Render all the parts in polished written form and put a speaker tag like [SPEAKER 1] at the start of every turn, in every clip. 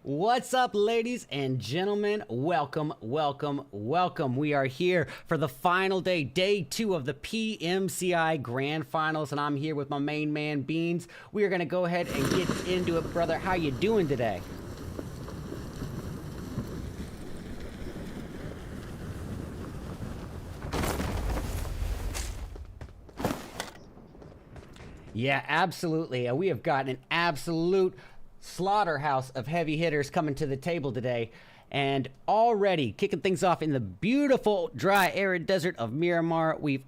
[SPEAKER 1] What's up, ladies and gentlemen? Welcome, welcome, welcome. We are here for the final day, day 2 of the PMCI Grand Finals, and I'm here with my main man, Beans. We are going to go ahead and get into it, brother. How you doing today? Yeah, absolutely. We have got an absolute slaughterhouse of heavy hitters coming to the table today, and already kicking things off in the beautiful dry arid desert of Miramar. We've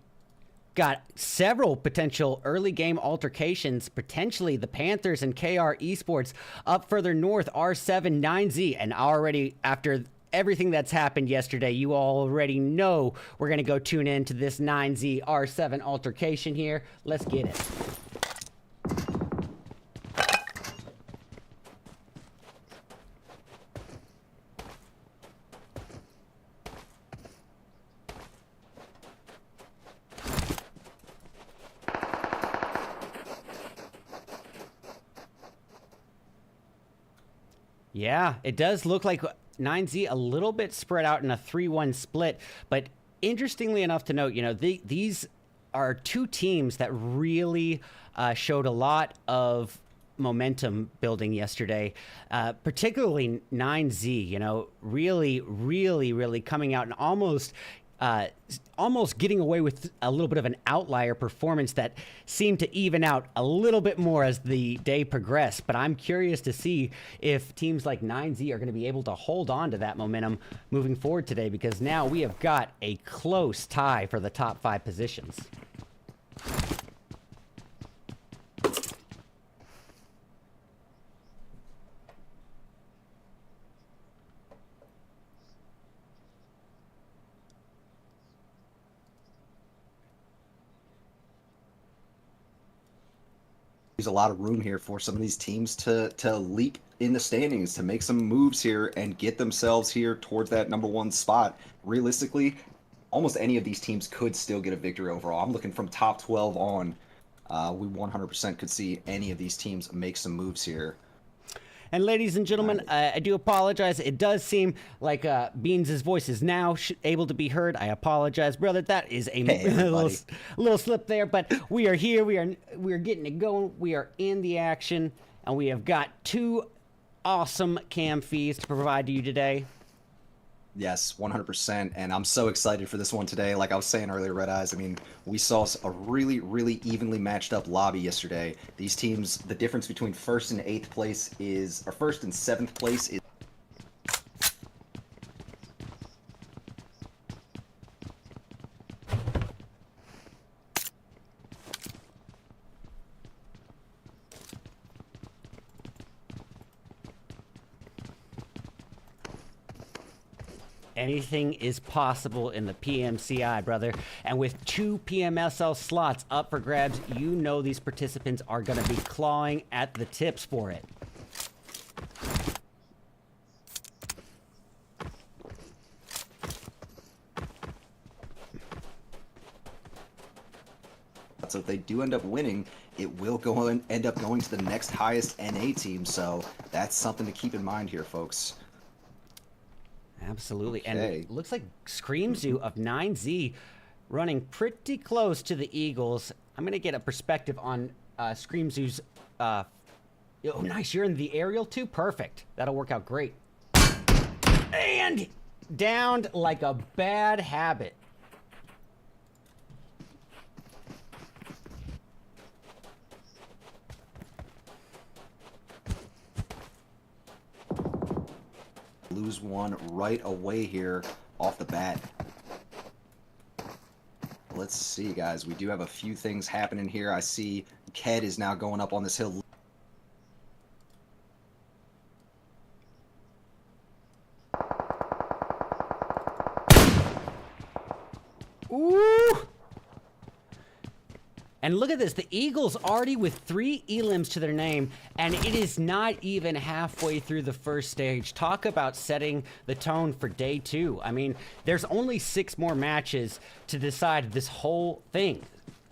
[SPEAKER 1] got several potential early game altercations, potentially the Panthers and KR Esports up further north, R7 9Z, and already after everything that's happened yesterday, you already know we're going to go tune in to this 9Z R7 altercation here. Let's get it. Yeah, it does look like 9Z a little bit spread out in a 3-1 split, but interestingly enough to note, you know, these are two teams that really showed a lot of momentum building yesterday, particularly 9Z, you know, really coming out and almost getting away with a little bit of an outlier performance that seemed to even out a little bit more as the day progressed. But I'm curious to see if teams like 9Z are going to be able to hold on to that momentum moving forward today, because now we have got a close tie for the top 5 positions.
[SPEAKER 2] There's a lot of room here for some of these teams to leap in the standings, to make some moves here and get themselves here towards that #1 spot. Realistically, almost any of these teams could still get a victory overall. I'm looking from top 12 on. We 100% could see any of these teams make some moves here.
[SPEAKER 1] And ladies and gentlemen, I do apologize. It does seem like Beans' voice is now able to be heard. I apologize, brother. That is a little slip there, but we are here. We are getting it going. We are in the action, and we have got 2 awesome cam feeds to provide to you today.
[SPEAKER 2] Yes, 100%, and I'm so excited for this one today. Like I was saying earlier, Red Eyes, I mean, we saw a really evenly matched up lobby yesterday. These teams, the difference between 1st and 8th place is, or 1st and 7th place is
[SPEAKER 1] Anything is possible in the PMCI, brother. And with 2 PMSL slots up for grabs, you know these participants are going to be clawing at the tips for it.
[SPEAKER 2] So if they do end up winning, it will go and end up going to the next highest NA team. So that's something to keep in mind here, folks.
[SPEAKER 1] Absolutely.
[SPEAKER 2] Okay.
[SPEAKER 1] And it looks like Screamzoo of 9Z running pretty close to the Eagles. I'm going to get a perspective on Screamzoo's... oh, nice. You're in the aerial too? Perfect. That'll work out great. And downed like a bad habit.
[SPEAKER 2] Lose one right away here off the bat. Let's see, guys. We do have a few things happening here. I see Ked is now going up on this hill.
[SPEAKER 1] Ooh! And look at this, the Eagles already with 3 elims to their name, and it is not even halfway through the first stage. Talk about setting the tone for day 2. I mean, there's only 6 more matches to decide this whole thing.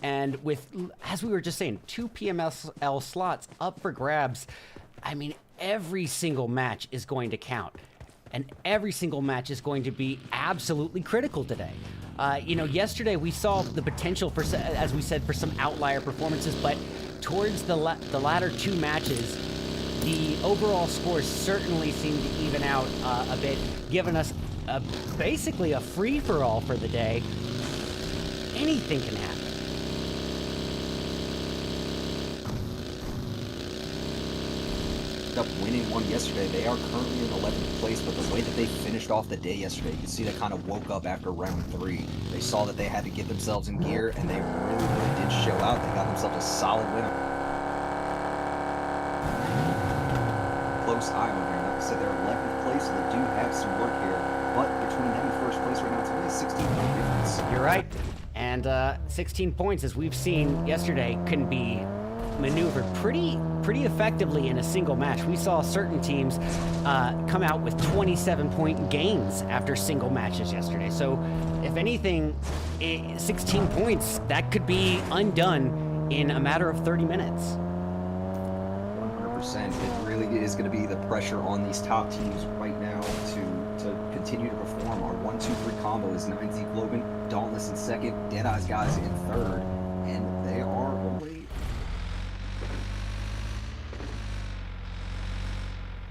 [SPEAKER 1] And with, as we were just saying, 2 PMSL slots up for grabs, I mean, every single match is going to count. And every single match is going to be absolutely critical today. Yesterday we saw the potential for, as we said, for some outlier performances, but towards the latter two matches, the overall scores certainly seem to even out a bit, giving us basically a free-for-all for the day. Anything can happen.
[SPEAKER 2] Up winning one yesterday. They are currently in 11th place, but the way that they finished off the day yesterday, you can see they kind of woke up after round 3. They saw that they had to get themselves in gear, and they really did show out. They got themselves a solid win. Close eye on here. Like I said, they're 11th place, so they do have some work here. But between them and first place right now, it's only a 16-point difference.
[SPEAKER 1] You're right. And 16 points, as we've seen yesterday, can be maneuvered pretty effectively in a single match. We saw certain teams come out with 27-point gains after single matches yesterday. So if anything, 16 points, that could be undone in a matter of 30 minutes.
[SPEAKER 2] 100%. It really is going to be the pressure on these top teams right now to continue to perform. Our 1-2-3 combo is 9Z Logan, Dauntless in second, Deadeye's guys in third, and they are already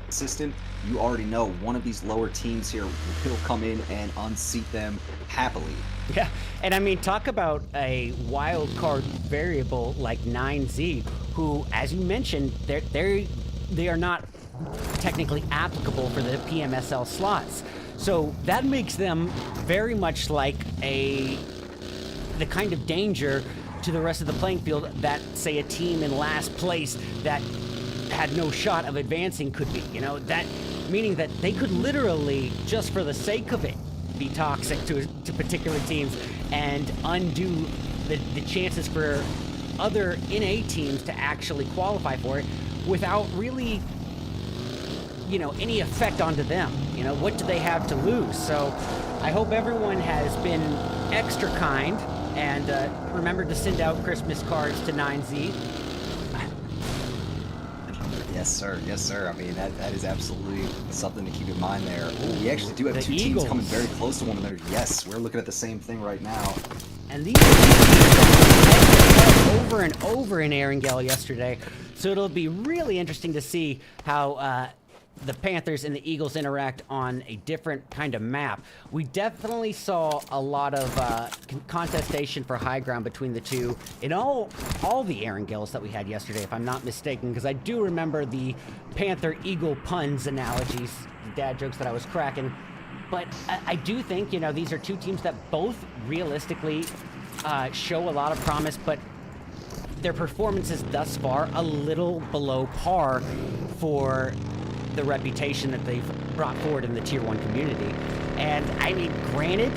[SPEAKER 2] consistent. You already know one of these lower teams here will come in and unseat them happily.
[SPEAKER 1] Yeah, and I mean, talk about a wild card variable like 9Z, who, as you mentioned, they are not technically applicable for the PMSL slots. So that makes them very much like the kind of danger to the rest of the playing field that, say, a team in last place that had no shot of advancing could be. That meaning that they could literally, just for the sake of it, be toxic to particular teams and undo the chances for other NA teams to actually qualify for it without really, any effect onto them. What do they have to lose? So I hope everyone has been extra kind and remembered to send out Christmas cards to 9Z.
[SPEAKER 2] Yes, sir. Yes, sir. I mean, that is absolutely something to keep in mind there. Oh, we actually do have two teams coming very close to one another. Yes, we're looking at the same thing right now.
[SPEAKER 1] And these are teams over and over in Erangel yesterday. So it'll be really interesting to see how the Panthers and the Eagles interact on a different kind of map. We definitely saw a lot of contestation for high ground between the two in all the Erangels that we had yesterday, if I'm not mistaken, because I do remember the Panther-Eagle puns analogies, the dad jokes that I was cracking. But I do think, these are two teams that both realistically show a lot of promise, but their performances thus far a little below par for the reputation that they've brought forward in the Tier 1 community. And I mean, granted,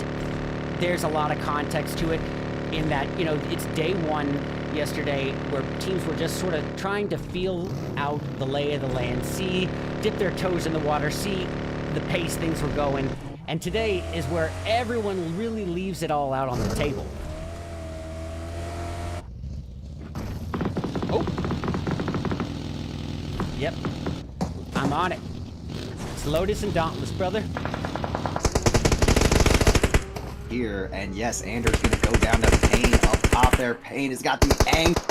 [SPEAKER 1] there's a lot of context to it in that, it's day one yesterday where teams were just sort of trying to feel out the lay of the land, dip their toes in the water, see the pace things were going. And today is where everyone really leaves it all out on the table. Oh. Yep. I'm on it. It's Lotus and Dauntless, brother.
[SPEAKER 2] Here, and yes, Anders gonna go down to Payne up top there. Payne has got the angle.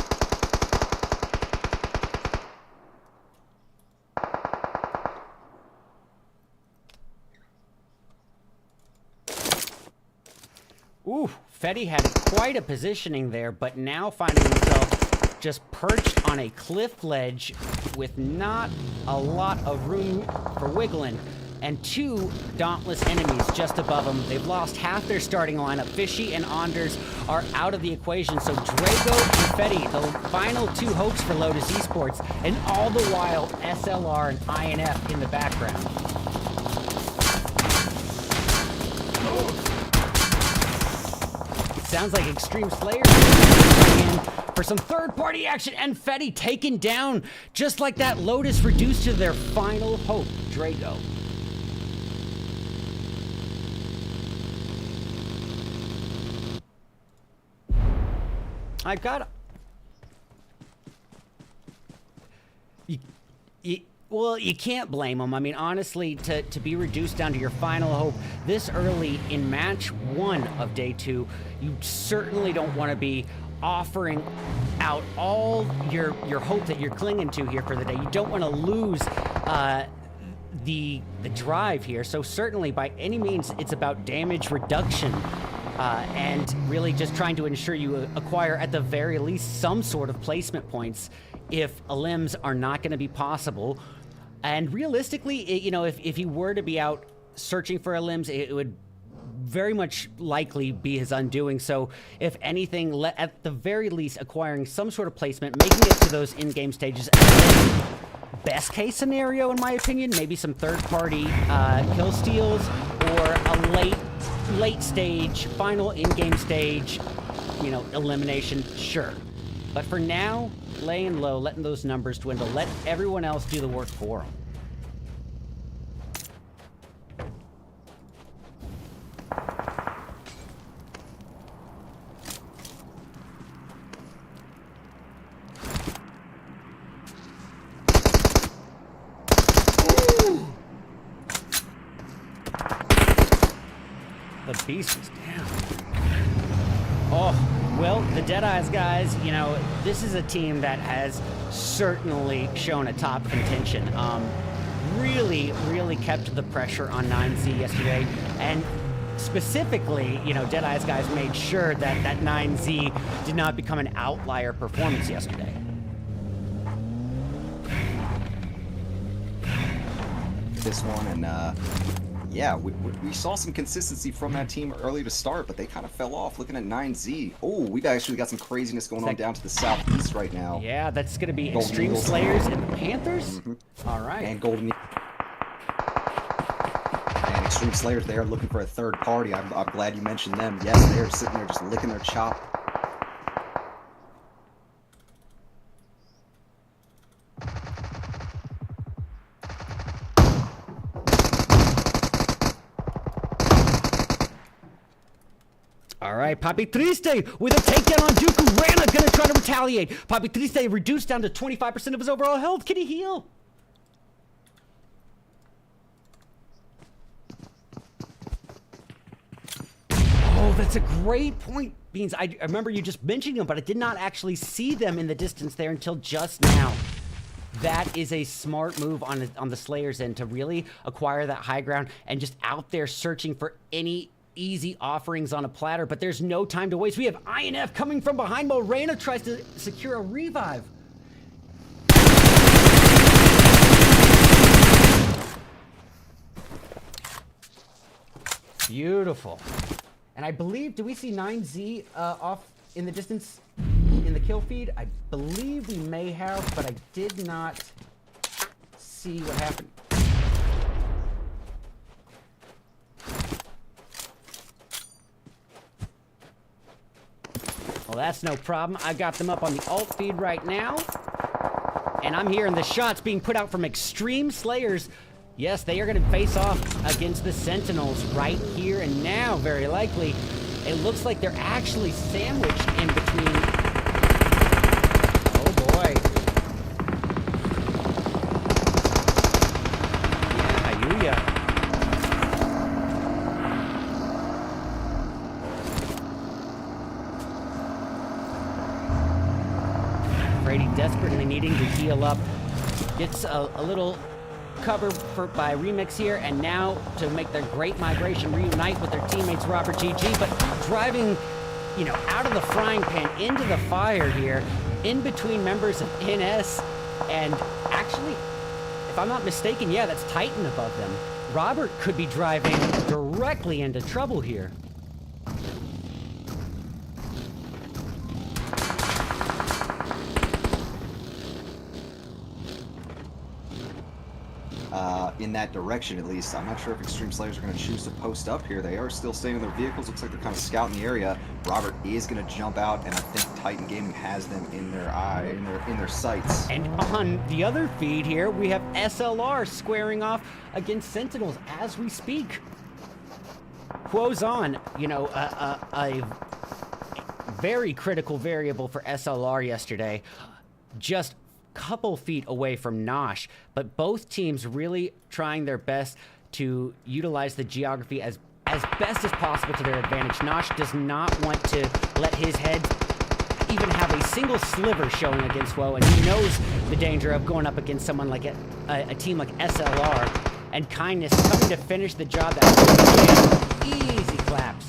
[SPEAKER 1] Ooh, Fetty had quite a positioning there, but now finding himself just perched on a cliff ledge with not a lot of room for wiggling, and two Dauntless enemies just above him. They've lost half their starting lineup. Fishy and Anders are out of the equation, so Drago and Fetty, the final two hopes for Lotus Esports, and all the while SLR and INF in the background. Sounds like Extreme Slayer in for some third-party action, and Fetty taken down just like that. Lotus reduced to their final hope, Drago. I've got Well, you can't blame them. I mean, honestly, to be reduced down to your final hope this early in match 1 of day 2, you certainly don't want to be offering out all your hope that you're clinging to here for the day. You don't want to lose the drive here. So certainly, by any means, it's about damage reduction. And really just trying to ensure you acquire, at the very least, some sort of placement points if elims are not going to be possible. And realistically, if he were to be out searching for elims, it would very much likely be his undoing. So if anything, at the very least, acquiring some sort of placement, making it to those in-game stages, and then best case scenario, in my opinion, maybe some third-party kill steals or a late stage, final in-game stage, elimination, sure. But for now, laying low, letting those numbers dwindle, let everyone else do the work for them. The beast is down. Oh, well, the Deadeyes guys, this is a team that has certainly shown a top contention. Really, really kept the pressure on 9Z yesterday. And specifically, Deadeyes guys made sure that 9Z did not become an outlier performance yesterday.
[SPEAKER 2] This one, and yeah, we saw some consistency from that team early to start, but they kind of fell off. Looking at 9Z. Oh, we've actually got some craziness going on down to the southeast right now.
[SPEAKER 1] Yeah, that's going to be Extreme Slayers and the Panthers?
[SPEAKER 2] Mm-hmm.
[SPEAKER 1] All right.
[SPEAKER 2] And Golden... And Extreme Slayers, they are looking for a third party. I'm glad you mentioned them. Yes, they're sitting there just licking their chop.
[SPEAKER 1] All right, Papi Triste with a takedown on Dooku. Rana gonna try to retaliate. Papi Triste reduced down to 25% of his overall health. Can he heal? Oh, that's a great point, Beans. I remember you just mentioning them, but I did not actually see them in the distance there until just now. That is a smart move on the Slayers' end to really acquire that high ground and just out there searching for any easy offerings on a platter, but there's no time to waste. We have INF coming from behind. Morena tries to secure a revive. Beautiful. And I believe, do we see 9Z off in the distance in the kill feed? I believe we may have, but I did not see what happened. Well, that's no problem. I got them up on the alt feed right now. And I'm hearing the shots being put out from Extreme Slayers. Yes, they are going to face off against the Sentinels right here and now, very likely. It looks like they're actually sandwiched in between. Oh, boy. Yeah, Ayuya. Brady desperately needing to heal up. Gets a little cover by Remix here, and now to make their great migration reunite with their teammates Robert GG, but driving, out of the frying pan into the fire here, in between members of NS, and actually, if I'm not mistaken, yeah, that's Titan above them. Robert could be driving directly into trouble here.
[SPEAKER 2] In that direction, at least. I'm not sure if Extreme Slayers are going to choose to post up here. They are still staying in their vehicles. Looks like they're kind of scouting the area. Robert is going to jump out, and I think Titan Gaming has them in their in their sights.
[SPEAKER 1] And on the other feed here, we have SLR squaring off against Sentinels as we speak. Quozon, a very critical variable for SLR yesterday. Just couple feet away from Nosh, but both teams really trying their best to utilize the geography as best as possible to their advantage. Nosh does not want to let his head even have a single sliver showing against Woe, and he knows the danger of going up against someone like a team like SLR, and Kindness coming to finish the job. That easy claps.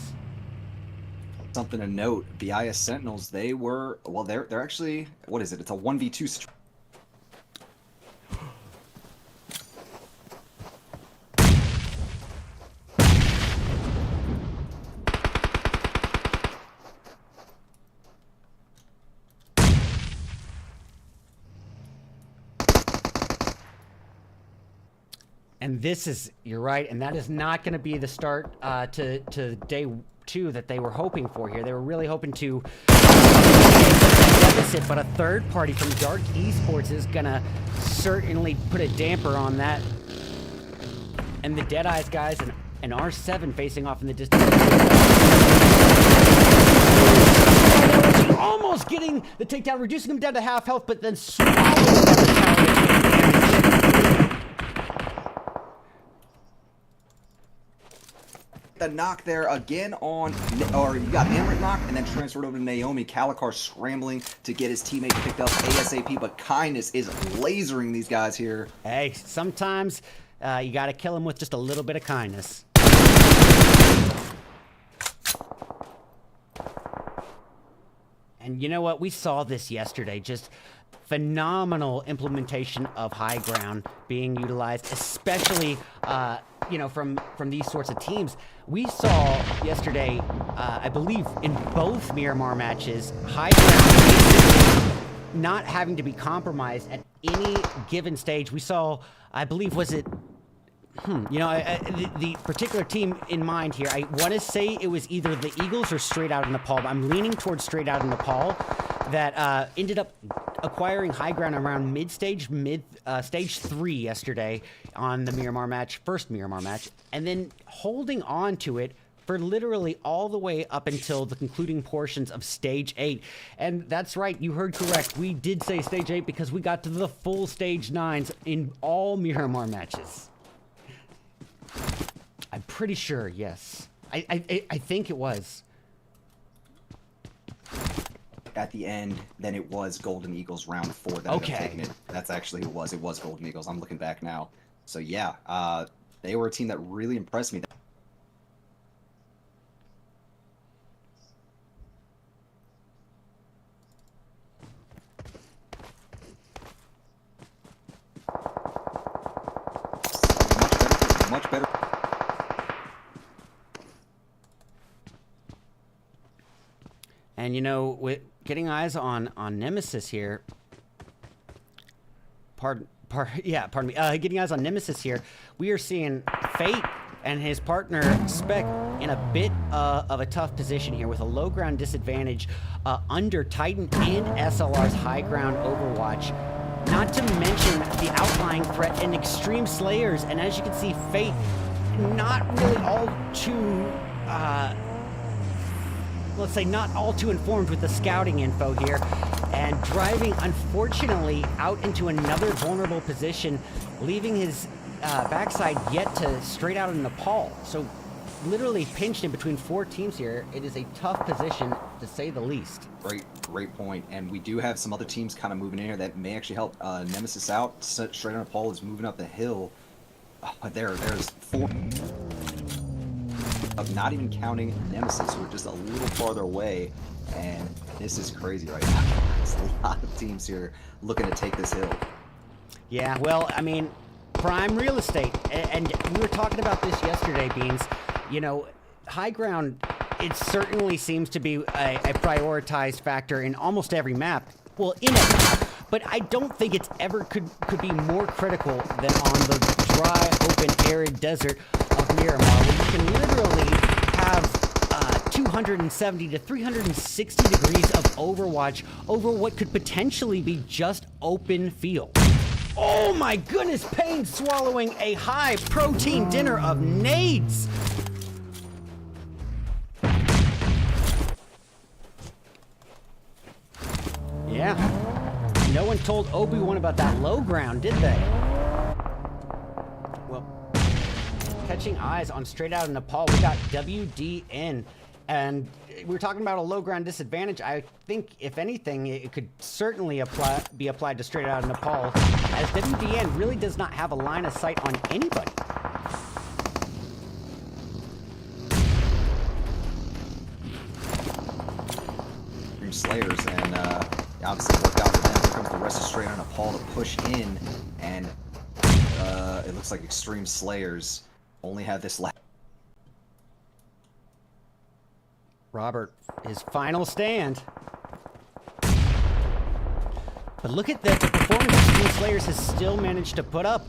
[SPEAKER 2] Something to note, the IS Sentinels, they were, well, they're actually, what is it? It's a 1v2 situation.
[SPEAKER 1] And this is, you're right, and that is not going to be the start to day 2 that they were hoping for here. They were really hoping to deficit, but a third party from Dark Esports is going to certainly put a damper on that. And the Deadeyes guys and R7 facing off in the distance. Almost getting the takedown, reducing him down to half health, but then swallowing
[SPEAKER 2] the knock there again on, or you got Amrit knock and then transferred over to Naomi. Kalikar scrambling to get his teammate picked up ASAP, but Kindness is lasering these guys here.
[SPEAKER 1] Hey, sometimes you got to kill them with just a little bit of kindness. And you know what? We saw this yesterday. Just phenomenal implementation of high ground being utilized, especially you know, from these sorts of teams. We saw yesterday, I believe, in both Miramar matches, high ground not having to be compromised at any given stage. We saw, I believe, was it? You know, the particular team in mind here, I want to say it was either the Eagles or Straight Out in Nepal, but I'm leaning towards Straight Out in Nepal, that ended up acquiring high ground around stage 3 yesterday on the Miramar match, first Miramar match, and then holding on to it for literally all the way up until the concluding portions of stage 8. And that's right, you heard correct. We did say stage 8 because we got to the full stage 9s in all Miramar matches. I'm pretty sure, yes. I think it was.
[SPEAKER 2] At the end, then it was Golden Eagles round 4 that ended up taking it. That's actually it was Golden Eagles. I'm looking back now. So yeah, they were a team that really impressed me. Much better.
[SPEAKER 1] And you know, with getting eyes on Nemesis here, pardon me, getting eyes on Nemesis here, we are seeing Fate and his partner Spec in a bit of a tough position here with a low ground disadvantage under Titan and SLR's high ground overwatch. Not to mention the outlying threat and Extreme Slayers, and as you can see, Fate not really all too, let's say not all too informed with the scouting info here, and driving, unfortunately, out into another vulnerable position, leaving his backside yet to Straight Out in Nepal. So literally pinched in between 4 teams here. It is a tough position, to say the least. Great
[SPEAKER 2] point. And we do have some other teams kind of moving in here that may actually help Nemesis out. Straight Out Nepal is moving up the hill. There's 4. Not even counting Nemesis, who are just a little farther away. And this is crazy right now. There's a lot of teams here looking to take this hill.
[SPEAKER 1] Yeah, well, I mean, prime real estate. And we were talking about this yesterday, Beans. You know, high ground, it certainly seems to be a prioritized factor in almost every map. Well, in every map. But I don't think it's ever could be more critical than on the dry, open, arid desert of Miramar, where you can literally have 270 to 360 degrees of overwatch over what could potentially be just open field. Oh my goodness, Pain swallowing a high protein dinner of nades. Yeah, no one told Obi-Wan about that low ground, did they? Well, catching eyes on Straight Outta Nepal, we got WDN. And we're talking about a low ground disadvantage. I think, if anything, it could certainly be applied to Straight Outta Nepal, as WDN really does not have a line of sight on anybody.
[SPEAKER 2] Slayers, and obviously worked out for them. Here comes the rest of Straight Outta Nepal to push in, and it looks like Extreme Slayers only have this last.
[SPEAKER 1] Robert, his final stand. But look at the performance Extreme Slayers has still managed to put up.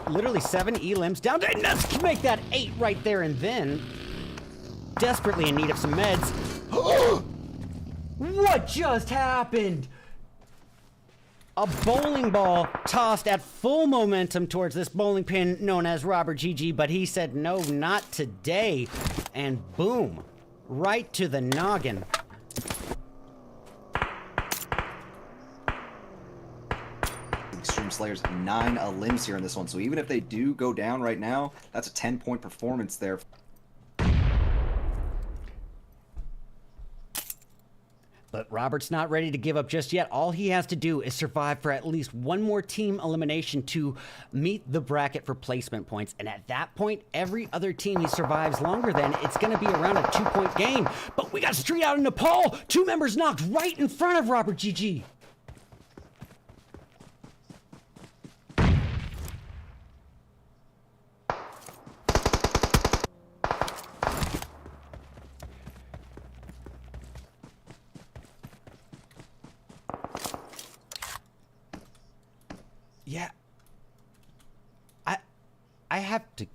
[SPEAKER 1] Literally 7 elims down to, and let's make that 8 right there and then. Desperately in need of some meds. What just happened? A bowling ball tossed at full momentum towards this bowling pin known as Robert GG, but he said, no, not today. And boom, right to the noggin.
[SPEAKER 2] Extreme Slayers 9 limbs here in this one, so even if they do go down right now, that's a 10-point performance there.
[SPEAKER 1] But Robert's not ready to give up just yet. All he has to do is survive for at least one more team elimination to meet the bracket for placement points. And at that point, every other team he survives longer than, it's going to be around a 2-point game. But we got Straight Outta Nepal. 2 members knocked right in front of Robert GG. Yeah. I have to...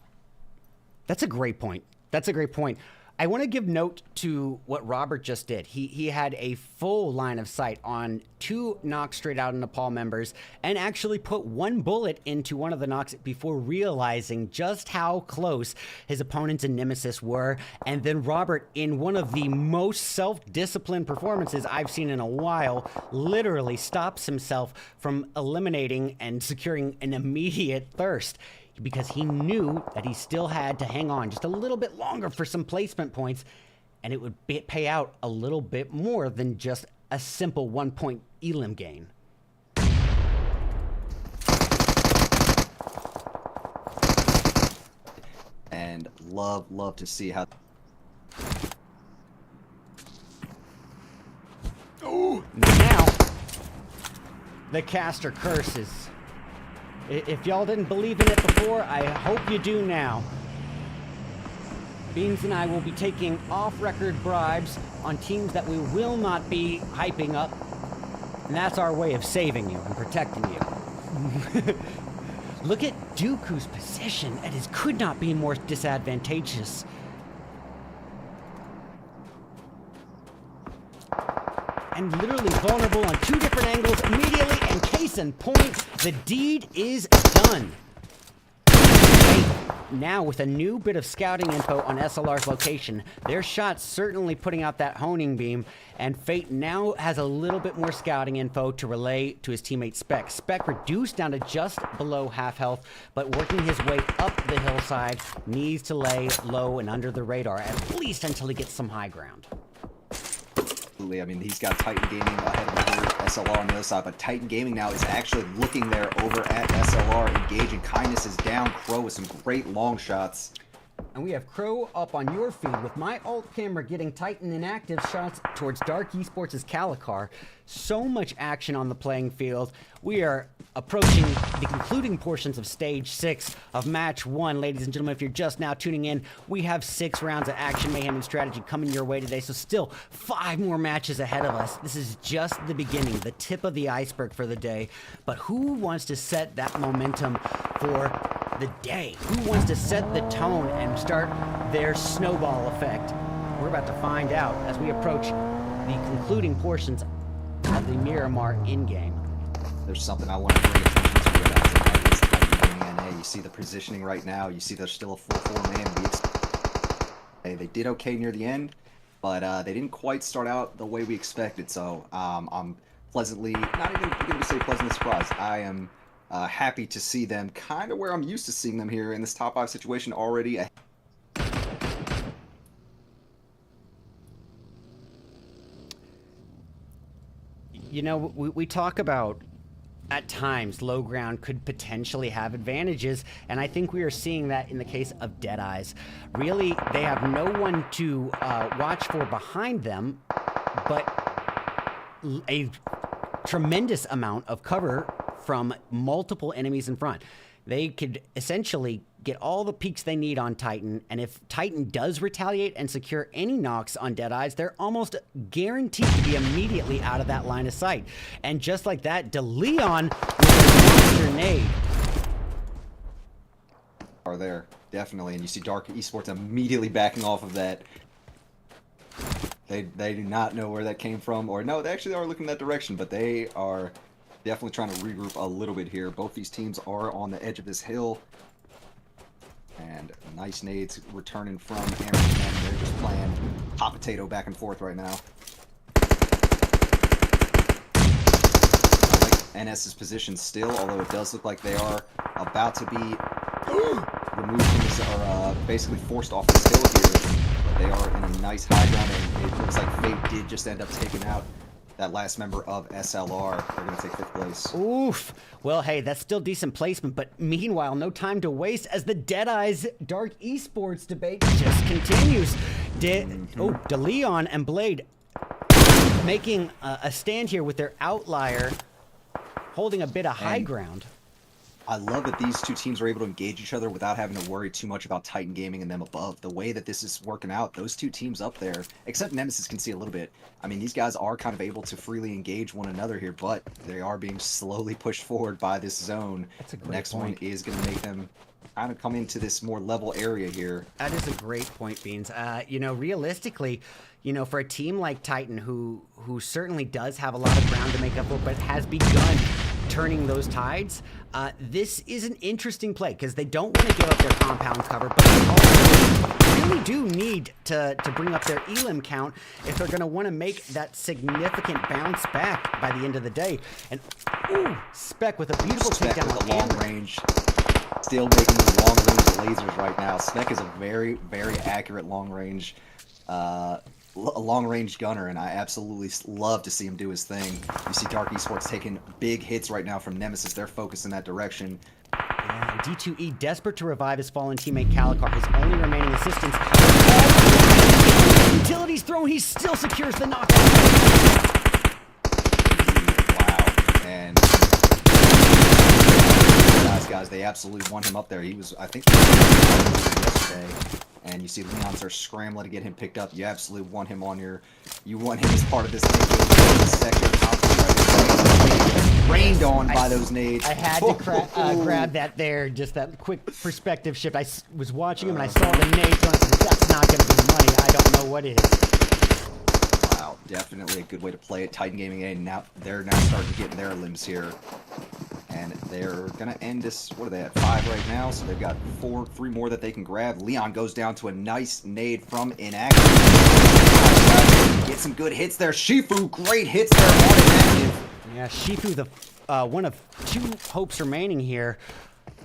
[SPEAKER 1] That's a great point. That's a great point. I want to give note to what Robert just did. He had a full line of sight on 2 knocks Straight Outta Nepal members and actually put 1 bullet into one of the knocks before realizing just how close his opponents and nemesis were. And then Robert, in one of the most self-disciplined performances I've seen in a while, literally stops himself from eliminating and securing an immediate thirst, because he knew that he still had to hang on just a little bit longer for some placement points, and it would pay out a little bit more than just a simple 1-point elim gain.
[SPEAKER 2] And love to see how...
[SPEAKER 1] Oh! Now, the caster curses. If y'all didn't believe in it before, I hope you do now. Beans and I will be taking off-record bribes on teams that we will not be hyping up. And that's our way of saving you and protecting you. Look at Dooku's position. It could not be more disadvantageous. And literally vulnerable on 2 different angles immediately, and case in point, the deed is done. Now, with a new bit of scouting info on SLR's location, their shot's certainly putting out that honing beam, and Fate now has a little bit more scouting info to relay to his teammate Spec. Spec reduced down to just below half health, but working his way up the hillside, needs to lay low and under the radar, at least until he gets some high ground.
[SPEAKER 2] I mean, he's got Titan Gaming ahead of the SLR on the other side, but Titan Gaming now is actually looking there over at SLR, engaging. Kindness is down. Crow with some great long shots.
[SPEAKER 1] And we have Crow up on your feed with my alt camera getting Titan inactive shots towards Dark Esports' Calicar. So much action on the playing field. We are approaching the concluding portions of Stage 6 of Match 1. Ladies and gentlemen, if you're just now tuning in, we have 6 rounds of action, mayhem, and strategy coming your way today. So still 5 more matches ahead of us. This is just the beginning, the tip of the iceberg for the day. But who wants to set that momentum for the day? Who wants to set the tone and start their snowball effect? We're about to find out as we approach the concluding portions of the Miramar in-game.
[SPEAKER 2] There's something I want to bring attention to right now tonight is Titan Gaming NA. You see the positioning right now. You see there's still a full 4-man. They did okay near the end, but they didn't quite start out the way we expected. So I'm pleasantly, not even going to say pleasantly surprised. I am happy to see them kind of where I'm used to seeing them here in this top 5 situation already.
[SPEAKER 1] You know, we talk about at times low ground could potentially have advantages, and I think we are seeing that in the case of Deadeyes. Really, they have no one to watch for behind them, but a tremendous amount of cover from multiple enemies in front. They could essentially get all the peaks they need on Titan, and if Titan does retaliate and secure any knocks on Deadeyes, they're almost guaranteed to be immediately out of that line of sight. And just like that, DeLeon with a monster nade.
[SPEAKER 2] Are there, definitely, and you see Dark Esports immediately backing off of that. They do not know where that came from, or no, they actually are looking that direction, but they are definitely trying to regroup a little bit here. Both these teams are on the edge of this hill. And nice nades returning from Erangel. They're just playing hot potato back and forth right now. I like NS's position still, although it does look like they are about to be removed from this, or basically forced off this hill here. But they are in a nice high ground, and it looks like Fate did just end up taking out that last member of SLR. They're going to take 5th place.
[SPEAKER 1] Oof. Well, hey, that's still decent placement, but meanwhile, no time to waste as the Deadeyes Dark Esports debate just continues. DeLeon and Blade making a stand here with their outlier, holding a bit of high ground.
[SPEAKER 2] I love that these two teams are able to engage each other without having to worry too much about Titan Gaming and them above. The way that this is working out, those two teams up there, except Nemesis can see a little bit. I mean, these guys are kind of able to freely engage one another here, but they are being slowly pushed forward by this zone.
[SPEAKER 1] That's a great
[SPEAKER 2] Next
[SPEAKER 1] point.
[SPEAKER 2] one is going to make them kind of come into this more level area here.
[SPEAKER 1] That is a great point, Beans. You know, realistically, you know, for a team like Titan, who certainly does have a lot of ground to make up for, but has begun turning those tides, this is an interesting play because they don't want to give up their compound cover, but they also really do need to bring up their elim count if they're going to want to make that significant bounce back by the end of the day. And ooh, Spec with a beautiful
[SPEAKER 2] Spec
[SPEAKER 1] takedown
[SPEAKER 2] with a long range, still making the long range lasers right now. Spec is a very, very accurate long range gunner, and I absolutely love to see him do his thing. You see Dark Esports taking big hits right now from Nemesis. They're focused in that direction.
[SPEAKER 1] Yeah, D2E desperate to revive his fallen teammate Calicar, his only remaining assistance. Utilities thrown, he still secures the knockout.
[SPEAKER 2] Wow. And guys, they absolutely won him up there. He was, I think, yesterday. And you see Leon's are scrambling to get him picked up. You absolutely want him on your... You want him as part of this sector. Rained on by those nades.
[SPEAKER 1] I had to grab that there, just that quick perspective shift. I was watching him and I saw the nades on it. That's not going to be money. I don't know what is.
[SPEAKER 2] Wow, definitely a good way to play it. Titan Gaming A, now they're now starting to get in their limbs here. And they're going to end this, what are they at, 5 right now? So they've got 3 more that they can grab. Leon goes down to a nice nade from inaction. Get some good hits there. Shifu, great hits there on inactive.
[SPEAKER 1] Yeah, Shifu, the one of 2 hopes remaining here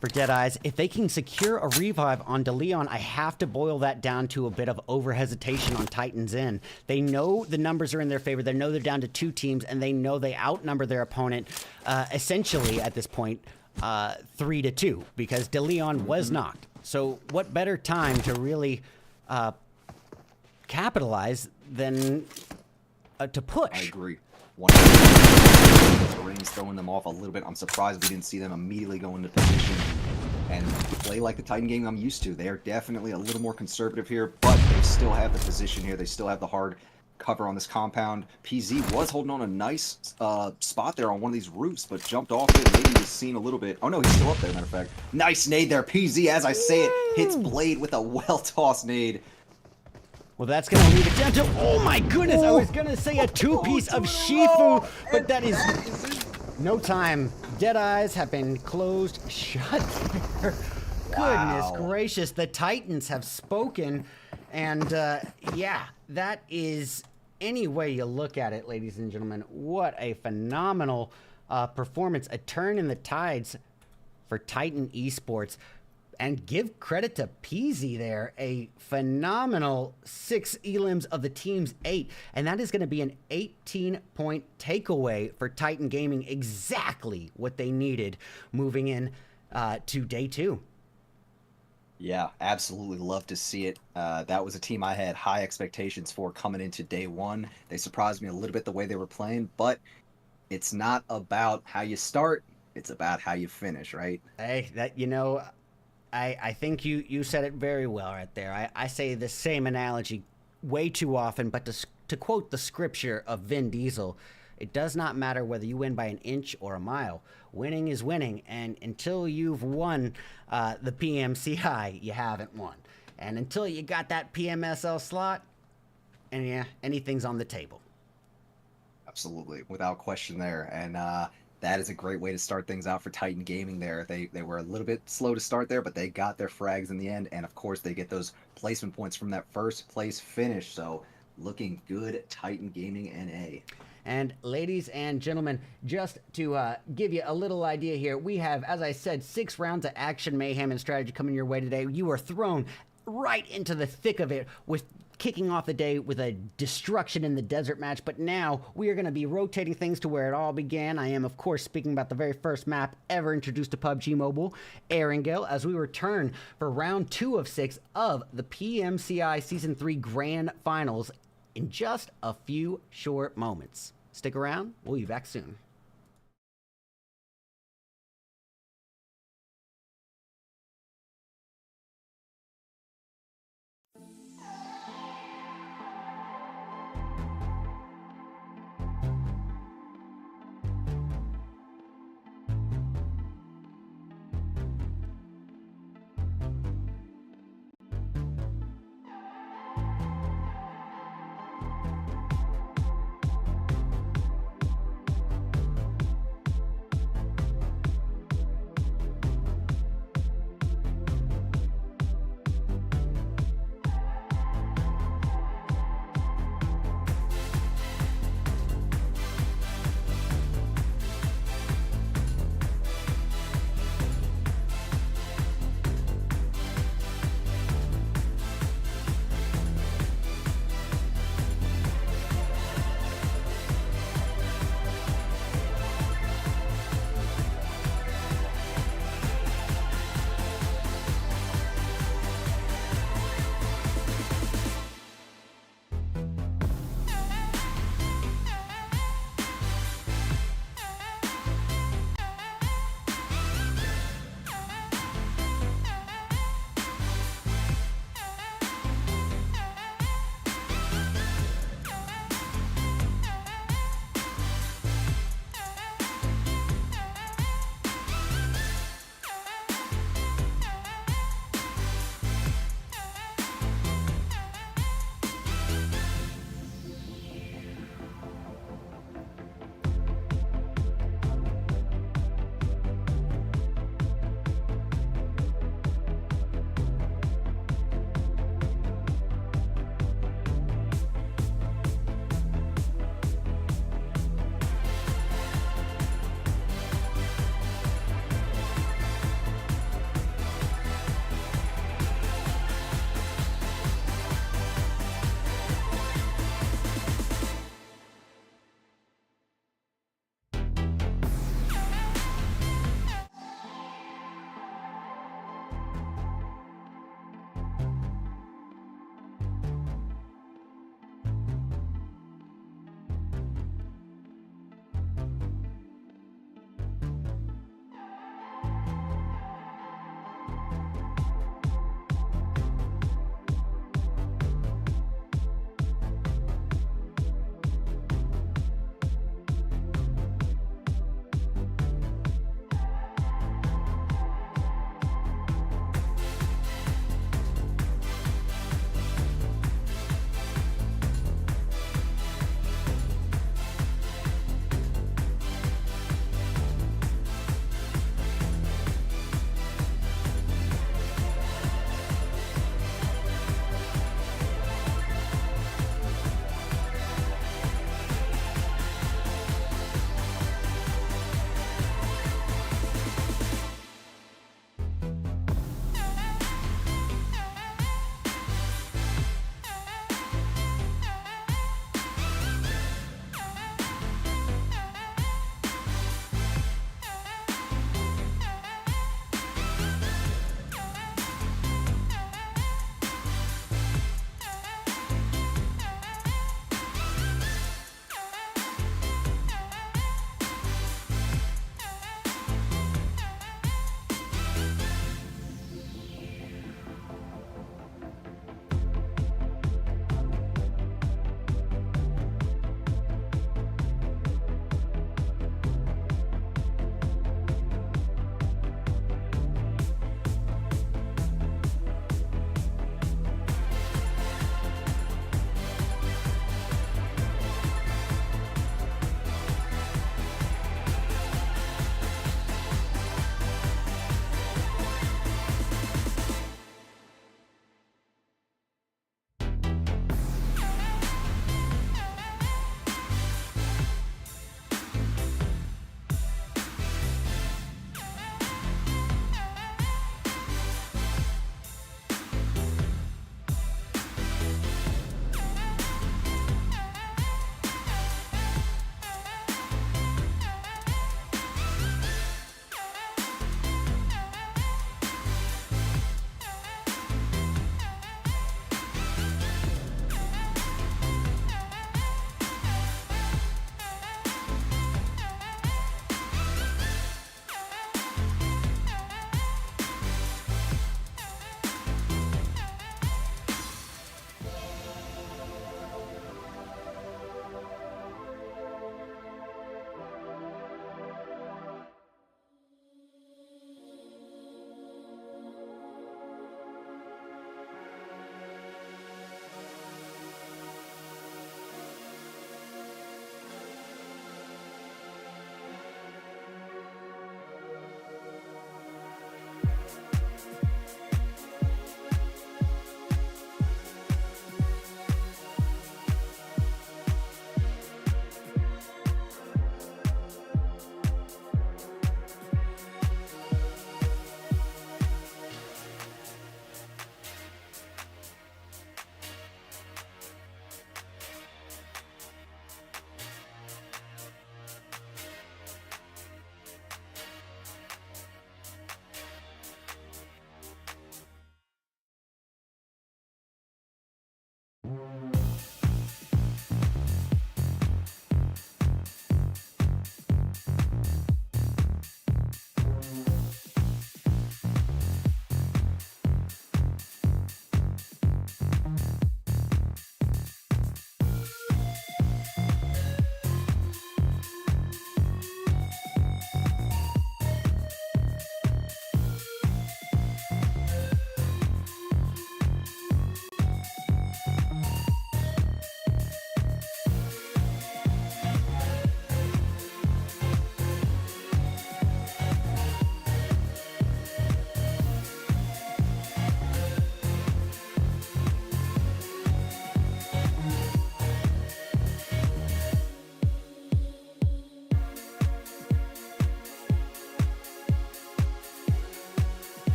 [SPEAKER 1] for Deadeyes. If they can secure a revive on DeLeon, I have to boil that down to a bit of over-hesitation on Titan's end. They know the numbers are in their favor. They know they're down to 2 teams, and they know they outnumber their opponent essentially at this point 3-2 because DeLeon was knocked. So what better time to really capitalize than to push?
[SPEAKER 2] I agree. The ring's throwing them off a little bit. I'm surprised we didn't see them immediately go into position and play like the Titan game I'm used to. They are definitely a little more conservative here, but they still have the position here. They still have the hard cover on this compound. PZ was holding on a nice spot there on one of these roofs, but jumped off it. Maybe he was seen a little bit. Oh no, he's still up there, matter of fact. Nice nade there. PZ, as I say it, hits Blade with a well-tossed nade.
[SPEAKER 1] Well, that's going to leave it down to, oh my goodness, I was going to say a 2-piece of Shifu, but that is no time. Deadeyes have been closed shut there. Goodness gracious, the Titans have spoken, and yeah, that is any way you look at it, ladies and gentlemen, what a phenomenal performance, a turn in the tides for Titan Esports. And give credit to Pmci there, a phenomenal 6 elims of the team's 8. And that is going to be an 18-point takeaway for Titan Gaming, exactly what they needed moving in to day 2.
[SPEAKER 2] Yeah, absolutely love to see it. That was a team I had high expectations for coming into day 1. They surprised me a little bit the way they were playing, but it's not about how you start, it's about how you finish, right?
[SPEAKER 1] Hey, that, you know, I think you said it very well right there. I say the same analogy way too often, but to quote the scripture of Vin Diesel, it does not matter whether you win by an inch or a mile. Winning is winning, and until you've won the PMCI, you haven't won. And until you got that PMSL slot, and yeah, anything's on the table.
[SPEAKER 2] Absolutely, without question there. And that is a great way to start things out for Titan Gaming there. They were a little bit slow to start there, but they got their frags in the end. And of course, they get those placement points from that first place finish. So looking good, Titan Gaming NA.
[SPEAKER 1] And ladies and gentlemen, just to give you a little idea here, we have, as I said, 6 rounds of action, mayhem, and strategy coming your way today. You are thrown right into the thick of it with kicking off the day with a destruction in the desert match, but now we are going to be rotating things to where it all began. I am, of course, speaking about the very first map ever introduced to PUBG Mobile, Erangel, as we return for round 2 of 6 of the PMCI Season 3 Grand Finals in just a few short moments. Stick around, we'll be back soon.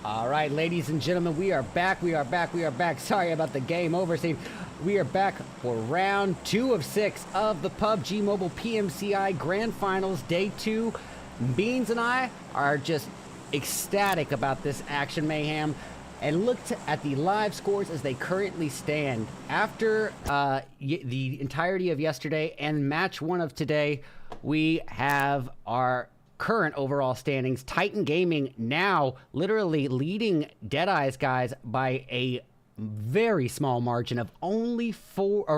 [SPEAKER 1] All right, ladies and gentlemen, we are back. We are back. We are back. Sorry about the game over scene. We are back for round 2 of 6 of the PUBG Mobile PMCI Grand Finals, Day 2. Beans and I are just ecstatic about this action mayhem and looked at the live scores as they currently stand. After the entirety of yesterday and match 1 of today, we have our current overall standings. Titan Gaming now literally leading Deadeye's guys by a very small margin of only 4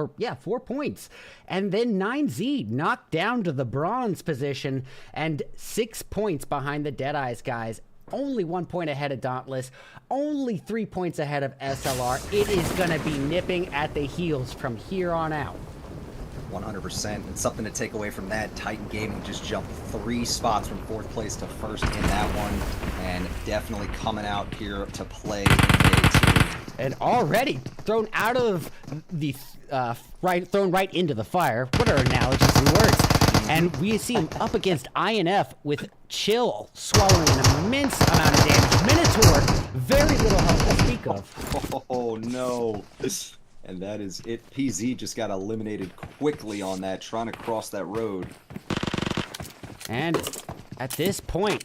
[SPEAKER 1] points. And then 9Z knocked down to the bronze position and 6 points behind the Deadeye's guys. Only 1 point ahead of Dauntless, only 3 points ahead of SLR. It is going to be nipping at the heels from here on out.
[SPEAKER 2] 100%. And something to take away from that, Titan Gaming just jumped 3 spots from 4th place to 1st in that one, and definitely coming out here to play in Day 2.
[SPEAKER 1] And already thrown out of the thrown right into the fire. What are analogies and words? And we see him up against INF with Chill swallowing an immense amount of damage. Minotaur, very little health to speak of.
[SPEAKER 2] Oh no. And that is it. PZ just got eliminated quickly on that, trying to cross that road.
[SPEAKER 1] And at this point,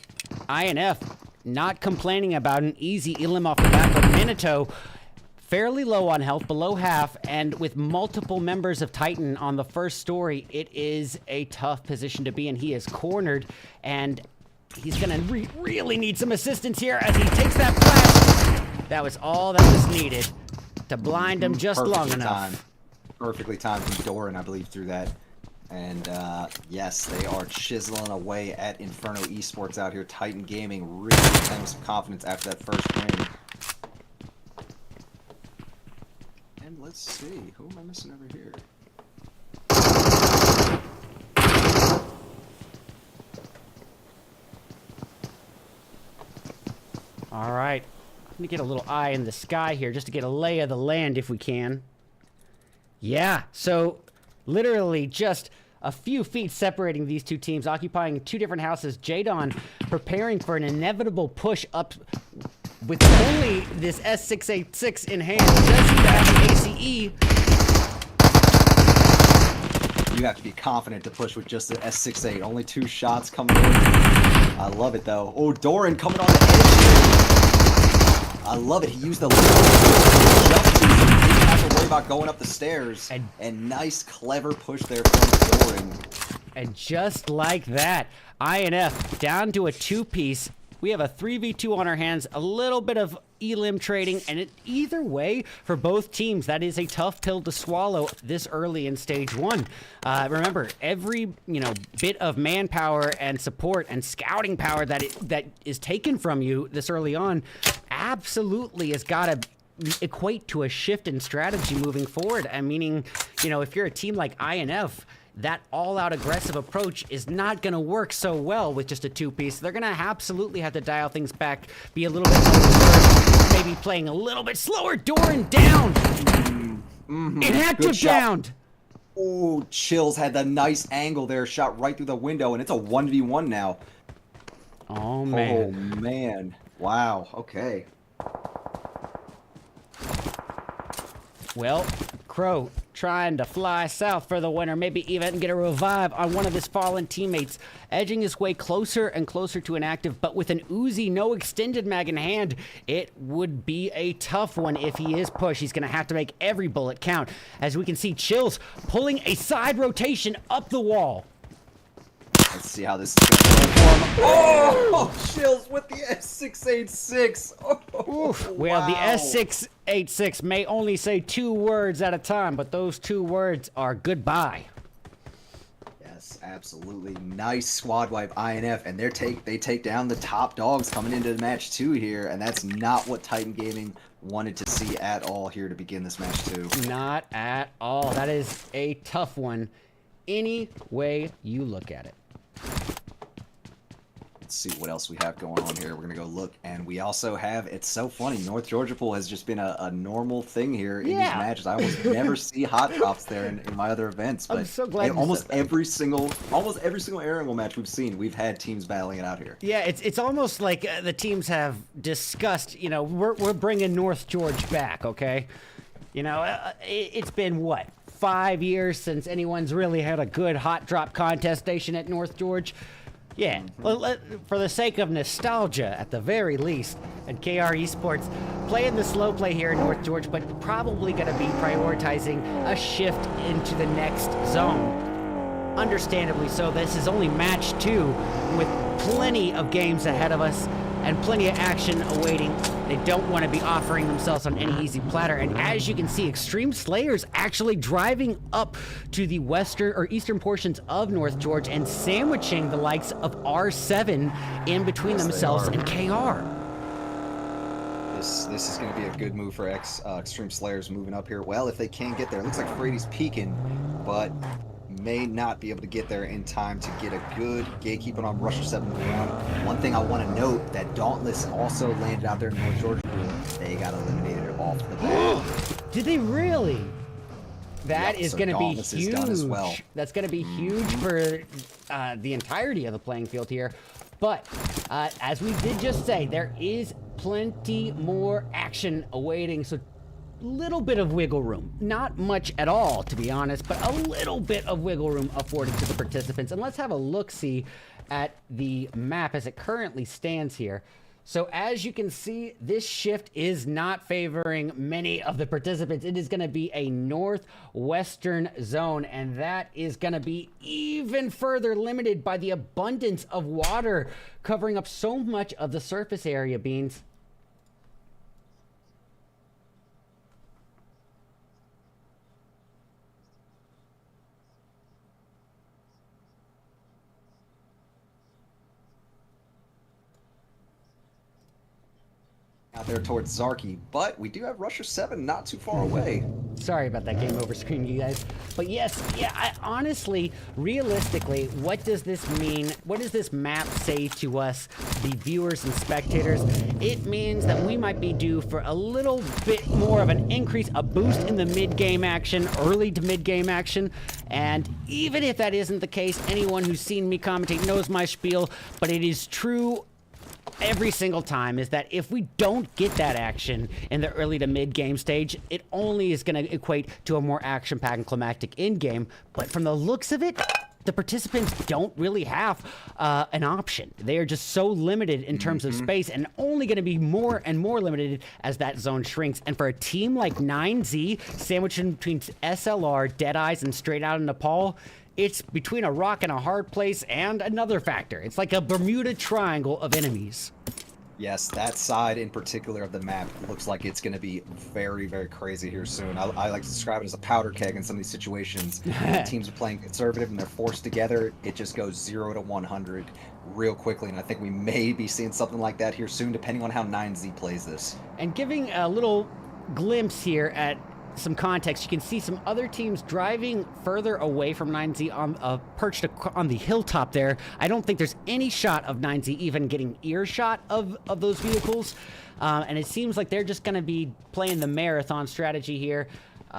[SPEAKER 1] INF not complaining about an easy elim off the back of Minato. Fairly low on health, below half, and with multiple members of Titan on the first story, it is a tough position to be in. He is cornered, and he's gonna really need some assistance here as he takes that flash. That was all that was needed to blind him just long enough.
[SPEAKER 2] Perfectly timed from Doran, I believe, through that. And yes, they are chiseling away at Inferno Esports out here. Titan Gaming really playing with some confidence after that first win. And let's see, who am I missing over here?
[SPEAKER 1] All right, let me get a little eye in the sky here just to get a lay of the land if we can. Yeah, so literally just a few feet separating these two teams, occupying 2 different houses. Jadon preparing for an inevitable push up with only this S686 in hand. Does he have the ACE?
[SPEAKER 2] You have to be confident to push with just the S68. Only 2 shots coming in. I love it though. Oh, Doran coming on the edge. I love it. He used the just he didn't have to worry about going up the stairs. And nice, clever push there from Doran.
[SPEAKER 1] And just like that, INF down to a 2-piece. We have a 3v2 on our hands, a little bit of elim trading, and either way, for both teams, that is a tough pill to swallow this early in stage 1. Remember, every bit of manpower and support and scouting power that is taken from you this early on absolutely has got to equate to a shift in strategy moving forward. And meaning, if you're a team like INF, that all-out aggressive approach is not going to work so well with just a 2-piece. They're going to absolutely have to dial things back, be a little bit more, maybe playing a little bit slower. Doran down! Inactive down!
[SPEAKER 2] Oh, Chills had the nice angle there, shot right through the window, and it's a 1v1 now.
[SPEAKER 1] Oh, man.
[SPEAKER 2] Oh, man. Wow, okay.
[SPEAKER 1] Well, Crow trying to fly south for the winner, maybe even get a revive on one of his fallen teammates, edging his way closer and closer to an active, but with an Uzi, no extended mag in hand, it would be a tough one if he is pushed. He's going to have to make every bullet count. As we can see, Chills pulling a side rotation up the wall.
[SPEAKER 2] Let's see how this is going to go for him. Oh, Chills with the S686. Oh,
[SPEAKER 1] oof. Well,
[SPEAKER 2] wow.
[SPEAKER 1] The S686 may only say 2 words at a time, but those 2 words are goodbye.
[SPEAKER 2] Yes, absolutely. Nice squad wipe, INF, and they take down the top dogs coming into the match 2 here, and that's not what Titan Gaming wanted to see at all here to begin this match 2.
[SPEAKER 1] Not at all. That is a tough one, any way you look at it.
[SPEAKER 2] Let's see what else we have going on here. We're gonna go look, and we also have. It's so funny. North Georgia Pool has just been a normal thing here in these matches. I almost never see hot drops there in my other events, but
[SPEAKER 1] I'm so glad
[SPEAKER 2] almost every single Erangel match we've seen, we've had teams battling it out here.
[SPEAKER 1] Yeah, it's almost like the teams have discussed. You know, we're bringing North George back. Okay, you know, it's been what, 5 years since anyone's really had a good hot drop contest station at North George. Yeah, for the sake of nostalgia, at the very least, and KR Esports playing the slow play here in North George, but probably going to be prioritizing a shift into the next zone. Understandably so. This is only match 2 with plenty of games ahead of us and plenty of action awaiting. They don't want to be offering themselves on any easy platter. And as you can see, Extreme Slayers actually driving up to the western or eastern portions of North George and sandwiching the likes of R7 in between themselves and KR.
[SPEAKER 2] This is going to be a good move for Extreme Slayers moving up here. Well, if they can get there, it looks like Frady's peeking, but may not be able to get there in time to get a good gatekeeping on Rusher 7 1. One thing I want to note, that Dauntless also landed out there in North Georgia. They got eliminated off the bat.
[SPEAKER 1] Did they really? That is going to be huge.
[SPEAKER 2] As well.
[SPEAKER 1] That's going to be huge for the entirety of the playing field here. But as we did just say, there is plenty more action awaiting. So little bit of wiggle room, not much at all to be honest, but a little bit of wiggle room afforded to the participants. And let's have a look-see at the map as it currently stands here. So as you can see, this shift is not favoring many of the participants. It is going to be a northwestern zone, and that is going to be even further limited by the abundance of water covering up so much of the surface area, Beans.
[SPEAKER 2] Out there towards Zarky, but we do have Rusher 7 not too far away.
[SPEAKER 1] Sorry about that game over screen, you guys. But yes, yeah, honestly, realistically, what does this mean? What does this map say to us, the viewers and spectators? It means that we might be due for a little bit more of an increase, a boost in the mid-game action, early to mid-game action. And even if that isn't the case, anyone who's seen me commentate knows my spiel, but it is true every single time, is that if we don't get that action in the early to mid game stage, it only is going to equate to a more action-packed and climactic in-game. But from the looks of it, the participants don't really have an option. They are just so limited in terms of space, and only going to be more and more limited as that zone shrinks. And for a team like 9Z, sandwiched in between SLR, Deadeyes, and Straight Out of Nepal, it's between a rock and a hard place and another factor. It's like a Bermuda Triangle of enemies.
[SPEAKER 2] Yes, that side in particular of the map looks like it's going to be very, very crazy here soon. I like to describe it as a powder keg in some of these situations. When teams are playing conservative and they're forced together, it just goes 0 to 100 real quickly, and I think we may be seeing something like that here soon, depending on how 9Z plays this.
[SPEAKER 1] And giving a little glimpse here at some context, you can see some other teams driving further away from 9Z on perched on the hilltop there. I don't think there's any shot of 9Z even getting earshot of those vehicles, and it seems like they're just going to be playing the marathon strategy here,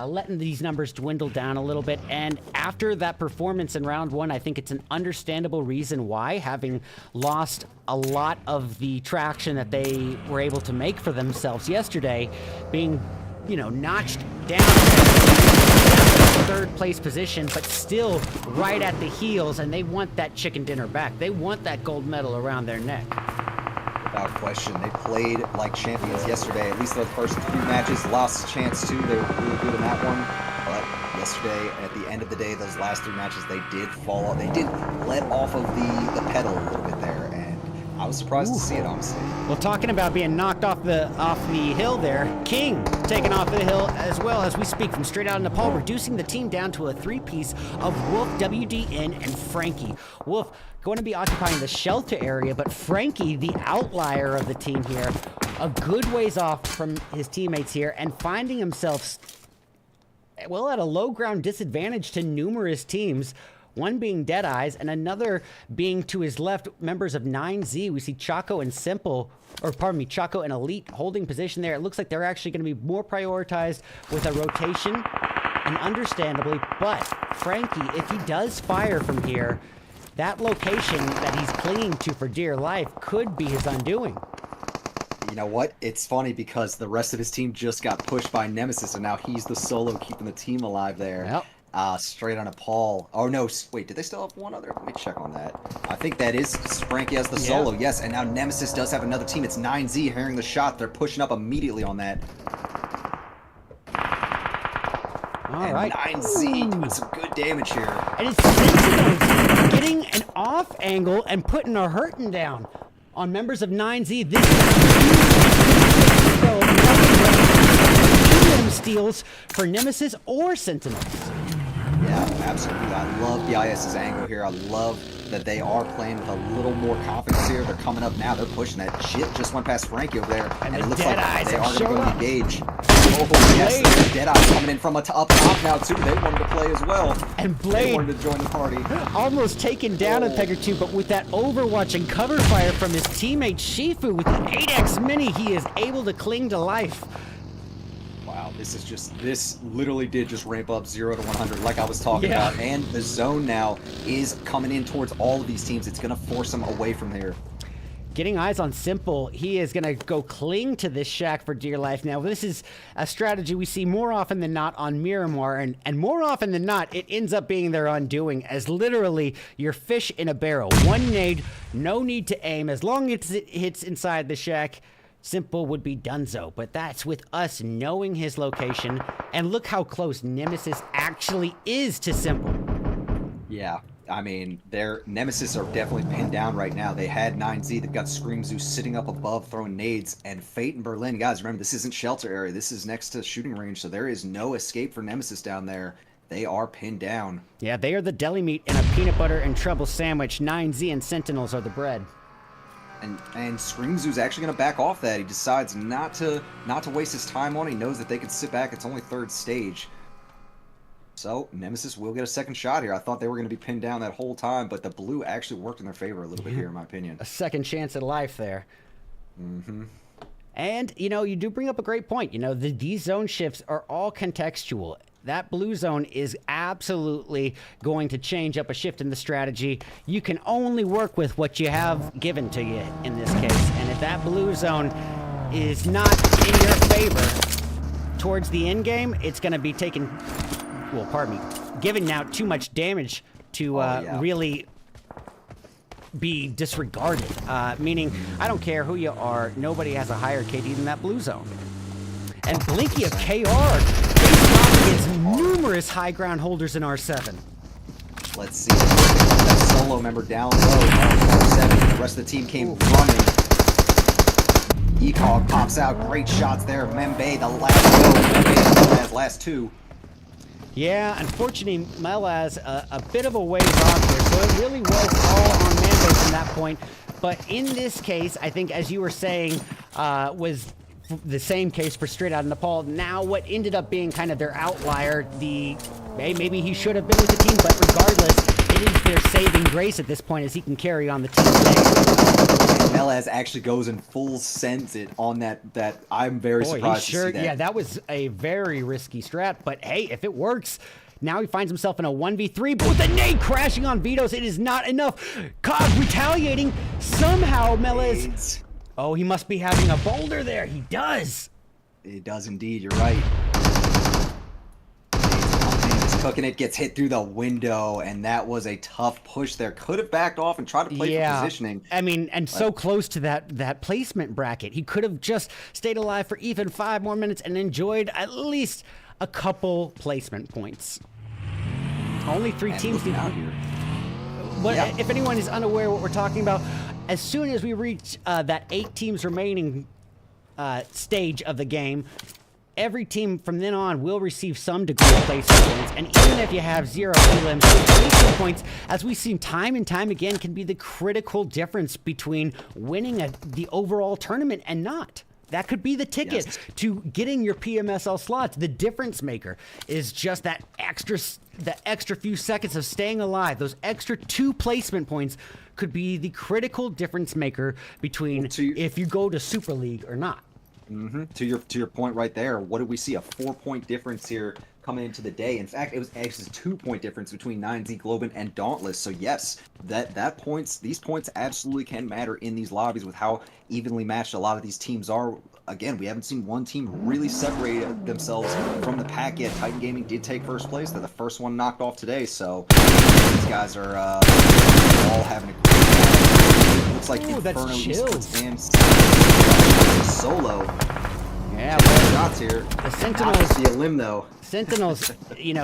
[SPEAKER 1] letting these numbers dwindle down a little bit. And after that performance in round 1, I think it's an understandable reason why, having lost a lot of the traction that they were able to make for themselves yesterday, being, you know, notched down to third place position, but still right at the heels, and they want that chicken dinner back. They want that gold medal around their neck.
[SPEAKER 2] Without question. They played like champions yesterday. At least those first few matches, lost a chance too. They were really good in that one. But yesterday, at the end of the day, those last 3 matches, they did fall off. They did let off of the pedal a little bit there, and I was surprised to see it, honestly.
[SPEAKER 1] Well, talking about being knocked off the hill there, King taking off the hill as well as we speak from Straight Out of Nepal, reducing the team down to a 3-piece of Wolf, WDN, and Frankie. Wolf going to be occupying the shelter area, but Frankie, the outlier of the team here, a good ways off from his teammates here, and finding himself, well, at a low ground disadvantage to numerous teams. one being Deadeyes and another being to his left, members of 9Z. We see Chaco and Simple, or pardon me, Chaco and Elite holding position there. It looks like they're actually going to be more prioritized with a rotation, and understandably, but Frankie, if he does fire from here, that location that he's clinging to for dear life could be his undoing.
[SPEAKER 2] You know what? It's funny because the rest of his team just got pushed by Nemesis, and now he's the solo keeping the team alive there.
[SPEAKER 1] Yep.
[SPEAKER 2] Straight on a Paul. Oh, no. Wait, did they still have one other? Let me check on that. I think that is Frankie as the solo. Yes, and now Nemesis does have another team. It's 9Z hearing the shot. They're pushing up immediately on that.
[SPEAKER 1] All right.
[SPEAKER 2] 9Z doing some good damage here.
[SPEAKER 1] And it's Sentinels getting an off angle and putting a hurting down on members of 9Z. This is steals for Nemesis or Sentinels.
[SPEAKER 2] Yeah, absolutely. I love the IS's angle here. I love that they are playing with a little more confidence here. They're coming up now. They're pushing that. Shit just went past Frankie over there. And it looks like they are going to go engage. Oh, yes. Deadeye coming in from up top now, too. They wanted to play as well.
[SPEAKER 1] And Blade
[SPEAKER 2] they wanted to join the party.
[SPEAKER 1] Almost taken down a peg or two, but with that Overwatch and cover fire from his teammate Shifu with the 8x mini, he is able to cling to life.
[SPEAKER 2] Wow, this literally did just ramp up 0 to 100 like I was talking about. And the zone now is coming in towards all of these teams. It's going to force them away from here.
[SPEAKER 1] Getting eyes on Simple, he is going to go cling to this shack for dear life. Now, this is a strategy we see more often than not on Miramar, and more often than not, it ends up being their undoing, as literally you're fish in a barrel. One nade, no need to aim. As long as it hits inside the shack, Simple would be donezo. But that's with us knowing his location, and look how close Nemesis actually is to Simple.
[SPEAKER 2] Yeah. I mean, their Nemesis are definitely pinned down right now. They had 9Z. They've got Scream Zeus sitting up above throwing nades. And Fate and Berlin, guys, remember, this isn't shelter area. This is next to shooting range, so there is no escape for Nemesis down there. They are pinned down.
[SPEAKER 1] Yeah, they are the deli meat in a peanut butter and trouble sandwich. 9Z and Sentinels are the bread.
[SPEAKER 2] And Scream Zeus actually going to back off that. He decides not to waste his time on it. He knows that they can sit back. It's only third stage. So, Nemesis will get a second shot here. I thought they were going to be pinned down that whole time, but the blue actually worked in their favor a little bit here, in my opinion.
[SPEAKER 1] A second chance at life there.
[SPEAKER 2] Mm-hmm.
[SPEAKER 1] And, you know, you do bring up a great point. You know, these zone shifts are all contextual. That blue zone is absolutely going to change up a shift in the strategy. You can only work with what you have given to you in this case. And if that blue zone is not in your favor towards the end game, it's going to be taken... well, pardon me, giving now too much damage to really be disregarded. Meaning, I don't care who you are, nobody has a higher KD than that blue zone. And Blinky of KR faces numerous high ground holders in R7.
[SPEAKER 2] Let's see. That solo member down low on R7. The rest of the team came running. Ecog pops out. Great shots there. Membe, the last go. Membe, last two.
[SPEAKER 1] Yeah, unfortunately, Melaz a bit of a ways off here, so it really was all on Manbase from that point. But in this case, I think, as you were saying, was the same case for Straight Outta Nepal. Now, what ended up being kind of their outlier, hey, maybe he should have been with the team, but regardless, it is their saving grace at this point as he can carry on the team today.
[SPEAKER 2] Melaz actually goes and full sends it on that I'm very surprised to see that.
[SPEAKER 1] Yeah, that was a very risky strat, but hey, if it works, now he finds himself in a 1v3, but with a nade crashing on Vito's, it is not enough. Cog retaliating, somehow Melaz... oh, he must be having a boulder there. He does.
[SPEAKER 2] He does indeed, you're right. He's cooking it, gets hit through the window, and that was a tough push there. Could have backed off and tried to play for positioning.
[SPEAKER 1] I mean, and so close to that placement bracket. He could have just stayed alive for even 5 more minutes and enjoyed at least a couple placement points. Only 3 teams need
[SPEAKER 2] out here.
[SPEAKER 1] But if anyone is unaware what we're talking about, as soon as we reach that 8 teams remaining stage of the game, every team from then on will receive some degree of placement points. And even if you have 0 elims, placement points, as we've seen time and time again, can be the critical difference between winning the overall tournament and not. That could be the ticket to getting your PMSL slots. The difference maker is just that extra the extra few seconds of staying alive, those extra 2 placement points could be the critical difference maker between if you go to Super League or not.
[SPEAKER 2] To your point right there, what did we see? A 4-point difference here coming into the day. In fact, it was actually a 2-point difference between 9Z Globin and Dauntless. So yes, these points absolutely can matter in these lobbies with how evenly matched a lot of these teams are. Again, we haven't seen one team really separate themselves from the pack yet. Titan Gaming did take first place. They're the first one knocked off today, so these guys are all having a great time. It looks like Inferno Esports and Solo.
[SPEAKER 1] Yeah, well,
[SPEAKER 2] shots here.
[SPEAKER 1] The Sentinels
[SPEAKER 2] see a limb though.
[SPEAKER 1] Sentinels,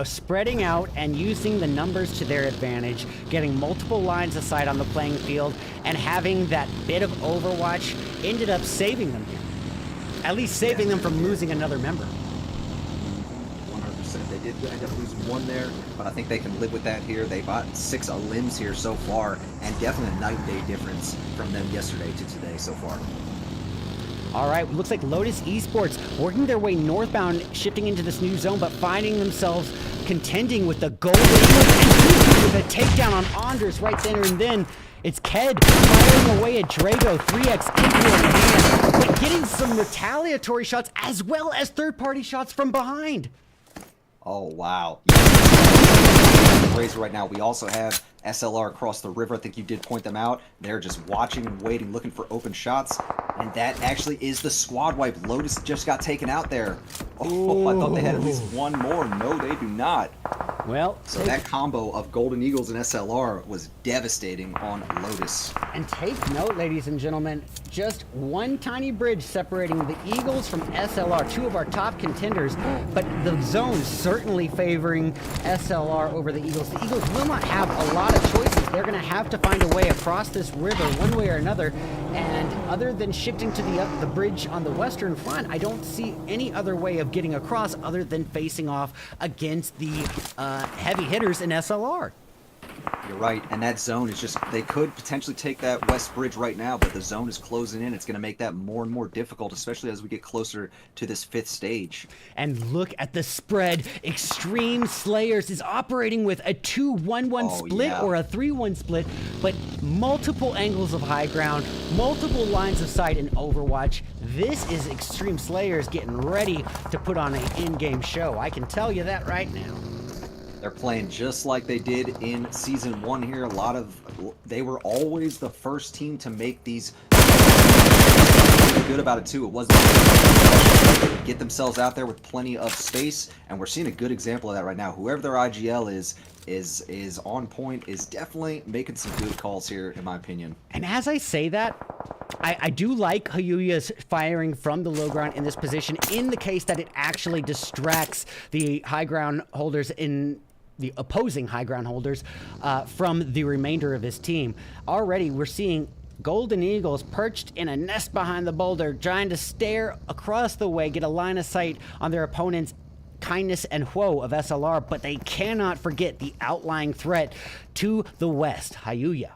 [SPEAKER 1] spreading out and using the numbers to their advantage, getting multiple lines of sight on the playing field, and having that bit of Overwatch ended up saving them here. At least saving them from losing another member.
[SPEAKER 2] 100%. They did end up losing one there, but I think they can live with that here. They bought 6 limbs here so far, and definitely a night and day difference from them yesterday to today so far.
[SPEAKER 1] All right, looks like Lotus Esports working their way northbound, shifting into this new zone, but finding themselves contending with the Golden Eagles and with a takedown on Anders right there and then. It's Ked firing away at Drago, 3x into her hand, but getting some retaliatory shots as well as third-party shots from behind.
[SPEAKER 2] Oh, wow. Razor right now. We also have SLR across the river. I think you did point them out. They're just watching and waiting, looking for open shots. And that actually is the squad wipe. Lotus just got taken out there. Oh, I thought they had at least one more. No, they do not.
[SPEAKER 1] Well,
[SPEAKER 2] so that combo of Golden Eagles and SLR was devastating on Lotus.
[SPEAKER 1] And take note, ladies and gentlemen, just one tiny bridge separating the Eagles from SLR, 2 of our top contenders, but the zone certainly favoring SLR over the Eagles. The Eagles will not have a lot of choices. They're going to have to find a way across this river one way or another, and other than shifting to the bridge on the western front, I don't see any other way of getting across other than facing off against the heavy hitters in SLR.
[SPEAKER 2] You're right, and that zone is just, they could potentially take that west bridge right now, but the zone is closing in. It's going to make that more and more difficult, especially as we get closer to this 5th stage.
[SPEAKER 1] And look at the spread. Extreme Slayers is operating with a 2-1-1 split or a 3-1 split, but multiple angles of high ground, multiple lines of sight in Overwatch. This is Extreme Slayers getting ready to put on an in-game show. I can tell you that right now.
[SPEAKER 2] They're playing just like they did in Season 1 here. They were always the first team to make these. Good about it too. It wasn't they would get themselves out there with plenty of space, and we're seeing a good example of that right now. Whoever their IGL is on point, is definitely making some good calls here, in my opinion.
[SPEAKER 1] And as I say that, I do like Hayuya's firing from the low ground in this position in the case that it actually distracts the high ground holders in the opposing high ground holders from the remainder of his team. Already we're seeing Golden Eagles perched in a nest behind the boulder, trying to stare across the way, get a line of sight on their opponent's Kindness and Huo of SLR, but they cannot forget the outlying threat to the west, Hayuya.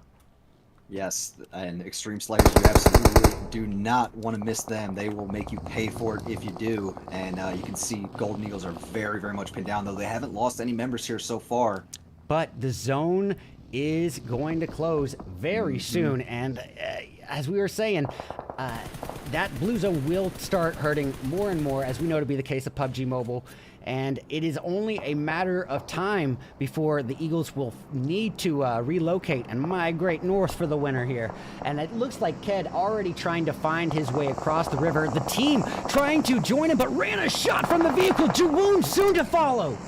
[SPEAKER 2] Yes, and Extreme Slayers, you absolutely do not want to miss them. They will make you pay for it if you do. And you can see Golden Eagles are very, very much pinned down, though they haven't lost any members here so far.
[SPEAKER 1] But the zone is going to close very soon. And as we were saying, that blue zone will start hurting more and more, as we know to be the case of PUBG Mobile. And it is only a matter of time before the Eagles will need to relocate and migrate north for the winter here. And it looks like Ked already trying to find his way across the river. The team trying to join him, but ran a shot from the vehicle. Jawoon soon to follow.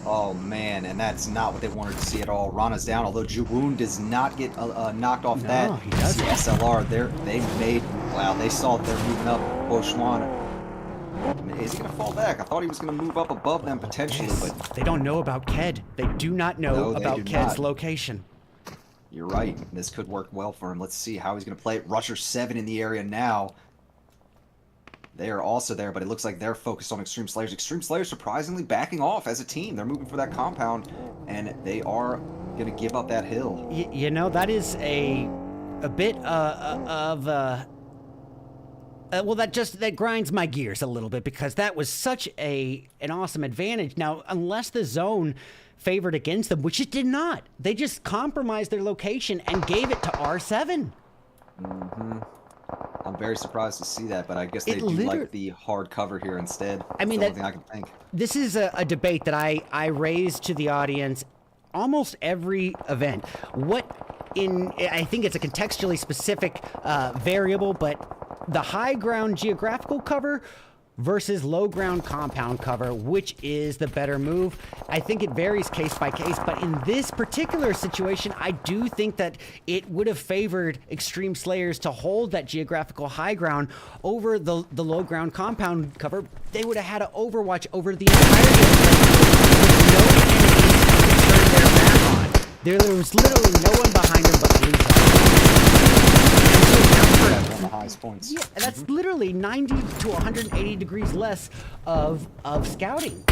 [SPEAKER 2] Oh man, and that's not what they wanted to see at all. Rana's down, although Jawoon does not get knocked off that.
[SPEAKER 1] He doesn't.
[SPEAKER 2] SLR, they saw that they're moving up. Boschwan, is he going to fall back? I thought he was going to move up above them potentially,
[SPEAKER 1] yes,
[SPEAKER 2] but
[SPEAKER 1] they don't know about Ked. They do not know about Ked's location.
[SPEAKER 2] You're right. This could work well for him. Let's see how he's going to play it. Rusher 7 in the area now. They are also there, but it looks like they're focused on Extreme Slayers. Extreme Slayers surprisingly backing off as a team. They're moving for that compound, and they are going to give up that hill.
[SPEAKER 1] You know, that is a bit of Well, that grinds my gears a little bit because that was such an awesome advantage. Now, unless the zone favored against them, which it did not, they just compromised their location and gave it to R7.
[SPEAKER 2] Mm-hmm. I'm very surprised to see that, but I guess they do like the hard cover here instead.
[SPEAKER 1] I mean,
[SPEAKER 2] that's the only thing I can think.
[SPEAKER 1] This is a debate that I raise to the audience almost every event. I think it's a contextually specific variable, but the high ground geographical cover versus low ground compound cover, which is the better move? I think it varies case by case, but in this particular situation, I do think that it would have favored Extreme Slayers to hold that geographical high ground over the low ground compound cover. They would have had an overwatch over the entirety of the with no enemies to turn their back on. There was literally no one behind them but blue
[SPEAKER 2] One of the highest points.
[SPEAKER 1] Yeah, that's literally 90 to 180 degrees less of scouting.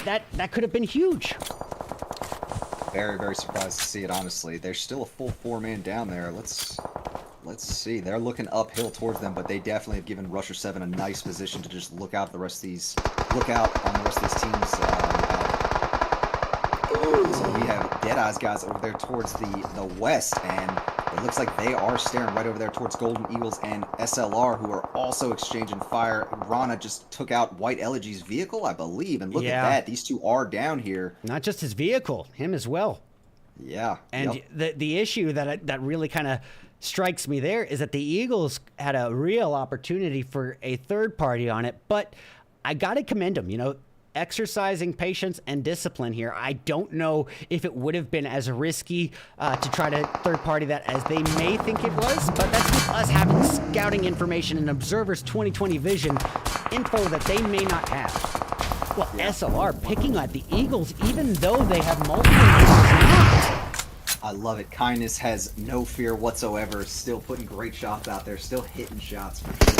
[SPEAKER 1] That could have been huge.
[SPEAKER 2] Very, very surprised to see it, honestly. There's still a full 4-man down there. Let's see. They're looking uphill towards them, but they definitely have given Rusher 7 a nice position to just look out on the rest of these teams. So we have Deadeye's guys over there towards the west, and it looks like they are staring right over there towards Golden Eagles and SLR, who are also exchanging fire. Rana just took out White Elegy's vehicle, I believe, and look at that. These two are down here.
[SPEAKER 1] Not just his vehicle, him as well.
[SPEAKER 2] Yeah.
[SPEAKER 1] And the issue that really kind of strikes me there is that the Eagles had a real opportunity for a third party on it, but I got to commend them, exercising patience and discipline here. I don't know if it would have been as risky to try to third party that as they may think it was, but that's with us having scouting information and observers 2020 vision info that they may not have. Well, SLR picking at the Eagles even though they have multiple not.
[SPEAKER 2] I love it. Kindness has no fear whatsoever, still putting great shots out there, still hitting shots for sure.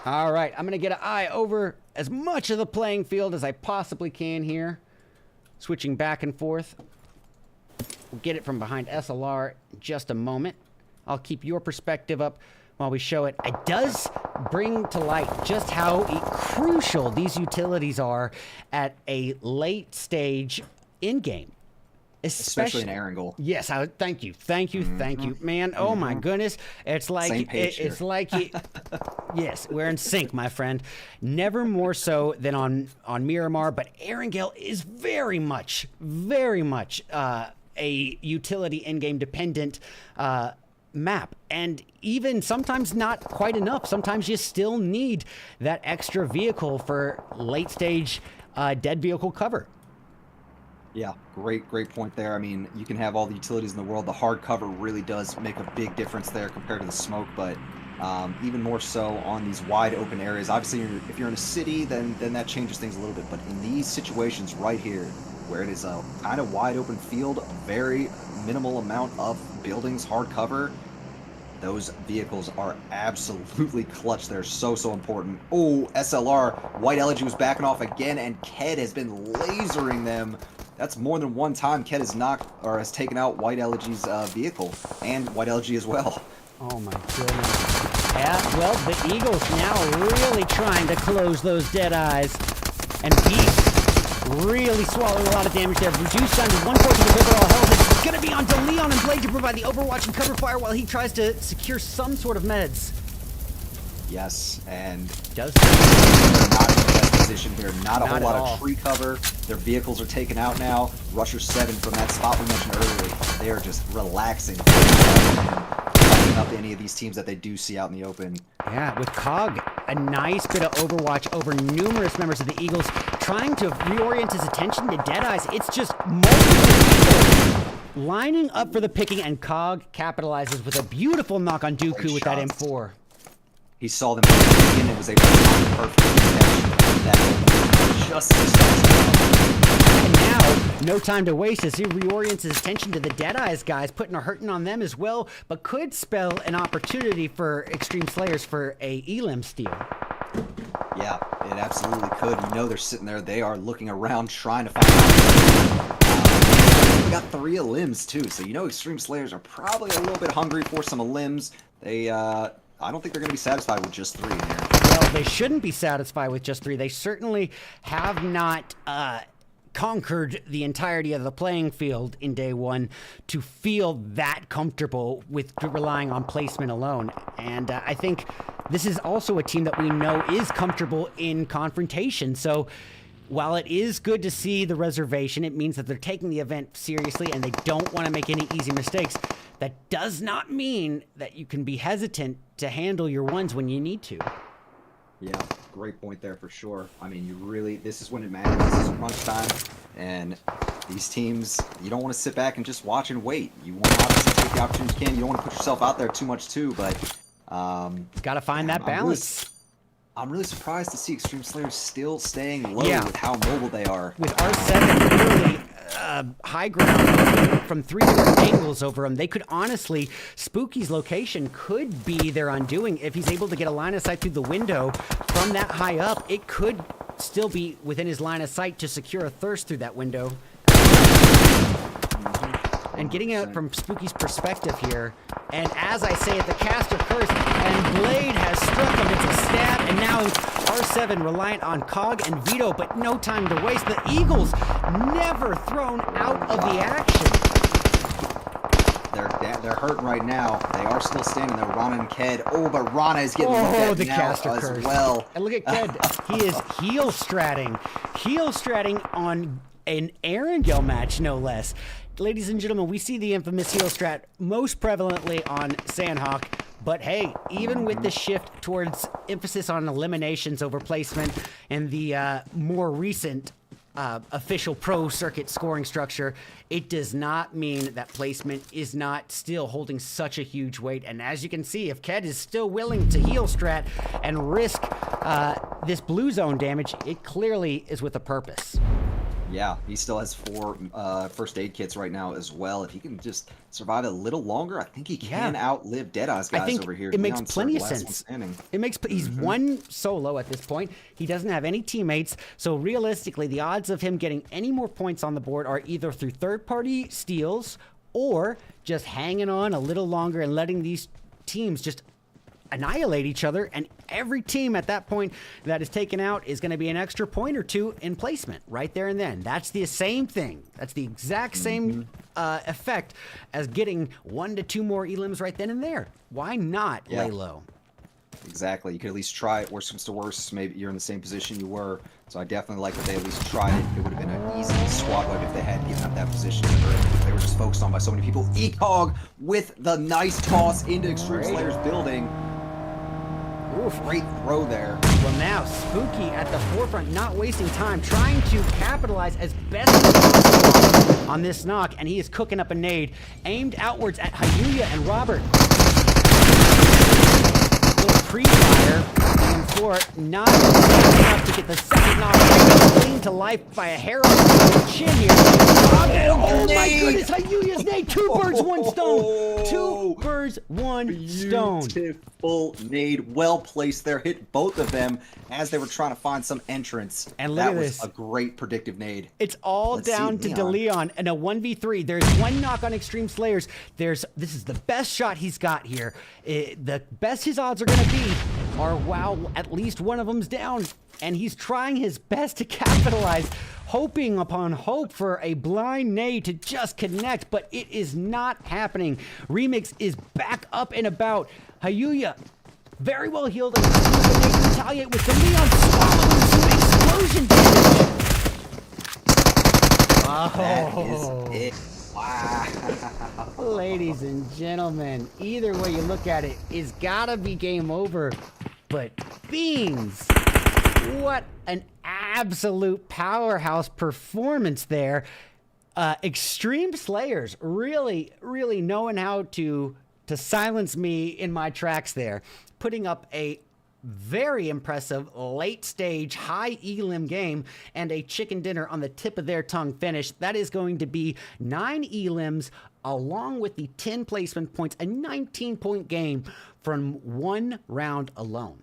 [SPEAKER 1] All right, I'm going to get an eye over as much of the playing field as I possibly can here. Switching back and forth. We'll get it from behind SLR in just a moment. I'll keep your perspective up while we show it. It does bring to light just how crucial these utilities are at a late stage in-game.
[SPEAKER 2] Especially in Erangel.
[SPEAKER 1] Yes, thank you, man. Oh my goodness, it's like yes, we're in sync, my friend. Never more so than on Miramar, but Erangel is very much a utility in-game dependent map, and even sometimes not quite enough. Sometimes you still need that extra vehicle for late stage dead vehicle cover.
[SPEAKER 2] Yeah, great point there. I mean, you can have all the utilities in the world. The hard cover really does make a big difference there compared to the smoke, but even more so on these wide open areas. Obviously, if you're in a city, then that changes things a little bit. But in these situations right here, where it is a kind of wide open field, very minimal amount of buildings, hard cover, those vehicles are absolutely clutch. They're so important. Oh, SLR, White Elegy was backing off again, and Ked has been lasering them. That's more than one time Ked has taken out White Elegy's vehicle, and White Elegy as well.
[SPEAKER 1] Oh my goodness. Yeah, well, the Eagles now really trying to close those dead eyes. And Beast really swallowing a lot of damage there. Reduced down to 1/4 of the overall health. It's going to be on DeLeon and Blade to provide the overwatch and cover fire while he tries to secure some sort of meds.
[SPEAKER 2] Yes, and
[SPEAKER 1] does
[SPEAKER 2] they're not in the best position here. Not a whole lot of tree cover. Their vehicles are taken out now. Rusher 7 from that spot we mentioned earlier. They are just relaxing. Fucking up any of these teams that they do see out in the open.
[SPEAKER 1] Yeah, with Cog, a nice bit of overwatch over numerous members of the Eagles, trying to reorient his attention to Deadeye's. It's just multiple people lining up for the picking, and Cog capitalizes with a beautiful knock on Dooku with that M4.
[SPEAKER 2] He saw them in and was able to find perfect catch that just
[SPEAKER 1] and now, no time to waste as he reorients his attention to the Deadeye's guys, putting a hurting on them as well, but could spell an opportunity for Extreme Slayers for a elim steal.
[SPEAKER 2] Yeah, it absolutely could. They're sitting there. They are looking around, trying to find out. We got 3 limbs too, so Extreme Slayers are probably a little bit hungry for some limbs. They I don't think they're going to be satisfied with just 3 in here.
[SPEAKER 1] Well, they shouldn't be satisfied with just 3. They certainly have not conquered the entirety of the playing field in day 1 to feel that comfortable with relying on placement alone. And I think this is also a team that we know is comfortable in confrontation. So while it is good to see the reservation, it means that they're taking the event seriously and they don't want to make any easy mistakes. That does not mean that you can be hesitant to handle your ones when you need to.
[SPEAKER 2] Yeah, great point there for sure. I mean, this is when it matters. This is crunch time. And these teams, you don't want to sit back and just watch and wait. You want to obviously take the opportunities you can. You don't want to put yourself out there too much too, but
[SPEAKER 1] got to find that balance.
[SPEAKER 2] I'm really surprised to see Extreme Slayers still staying low with how mobile they are.
[SPEAKER 1] With R7 really high ground from 3 different angles over him, they could honestly, Spooky's location could be their undoing. If he's able to get a line of sight through the window from that high up, it could still be within his line of sight to secure a thirst through that window. And getting out from Spooky's perspective here, and as I say it, the caster curse, and Blade has struck him. It's a stab, and now R7 reliant on Cog and Vito, but no time to waste. The Eagles never thrown out of the action.
[SPEAKER 2] They're hurting right now. They are still standing there. Rana and Ked. Oh, but Rana is getting looked at
[SPEAKER 1] the
[SPEAKER 2] now
[SPEAKER 1] caster
[SPEAKER 2] as
[SPEAKER 1] curse.
[SPEAKER 2] well.
[SPEAKER 1] And look at Ked. He is heel stratting on an Erangel match, no less. Ladies and gentlemen, we see the infamous heel strat most prevalently on Sanhok, but hey, even with the shift towards emphasis on eliminations over placement and the more recent official pro circuit scoring structure, it does not mean that placement is not still holding such a huge weight. And as you can see, if Ked is still willing to heel strat and risk this blue zone damage, it clearly is with a purpose.
[SPEAKER 2] Yeah, he still has 4 first aid kits right now as well. If he can just survive a little longer, I think he can outlive Deadeye's guys over here.
[SPEAKER 1] It makes plenty of sense. He's one solo at this point. He doesn't have any teammates, so realistically, the odds of him getting any more points on the board are either through third-party steals or just hanging on a little longer and letting these teams just annihilate each other, and every team at that point that is taken out is going to be an extra point or 2 in placement right there and then. That's the same thing. That's the exact same effect as getting 1 to 2 more elims right then and there. Why not lay low?
[SPEAKER 2] Exactly. You could at least try it. Worst comes to worst, maybe you're in the same position you were. So I definitely like that they at least tried it. It would have been an easy squad wipe if they had given up that position. They were just focused on by so many people. Ecog with the nice toss into Extreme Slayer's building. Great throw there.
[SPEAKER 1] Well, now Spooky at the forefront, not wasting time, trying to capitalize as best as possible on this knock, and he is cooking up a nade aimed outwards at Hayuya and Robert. A little pre-fire, and for not enough to get the second knock. Clean to life by a hair on the chin here. Oh my goodness, Hayuya's nade. 2 birds, 1 stone. 2 birds, 1 stone.
[SPEAKER 2] Beautiful nade, well placed there. Hit both of them as they were trying to find some entrance.
[SPEAKER 1] And look at
[SPEAKER 2] that
[SPEAKER 1] this.
[SPEAKER 2] was a great predictive nade.
[SPEAKER 1] It's all down to DeLeon and a 1v3. There's 1 knock on Extreme Slayers. This is the best shot he's got here. The best his odds are going to be are, wow, at least one of them's down. And he's trying his best to capitalize, hoping upon hope for a blind nade to just connect, but it is not happening. Remix is back up and about. Hayuya, very well healed, and they retaliate with the Leon swallowing some explosion damage.
[SPEAKER 2] That is it. Wow.
[SPEAKER 1] Ladies and gentlemen, either way you look at it, it's gotta be game over. But Beans, what an absolute powerhouse performance there. Extreme Slayers really, really knowing how to silence me in my tracks there. Putting up a very impressive late stage high elim game and a chicken dinner on the tip of their tongue finish. That is going to be 9 elims along with the 10 placement points, a 19-point game from 1 round alone.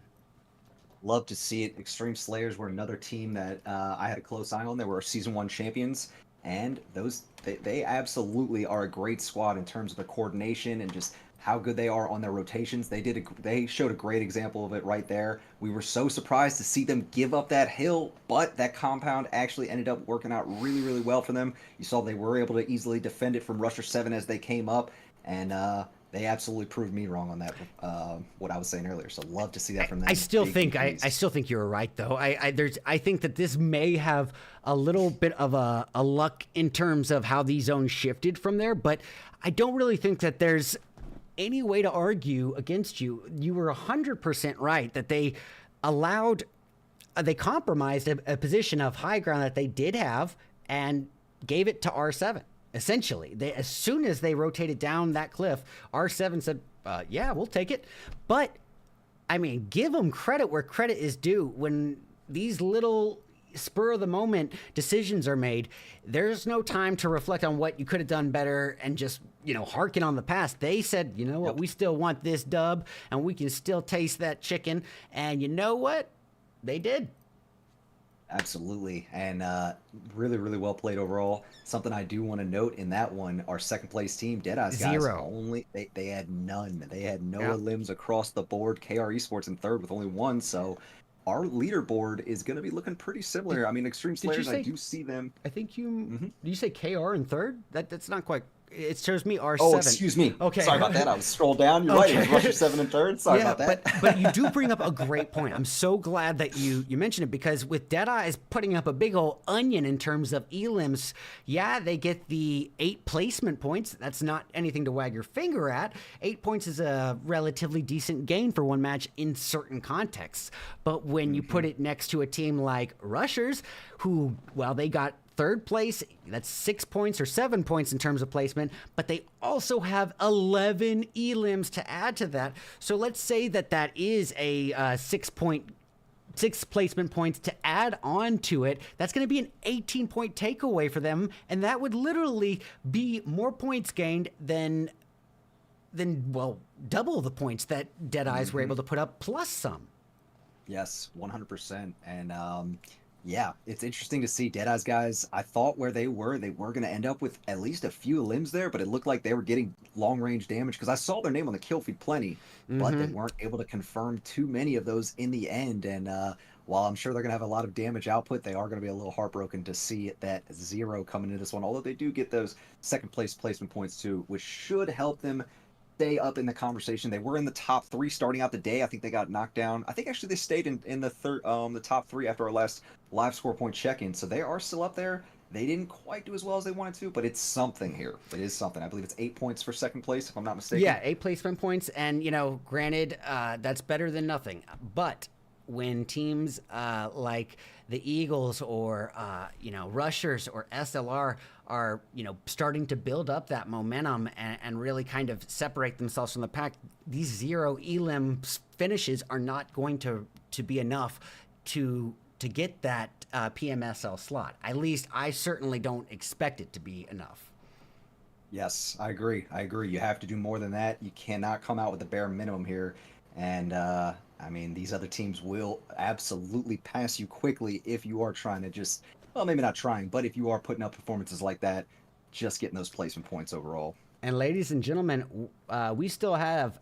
[SPEAKER 2] Love to see it. Extreme Slayers were another team that I had a close eye on. They were Season 1 champions, and they absolutely are a great squad in terms of the coordination and just how good they are on their rotations. They showed a great example of it right there. We were so surprised to see them give up that hill, but that compound actually ended up working out really, really well for them. You saw they were able to easily defend it from Rusher 7 as they came up, and they absolutely proved me wrong on that. What I was saying earlier. So love to see that from them.
[SPEAKER 1] I still
[SPEAKER 2] Big
[SPEAKER 1] think
[SPEAKER 2] GPs.
[SPEAKER 1] I still think you're right though. I think that this may have a little bit of a luck in terms of how these zones shifted from there, but I don't really think that there's any way to argue against you. You were 100% right that they allowed, they compromised a position of high ground that they did have and gave it to R7. Essentially, as soon as they rotated down that cliff, R7 said, "Yeah, we'll take it." But I mean, give them credit where credit is due. When these little spur of the moment decisions are made, there's no time to reflect on what you could have done better and just, harken on the past. They said, you know what,
[SPEAKER 2] Yep.
[SPEAKER 1] we still want this dub and we can still taste that chicken. And you know what? They did.
[SPEAKER 2] Absolutely, and really, really well played overall. Something I do want to note in that one, our second place team, Deadeye's guys,
[SPEAKER 1] Zero.
[SPEAKER 2] they had none. They had no
[SPEAKER 1] Yeah.
[SPEAKER 2] limbs across the board. KR Esports in third with only one, so our leaderboard is going to be looking pretty similar. I mean, Extreme
[SPEAKER 1] Did you
[SPEAKER 2] Slayers, I
[SPEAKER 1] say-
[SPEAKER 2] do see them.
[SPEAKER 1] I think you,
[SPEAKER 2] Mhm.
[SPEAKER 1] do you say KR in third? That's not quite, it shows me R7.
[SPEAKER 2] Oh, excuse me.
[SPEAKER 1] Okay.
[SPEAKER 2] Sorry about that. I was scrolled down. You're right. It was Rusher 7 and third. Sorry about that.
[SPEAKER 1] But you do bring up a great point. I'm so glad that you mentioned it, because with Deadeye's putting up a big old onion in terms of elims, yeah, they get the 8 placement points. That's not anything to wag your finger at. 8 points is a relatively decent gain for one match in certain contexts. But when you put it next to a team like Rushers, who, well, they got third place, that's 6 points or 7 points in terms of placement, but they also have 11 elims to add to that. So let's say that is a 6 placement points to add on to it. That's going to be an 18-point takeaway for them, and that would literally be more points gained than well, double the points that Deadeyes were able to put up plus some.
[SPEAKER 2] Yes, 100%. And yeah, it's interesting to see Deadeye's guys. I thought where they were going to end up with at least a few limbs there, but it looked like they were getting long range damage because I saw their name on the kill feed plenty, but they weren't able to confirm too many of those in the end. And while I'm sure they're going to have a lot of damage output, they are going to be a little heartbroken to see that 0 coming into this one. Although they do get those second place placement points too, which should help them stay up in the conversation. They were in the top 3 starting out the day. I think they got knocked down. I think actually they stayed in the top 3 after our last live score point check-in. So they are still up there. They didn't quite do as well as they wanted to, but it's something here. It is something. I believe it's 8 points for second place, if I'm not mistaken.
[SPEAKER 1] Yeah, 8 placement points, and granted, that's better than nothing. But when teams like the Eagles or Rushers or SLR are starting to build up that momentum and really kind of separate themselves from the pack, these 0 elim finishes are not going to be enough to get that PMSL slot. At least I certainly don't expect it to be enough.
[SPEAKER 2] Yes, I agree. You have to do more than that. You cannot come out with the bare minimum here. And I mean, these other teams will absolutely pass you quickly if you are trying to just, well, maybe not trying, but if you are putting up performances like that, just getting those placement points overall.
[SPEAKER 1] And ladies and gentlemen, we still have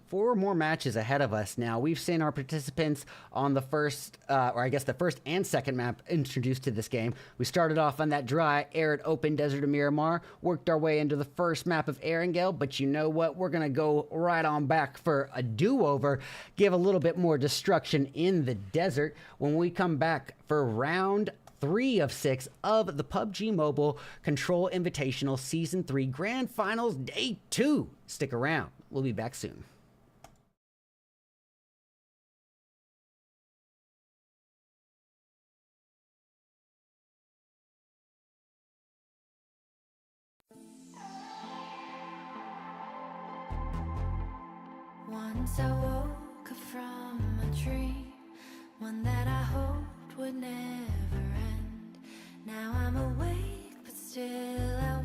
[SPEAKER 1] 4 more matches ahead of us now. We've seen our participants on the first, or I guess the first and second map introduced to this game. We started off on that dry, arid, open desert of Miramar, worked our way into the first map of Erangel, but you know what? We're going to go right on back for a do-over, give a little bit more destruction in the desert when we come back for round 3 of 6 of the PUBG Mobile Control Invitational Season 3 Grand Finals Day 2. Stick around. We'll be back soon.
[SPEAKER 3] Once I woke up from a dream, one that I hoped would never end. Now I'm awake, but still I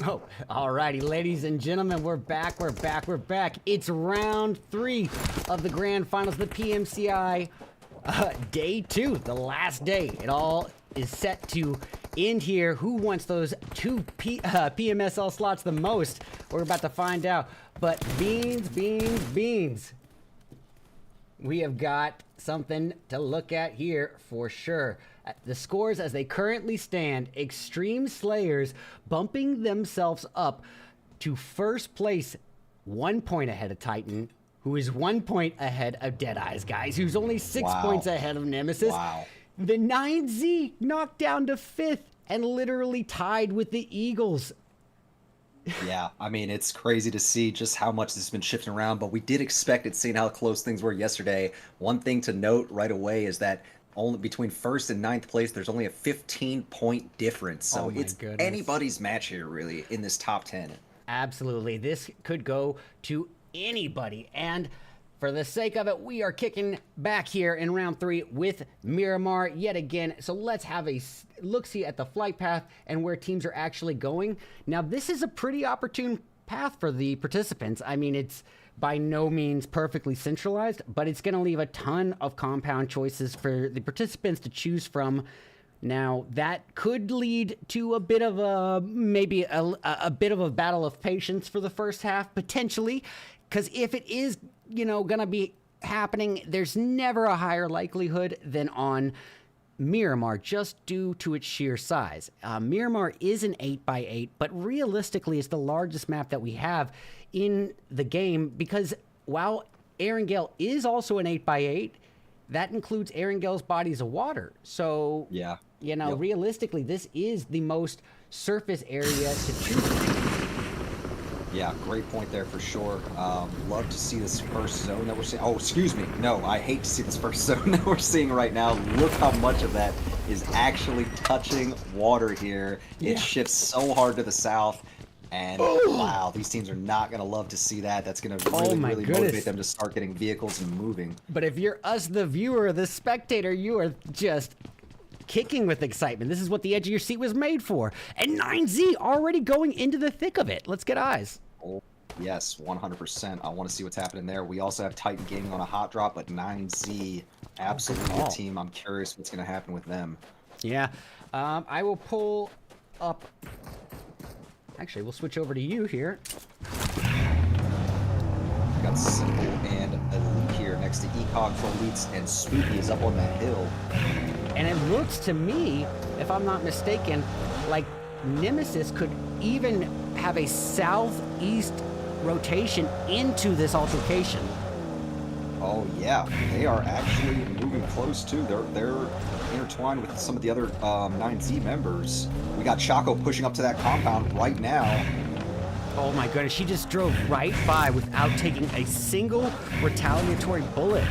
[SPEAKER 1] Oh, alrighty, ladies and gentlemen, we're back, we're back, we're back. It's round 3 of the grand finals, the PMCI day 2, the last day. It all is set to end here. Who wants those 2 PMSL slots the most? We're about to find out. But beans, beans, beans. We have got something to look at here for sure. The scores as they currently stand, Extreme Slayers bumping themselves up to first place, 1 point ahead of Titan, who is 1 point ahead of Deadeyes, guys, who's only 6 points ahead of Nemesis.
[SPEAKER 2] Wow.
[SPEAKER 1] The 9Z knocked down to 5th and literally tied with the Eagles.
[SPEAKER 2] Yeah, I mean, it's crazy to see just how much this has been shifting around, but we did expect it, seeing how close things were yesterday. One thing to note right away is that only between 1st and 9th place, there's only a 15-point difference. So it's anybody's match here, really, in this top 10.
[SPEAKER 1] Absolutely. This could go to anybody. And for the sake of it, we are kicking back here in round 3 with Miramar yet again. So let's have a look-see at the flight path and where teams are actually going. Now, this is a pretty opportune path for the participants. I mean, it's by no means perfectly centralized, but it's going to leave a ton of compound choices for the participants to choose from. Now, that could lead to a bit of a, maybe a bit of a battle of patience for the first half, potentially, because if it is, you know, going to be happening, there's never a higher likelihood than on Miramar, just due to its sheer size. Miramar is an 8x8, but realistically, it's the largest map that we have in the game, because while Erangel is also an 8x8, that includes Erangel's bodies of water. So,
[SPEAKER 2] yeah,
[SPEAKER 1] you know, realistically, this is the most surface area to choose from.
[SPEAKER 2] Yeah, great point there for sure. Love to see this first zone that we're seeing. Oh, excuse me. No, I hate to see this first zone that we're seeing right now. Look how much of that is actually touching water here. It shifts so hard to the south. And wow, these teams are not going to love to see that. That's going to really motivate them to start getting vehicles and moving.
[SPEAKER 1] But if you're us, the viewer, the spectator, you are just kicking with excitement. This is what the edge of your seat was made for. And 9Z already going into the thick of it. Let's get eyes.
[SPEAKER 2] Oh, yes, 100%. I want to see what's happening there. We also have Titan Gaming on a hot drop, but 9Z, absolutely a team. I'm curious what's going to happen with them.
[SPEAKER 1] Yeah, I will pull up. Actually, we'll switch over to you here.
[SPEAKER 2] Got Simple and Elite here next to Ecog for Elites, and Spooky is up on the hill.
[SPEAKER 1] And it looks to me, if I'm not mistaken, like Nemesis could even have a southeast rotation into this altercation.
[SPEAKER 2] Oh yeah, they are actually moving close too. They're intertwined with some of the other 9Z members. We got Choco pushing up to that compound right now.
[SPEAKER 1] Oh my goodness, she just drove right by without taking a single retaliatory bullet.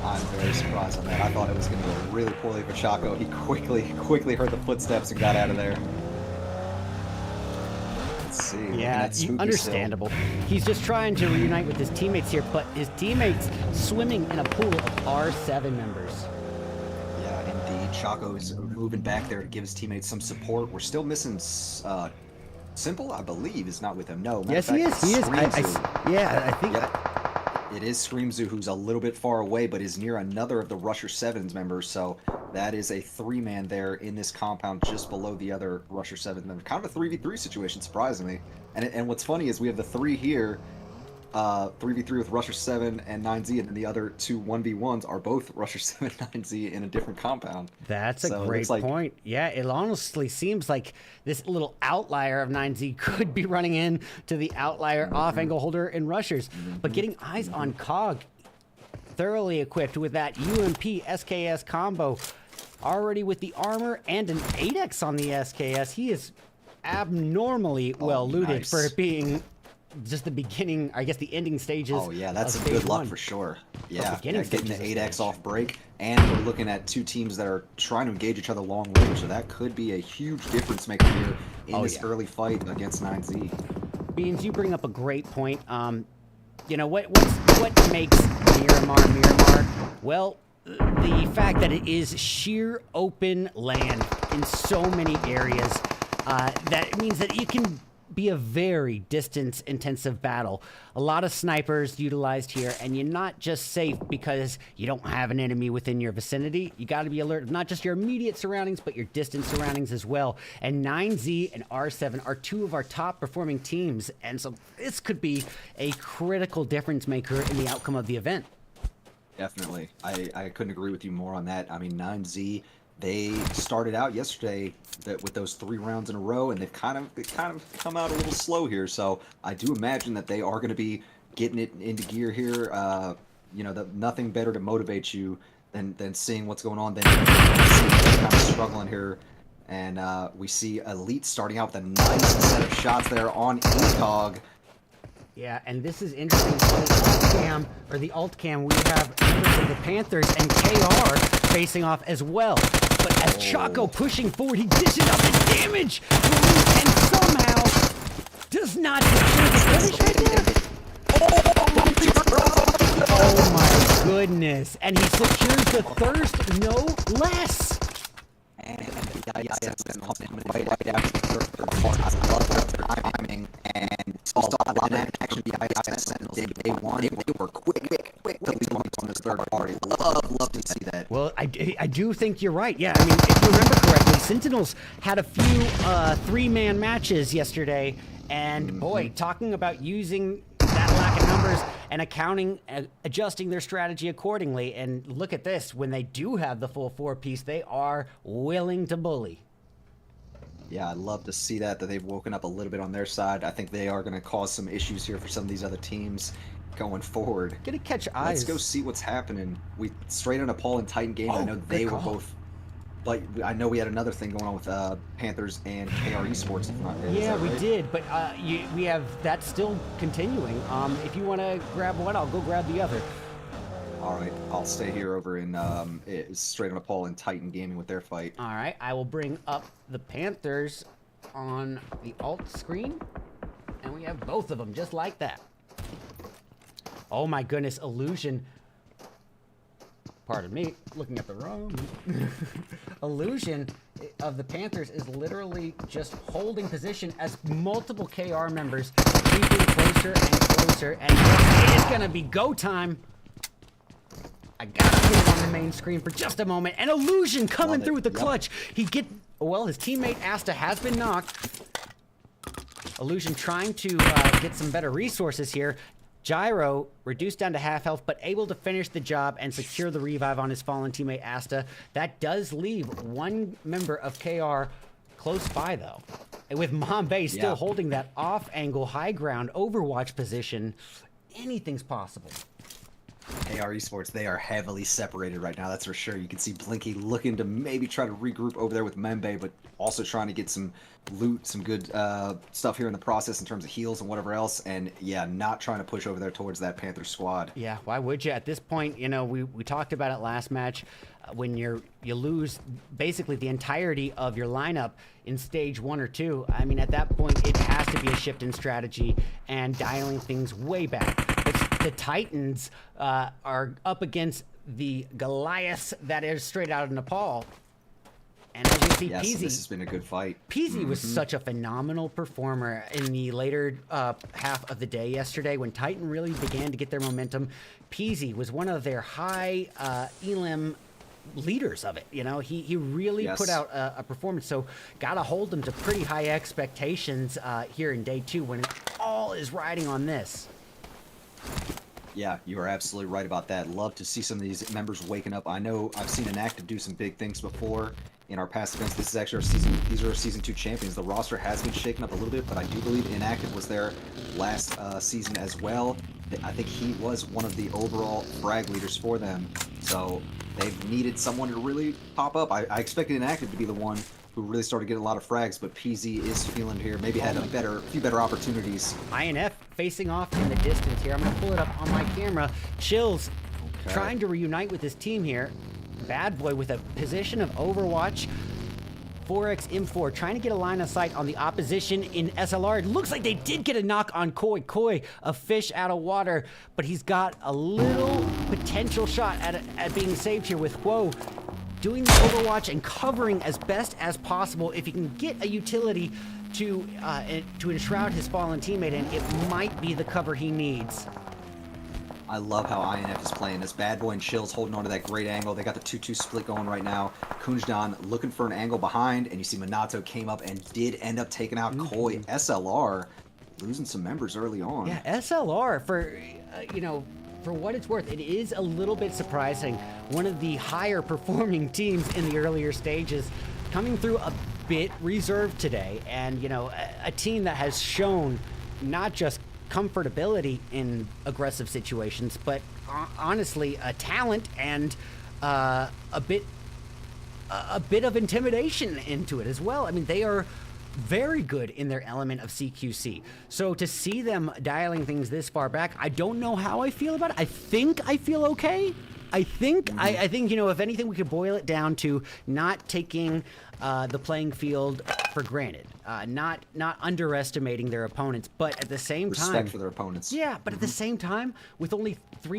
[SPEAKER 2] I'm very surprised on that. I thought it was going to go really poorly for Choco. He quickly heard the footsteps and got out of there. Let's see.
[SPEAKER 1] Yeah, understandable. Still. He's just trying to reunite with his teammates here, but his teammates swimming in a pool of R7 members.
[SPEAKER 2] Yeah, indeed. Choco is moving back there to give his teammates some support. We're still missing Simple, I believe, is not with him. No.
[SPEAKER 1] Yes, he is. He is. Yeah, I think.
[SPEAKER 2] Yep. It is Screamzoo, who's a little bit far away, but is near another of the Rusher 7's members. So that is a 3-man there in this compound just below the other Rusher 7 member. Kind of a 3v3 situation, surprisingly. And what's funny is we have the 3 here, 3v3 with Rusher 7 and 9Z, and then the other 2 1v1s are both Rusher 7 and 9Z in a different compound.
[SPEAKER 1] That's a great point. Yeah, it honestly seems like this little outlier of 9Z could be running in to the outlier off-angle holder and rushers. But getting eyes on Cog, thoroughly equipped with that UMP SKS combo, already with the armor and an 8x on the SKS. He is abnormally well looted for being just the beginning, I guess the ending stages.
[SPEAKER 2] Oh yeah, that's a good luck for sure. Yeah, getting the 8x off break, and we're looking at 2 teams that are trying to engage each other long range, so that could be a huge difference maker here in this early fight against 9Z.
[SPEAKER 1] Beans, you bring up a great point. You know, what makes Miramar? Well, the fact that it is sheer open land in so many areas. That means that you can be a very distance-intensive battle. A lot of snipers utilized here, and you're not just safe because you don't have an enemy within your vicinity. You got to be alert of not just your immediate surroundings, but your distant surroundings as well. And 9Z and R7 are two of our top-performing teams, and so this could be a critical difference maker in the outcome of the event.
[SPEAKER 2] Definitely. I couldn't agree with you more on that. I mean, 9Z, they started out yesterday with those 3 rounds in a row, and they've kind of come out a little slow here. So I do imagine that they are going to be getting it into gear here. You know, nothing better to motivate you than seeing what's going on. Then kind of struggling here, and we see Elite starting out with a nice set of shots there on ECOG.
[SPEAKER 1] Yeah, and this is interesting. On the alt cam, or the alt cam, we have members of the Panthers and KR facing off as well. But as Choco pushing forward, he dishes out the damage, and somehow does not secure the finish right there. Oh my goodness! And he secures the thirst, no less.
[SPEAKER 2] And right after I love their timing and saw a lot of action. The ISS Sentinels, they were quick to leave on this third party. Love to see that.
[SPEAKER 1] Well, I do think you're right. Yeah, I mean, if you remember correctly, Sentinels had a few 3-man matches yesterday, and boy, talking about using that lack of numbers and accounting, adjusting their strategy accordingly. And look at this, when they do have the full 4-piece, they are willing to bully.
[SPEAKER 2] Yeah, I'd love to see that they've woken up a little bit on their side. I think they are going to cause some issues here for some of these other teams going forward.
[SPEAKER 1] Gonna catch eyes.
[SPEAKER 2] Let's go see what's happening. We straight on a Paul and Titan game. I know they were both. Like, I know we had another thing going on with Panthers and KR Esports. If not,
[SPEAKER 1] yeah, we
[SPEAKER 2] right?
[SPEAKER 1] did, but we have that still continuing. If you want to grab one, I'll go grab the other.
[SPEAKER 2] All right, I'll stay here over in straight on a Paul and Titan gaming with their fight.
[SPEAKER 1] All right, I will bring up the Panthers on the alt screen, and we have both of them just like that. Oh my goodness, Illusion. Pardon me, looking at the wrong. Illusion of the Panthers is literally just holding position as multiple KR members creeping closer and closer, and it's gonna be go time. I gotta put it on the main screen for just a moment. And Illusion coming through with the clutch. Well, his teammate Asta has been knocked. Illusion trying to get some better resources here. Gyro reduced down to half health, but able to finish the job and secure the revive on his fallen teammate Asta. That does leave one member of KR close by, though. And with Mombay still holding that off-angle, high-ground Overwatch position, anything's possible.
[SPEAKER 2] KR Esports, they are heavily separated right now, that's for sure. You can see Blinky looking to maybe try to regroup over there with Membe, but also trying to get some loot, some good stuff here in the process in terms of heals and whatever else. And yeah, not trying to push over there towards that Panther squad.
[SPEAKER 1] Yeah, why would you? At this point, you know, we talked about it last match. When you lose basically the entirety of your lineup in stage 1 or 2, I mean, at that point, it has to be a shift in strategy and dialing things way back. The Titans are up against the Goliaths that is straight out of Nepal. And as you see,
[SPEAKER 2] Yes,
[SPEAKER 1] Peasy,
[SPEAKER 2] this has been a good fight.
[SPEAKER 1] Peasy was such a phenomenal performer in the later half of the day yesterday when Titan really began to get their momentum. Peasy was one of their high elim leaders of it. You know, he really put out a performance. So gotta hold them to pretty high expectations here in day 2 when it all is riding on this.
[SPEAKER 2] Yeah, you are absolutely right about that. Love to see some of these members waking up. I know I've seen Inactive do some big things before in our past events. This is actually our season. These are our season 2 champions. The roster has been shaken up a little bit, but I do believe Inactive was there last season as well. I think he was one of the overall frag leaders for them. So they've needed someone to really pop up. I expected Inactive to be the one who really started getting a lot of frags, but PZ is feeling here. Maybe had a few better opportunities.
[SPEAKER 1] INF facing off in the distance here. I'm going to pull it up on my camera. Chills trying to reunite with his team here. Bad Boy with a position of Overwatch. 4x M4 trying to get a line of sight on the opposition in SLR. It looks like they did get a knock on Koi. Koi, a fish out of water, but he's got a little potential shot at being saved here with Whoa. doing the overwatch and covering as best as possible. If he can get a utility to enshroud his fallen teammate in, it might be the cover he needs.
[SPEAKER 2] I love how INF is playing this. Bad Boy and Chill's holding on to that great angle. They got the 2-2 split going right now. Kunjdan looking for an angle behind, and you see Minato came up and did end up taking out Koi. SLR losing some members early on.
[SPEAKER 1] Yeah, SLR, for, for what it's worth, it is a little bit surprising. One of the higher performing teams in the earlier stages coming through a bit reserved today. And, a team that has shown not just comfortability in aggressive situations, but honestly, a talent and a bit of intimidation into it as well. I mean, they are very good in their element of CQC. So to see them dialing things this far back, I don't know how I feel about it. I think I feel okay. I think, if anything, we could boil it down to not taking the playing field for granted, not underestimating their opponents, but at the same time...
[SPEAKER 2] Respect for their opponents.
[SPEAKER 1] Yeah, but at the same time, with only 3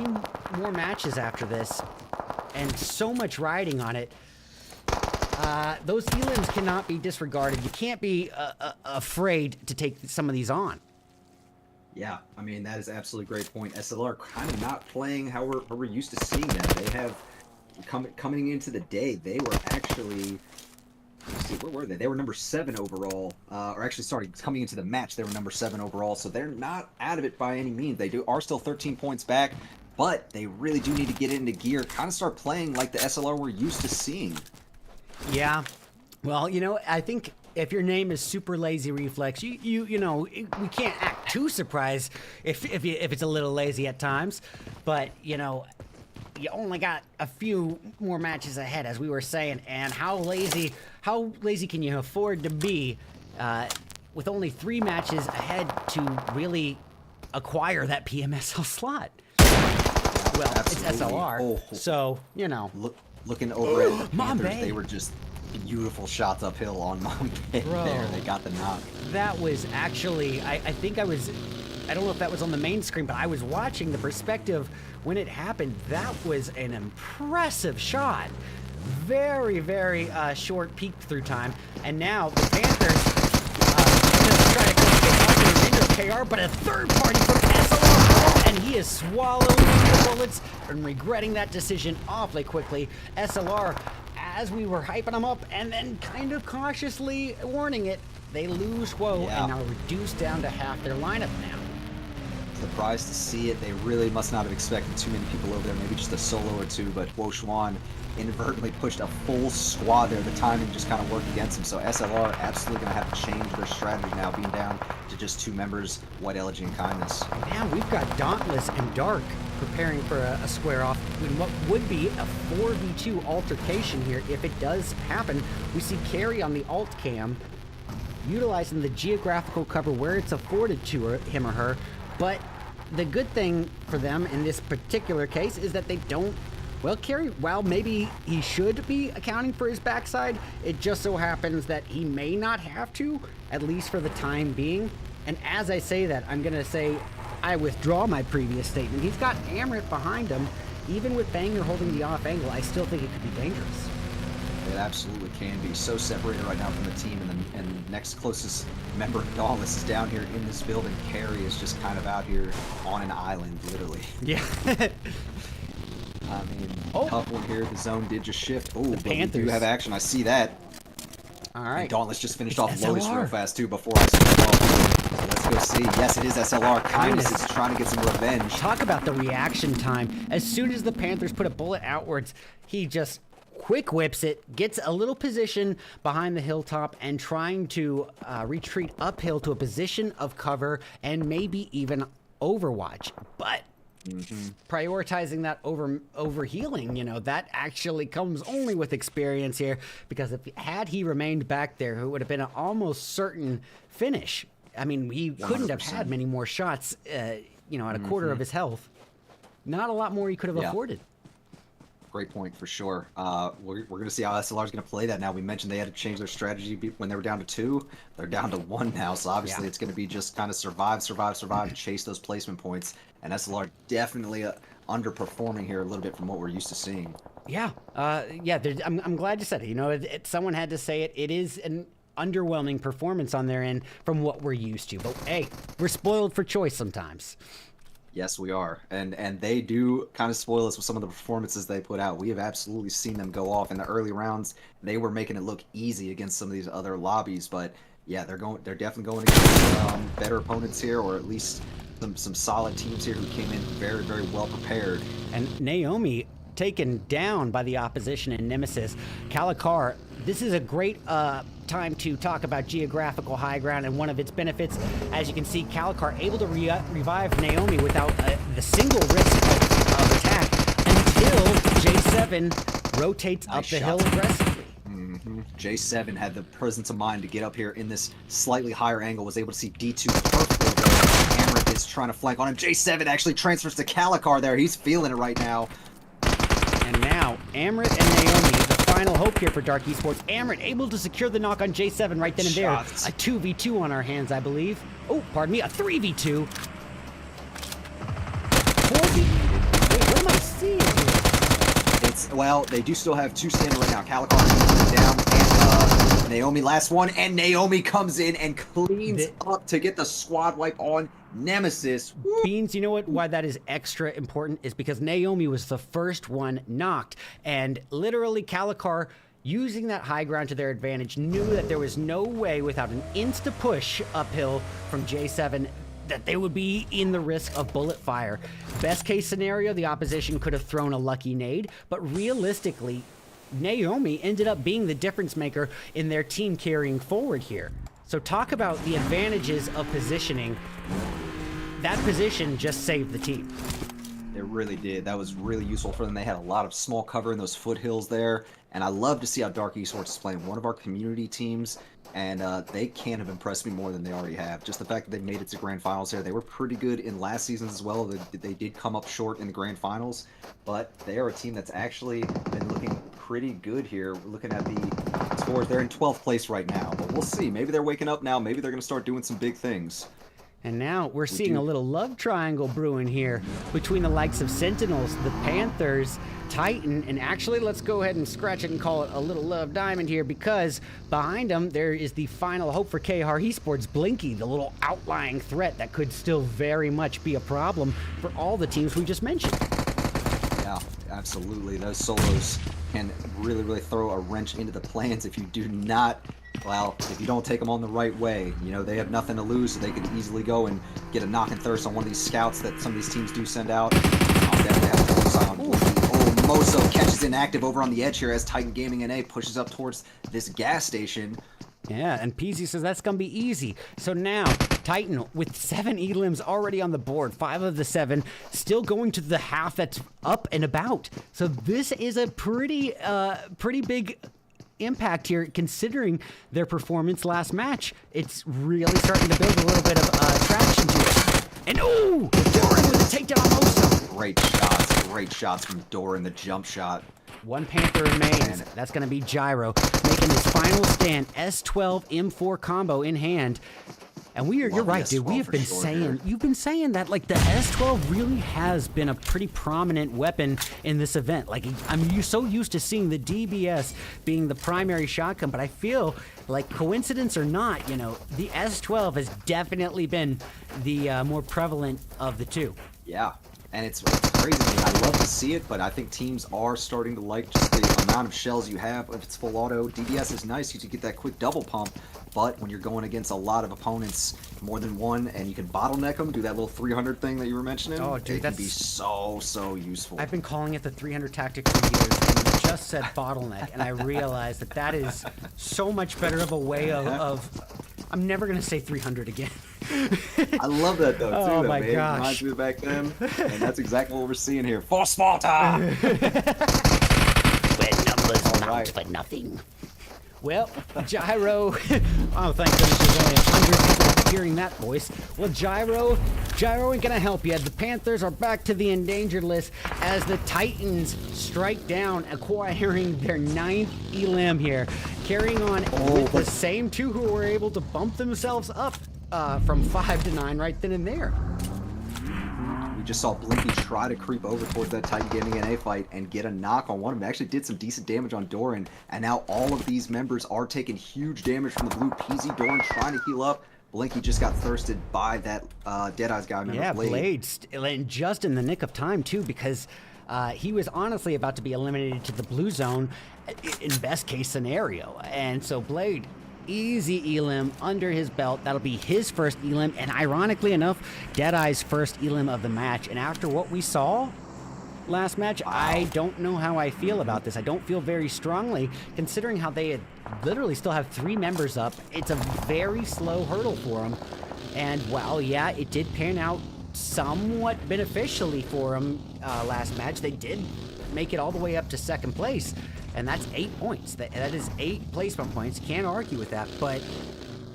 [SPEAKER 1] more matches after this, and so much riding on it, those elims cannot be disregarded. You can't be afraid to take some of these on.
[SPEAKER 2] Yeah, I mean, that is absolutely a great point. SLR kind of not playing how we're used to seeing them. They have, coming into the day, they were actually, let's see, where were they? They were number 7 overall, or actually, sorry, coming into the match, they were number 7 overall, so they're not out of it by any means. They are still 13 points back, but they really do need to get into gear, kind of start playing like the SLR we're used to seeing.
[SPEAKER 1] Yeah, well, I think if your name is Super Lazy Reflex, we can't act too surprised if it's a little lazy at times. But, you only got a few more matches ahead, as we were saying. And how lazy can you afford to be with only 3 matches ahead to really acquire that PMSL slot? Well,
[SPEAKER 2] Absolutely.
[SPEAKER 1] It's SLR, so,
[SPEAKER 2] Looking over at the Panthers,
[SPEAKER 1] Mambe.
[SPEAKER 2] they were just beautiful shots uphill on Mambe there. They got the knock.
[SPEAKER 1] That was actually, I think I don't know if that was on the main screen, but I was watching the perspective when it happened. That was an impressive shot. Very, very short peek through time. And now the Panthers just try to get up in the window KR, but a third party from SLR, and he is swallowing the bullets and regretting that decision awfully quickly. SLR, as we were hyping them up and then kind of cautiously warning it, they lose Woe and are reduced down to half their lineup now.
[SPEAKER 2] Surprised to see it. They really must not have expected too many people over there, maybe just a solo or two, but Wo Xuan inadvertently pushed a full squad there. The timing just kind of worked against him, so SLR absolutely going to have to change their strategy now, being down to just 2 members, White Elegy and Kindness.
[SPEAKER 1] Now we've got Dauntless and Dark preparing for a square off in what would be a 4v2 altercation here. If it does happen, we see Carry on the alt cam utilizing the geographical cover where it's afforded to him or her, but the good thing for them in this particular case is that they don't, well, Carry, while maybe he should be accounting for his backside, it just so happens that he may not have to, at least for the time being. And as I say that, I'm going to say I withdraw my previous statement. He's got Amrit behind him. Even with Banger holding the off angle, I still think it could be dangerous.
[SPEAKER 2] It absolutely can be. So separated right now from the team, and the next closest member of Dauntless is down here in this building. Carry is just kind of out here on an island, literally.
[SPEAKER 1] Yeah.
[SPEAKER 2] I mean, tough one here. The zone did just shift. Oh, but we
[SPEAKER 1] Panthers
[SPEAKER 2] do have action. I see that.
[SPEAKER 1] All right.
[SPEAKER 2] And Dauntless just finished
[SPEAKER 1] It's
[SPEAKER 2] off
[SPEAKER 1] SLR.
[SPEAKER 2] Lotus real fast, too, before I see the ball. So let's go see. Yes, it is SLR. Kindness is trying to get some revenge.
[SPEAKER 1] Talk about the reaction time. As soon as the Panthers put a bullet outwards, he just quick whips it, gets a little position behind the hilltop, and trying to retreat uphill to a position of cover and maybe even overwatch. But prioritizing that over healing, that actually comes only with experience here, because had he remained back there, it would have been an almost certain finish. I mean, he couldn't have had many more shots, at a quarter of his health. Not a lot more he could have afforded.
[SPEAKER 2] Great point for sure. We're going to see how SLR is going to play that now. We mentioned they had to change their strategy when they were down to 2. They're down to 1 now, so obviously it's going to be just kind of survive, and chase those placement points. And SLR definitely underperforming here a little bit from what we're used to seeing.
[SPEAKER 1] Yeah, I'm glad you said it. You know, someone had to say it. It is an underwhelming performance on their end from what we're used to. But hey, we're spoiled for choice sometimes.
[SPEAKER 2] Yes, we are. And they do kind of spoil us with some of the performances they put out. We have absolutely seen them go off in the early rounds. They were making it look easy against some of these other lobbies, but yeah, they're definitely going against better opponents here, or at least some solid teams here who came in very, very well prepared.
[SPEAKER 1] And Naomi taken down by the opposition in Nemesis. Kalikar, this is a great time to talk about geographical high ground and one of its benefits. As you can see, Kalikar able to revive Naomi without the single risk of attack until J7 rotates up the hill aggressively.
[SPEAKER 2] J7 had the presence of mind to get up here in this slightly higher angle, was able to see D2 perfectly there. Amrit is trying to flank on him. J7 actually transfers to Kalikar there. He's feeling it right now.
[SPEAKER 1] And now, Amrit and Naomi, the final hope here for Dark Esports. Amrit able to secure the knock on J7 right then and there. A 2v2 on our hands, I believe. Oh, pardon me, a 3v2. 4v... Wait, what am I seeing here?
[SPEAKER 2] Well, they do still have two standing right now. Kalikar is down, and Naomi last one, and Naomi comes in and cleans up to get the squad wipe on Nemesis. Woo!
[SPEAKER 1] Beans, you know what? Why that is extra important is because Naomi was the first one knocked, and literally Kalikar, using that high ground to their advantage, knew that there was no way without an insta push uphill from J7 that they would be in the risk of bullet fire. Best case scenario, the opposition could have thrown a lucky nade, but realistically, Naomi ended up being the difference maker in their team carrying forward here. So talk about the advantages of positioning. That position just saved the team.
[SPEAKER 2] It really did. That was really useful for them. They had a lot of small cover in those foothills there, and I love to see how Dark Esports is playing one of our community teams, and they can't have impressed me more than they already have. Just the fact that they made it to grand finals here. They were pretty good in last season as well. They did come up short in the grand finals, but they are a team that's actually been looking pretty good here. We're looking at the scores. They're in 12th place right now, but we'll see. Maybe they're waking up now. Maybe they're going to start doing some big things.
[SPEAKER 1] And now we're seeing a little love triangle brewing here between the likes of Sentinels, the Panthers, Titan, and actually let's go ahead and scratch it and call it a little love diamond here, because behind them there is the final hope for KHR Esports, Blinky, the little outlying threat that could still very much be a problem for all the teams we just mentioned.
[SPEAKER 2] Yeah, absolutely. Those solos can really, really throw a wrench into the plans if you do not, well, if you don't take them on the right way. You know, they have nothing to lose, so they could easily go and get a knock and thirst on one of these scouts that some of these teams do send out. I'll definitely have to focus on Moso catches inactive over on the edge here as Titan Gaming NA pushes up towards this gas station.
[SPEAKER 1] Yeah, and Peasy says that's going to be easy. So now, Titan with 7 elims already on the board, 5 of the 7 still going to the half that's up and about. So this is a pretty big impact here, considering their performance last match. It's really starting to build a little bit of traction to it. And oh, Doran with a takedown on Moso.
[SPEAKER 2] Great shots from Doran, the jump shot.
[SPEAKER 1] One Panther remains. That's going to be Gyro making his final stand. S12 M4 combo in hand. And you're right, dude. We have been saying, you've been saying that like the S12 really has been a pretty prominent weapon in this event. Like I'm so used to seeing the DBS being the primary shotgun, but I feel like coincidence or not, you know, the S12 has definitely been the more prevalent of the two.
[SPEAKER 2] Yeah. And it's crazy. I love to see it, but I think teams are starting to like just the amount of shells you have. If it's full auto, DBS is nice. You can get that quick double pump, but when you're going against a lot of opponents, more than one, and you can bottleneck them, do that little 300 thing that you were mentioning,
[SPEAKER 1] oh, dude,
[SPEAKER 2] it can be so useful.
[SPEAKER 1] I've been calling it the 300 tactic for years, and you just said bottleneck, and I realized that is so much better of a way of I'm never going to say 300 again.
[SPEAKER 2] I love that, though, too.
[SPEAKER 1] Oh, my
[SPEAKER 2] man.
[SPEAKER 1] gosh.
[SPEAKER 2] It reminds me of back then, and that's exactly what we're seeing here. For Sparta!
[SPEAKER 1] When numbers mount for nothing. Well, Gyro, oh, thank goodness there's only 100 people hearing that voice. Well, Gyro ain't gonna help you. The Panthers are back to the endangered list as the Titans strike down, acquiring their 9th elim here, carrying on with the same two who were able to bump themselves up from 5 to 9 right then and there.
[SPEAKER 2] We just saw Blinky try to creep over towards that Titan Gaming NA fight and get a knock on one of them. Actually did some decent damage on Doran, and now all of these members are taking huge damage from the blue. PZ Doran trying to heal up. Blinky just got thirsted by that Deadeye's guy. Remember,
[SPEAKER 1] Yeah,
[SPEAKER 2] Blade.
[SPEAKER 1] and just in the nick of time, too, because he was honestly about to be eliminated to the blue zone in best case scenario. And so Blade, easy elim under his belt. That'll be his first elim, and ironically enough, Deadeye's first elim of the match. And after what we saw last match, I don't know how I feel about this. I don't feel very strongly, considering how they had literally still have 3 members up. It's a very slow hurdle for them. And while, yeah, it did pan out somewhat beneficially for them last match, they did make it all the way up to second place. And that's 8 points. That is 8 placement points. Can't argue with that. But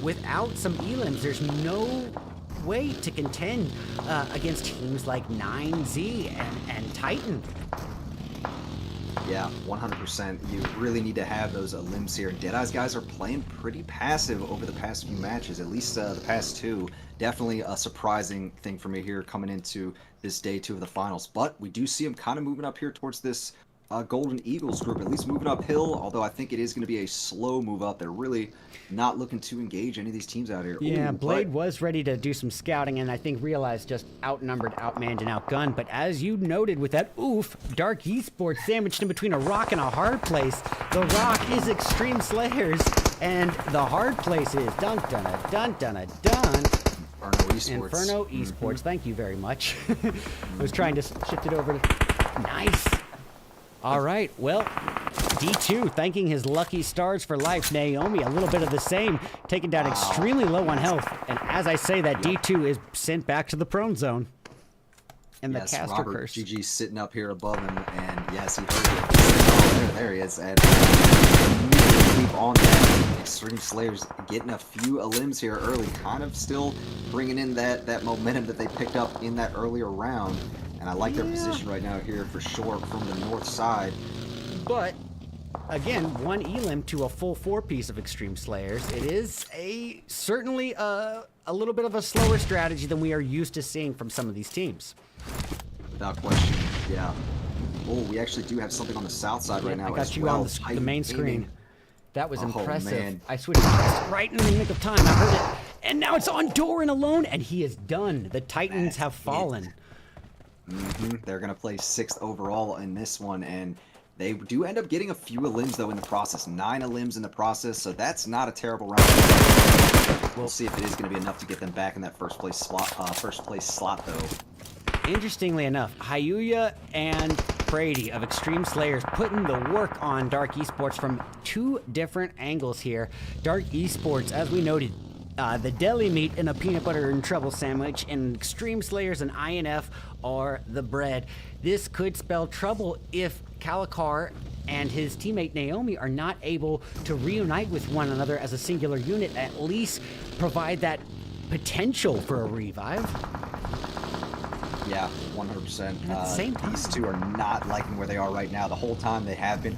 [SPEAKER 1] without some elims, there's no way to contend against teams like 9Z and Titan.
[SPEAKER 2] Yeah, 100%. You really need to have those limbs here. Deadeye's guys are playing pretty passive over the past few matches, at least the past 2. Definitely a surprising thing for me here coming into this day 2 of the finals. But we do see them kind of moving up here towards this Golden Eagles group, at least moving uphill, although I think it is going to be a slow move up. They're really not looking to engage any of these teams out here.
[SPEAKER 1] Yeah,
[SPEAKER 2] Ooh,
[SPEAKER 1] Blade was ready to do some scouting, and I think realized just outnumbered, outmanned, and outgunned. But as you noted with that oof, Dark Esports sandwiched in between a rock and a hard place. The rock is Extreme Slayers, and the hard place is dun dun dun dun dun dun.
[SPEAKER 2] Inferno Esports.
[SPEAKER 1] Inferno Esports. Thank you very much. I was trying to shift it over to... Nice. All right, well, D2 thanking his lucky stars for life. Naomi, a little bit of the same, taken down extremely low on health. And as I say that, D2 is sent back to the prone zone. And the caster
[SPEAKER 2] Robert
[SPEAKER 1] curse.
[SPEAKER 2] GG sitting up here above him, and yes, he heard it. Oh, there he is. And keep on that. Extreme Slayers getting a few limbs here early, kind of still bringing in that momentum that they picked up in that earlier round. And I like their position right now here for sure from the north side.
[SPEAKER 1] But, again, 1 elim to a full 4-piece of Extreme Slayers. It is certainly a little bit of a slower strategy than we are used to seeing from some of these teams.
[SPEAKER 2] Without question, yeah. Oh, we actually do have something on the south side right now.
[SPEAKER 1] I got you on the main screen. That was impressive. Man. I switched right in the nick of time. I heard it. And now it's on Doran alone, and he is done. The Titans have fallen.
[SPEAKER 2] They're going to play 6th overall in this one, and they do end up getting a few limbs, though, in the process. 9 limbs in the process, so that's not a terrible round. We'll see if it is going to be enough to get them back in that first place slot, though.
[SPEAKER 1] Interestingly enough, Hayuya and Brady of Extreme Slayers putting the work on Dark Esports from 2 different angles here. Dark Esports, as we noted, the deli meat in a peanut butter and truffle sandwich, and Extreme Slayers and INF are the bread. This could spell trouble if Kalikar and his teammate Naomi are not able to reunite with one another as a singular unit, at least provide that potential for a revive.
[SPEAKER 2] Yeah, 100%.
[SPEAKER 1] And at the same time,
[SPEAKER 2] these 2 are not liking where they are right now. The whole time they have been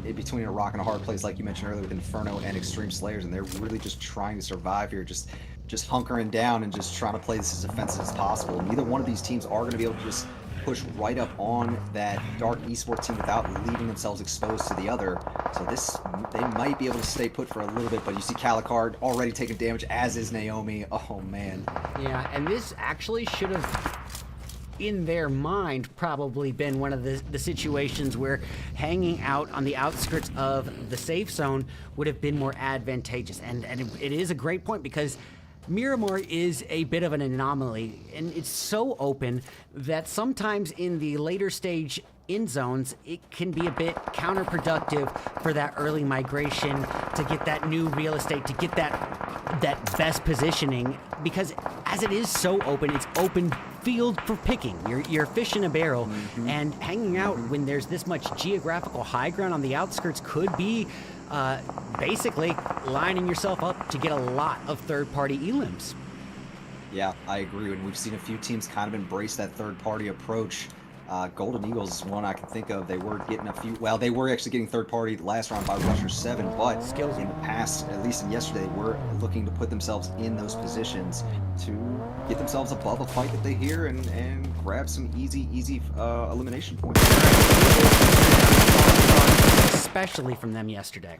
[SPEAKER 2] in between a rock and a hard place, like you mentioned earlier, with Inferno and Extreme Slayers, and they're really just trying to survive here, just hunkering down and just trying to play this as offensive as possible. Neither one of these teams are going to be able to just push right up on that Dark Esports team without leaving themselves exposed to the other. So they might be able to stay put for a little bit, but you see Kalikar already taking damage, as is Naomi. Oh, man.
[SPEAKER 1] Yeah, and this actually should have, in their mind, probably been one of the situations where hanging out on the outskirts of the safe zone would have been more advantageous. And it is a great point, because Miramar is a bit of an anomaly, and it's so open that sometimes in the later stage end zones, it can be a bit counterproductive for that early migration to get that new real estate, to get that best positioning, because as it is so open, it's open field for picking. You're fish in a barrel, and hanging out when there's this much geographical high ground on the outskirts could be basically lining yourself up to get a lot of third-party elims.
[SPEAKER 2] Yeah, I agree, and we've seen a few teams kind of embrace that third-party approach. Golden Eagles is one I can think of. They were getting a few. Well, they were actually getting third party last round by Rusher 7, but
[SPEAKER 1] Skills.
[SPEAKER 2] in the past, at least in yesterday, were looking to put themselves in those positions to get themselves above a fight that they hear and grab some easy elimination points.
[SPEAKER 1] Especially from them yesterday.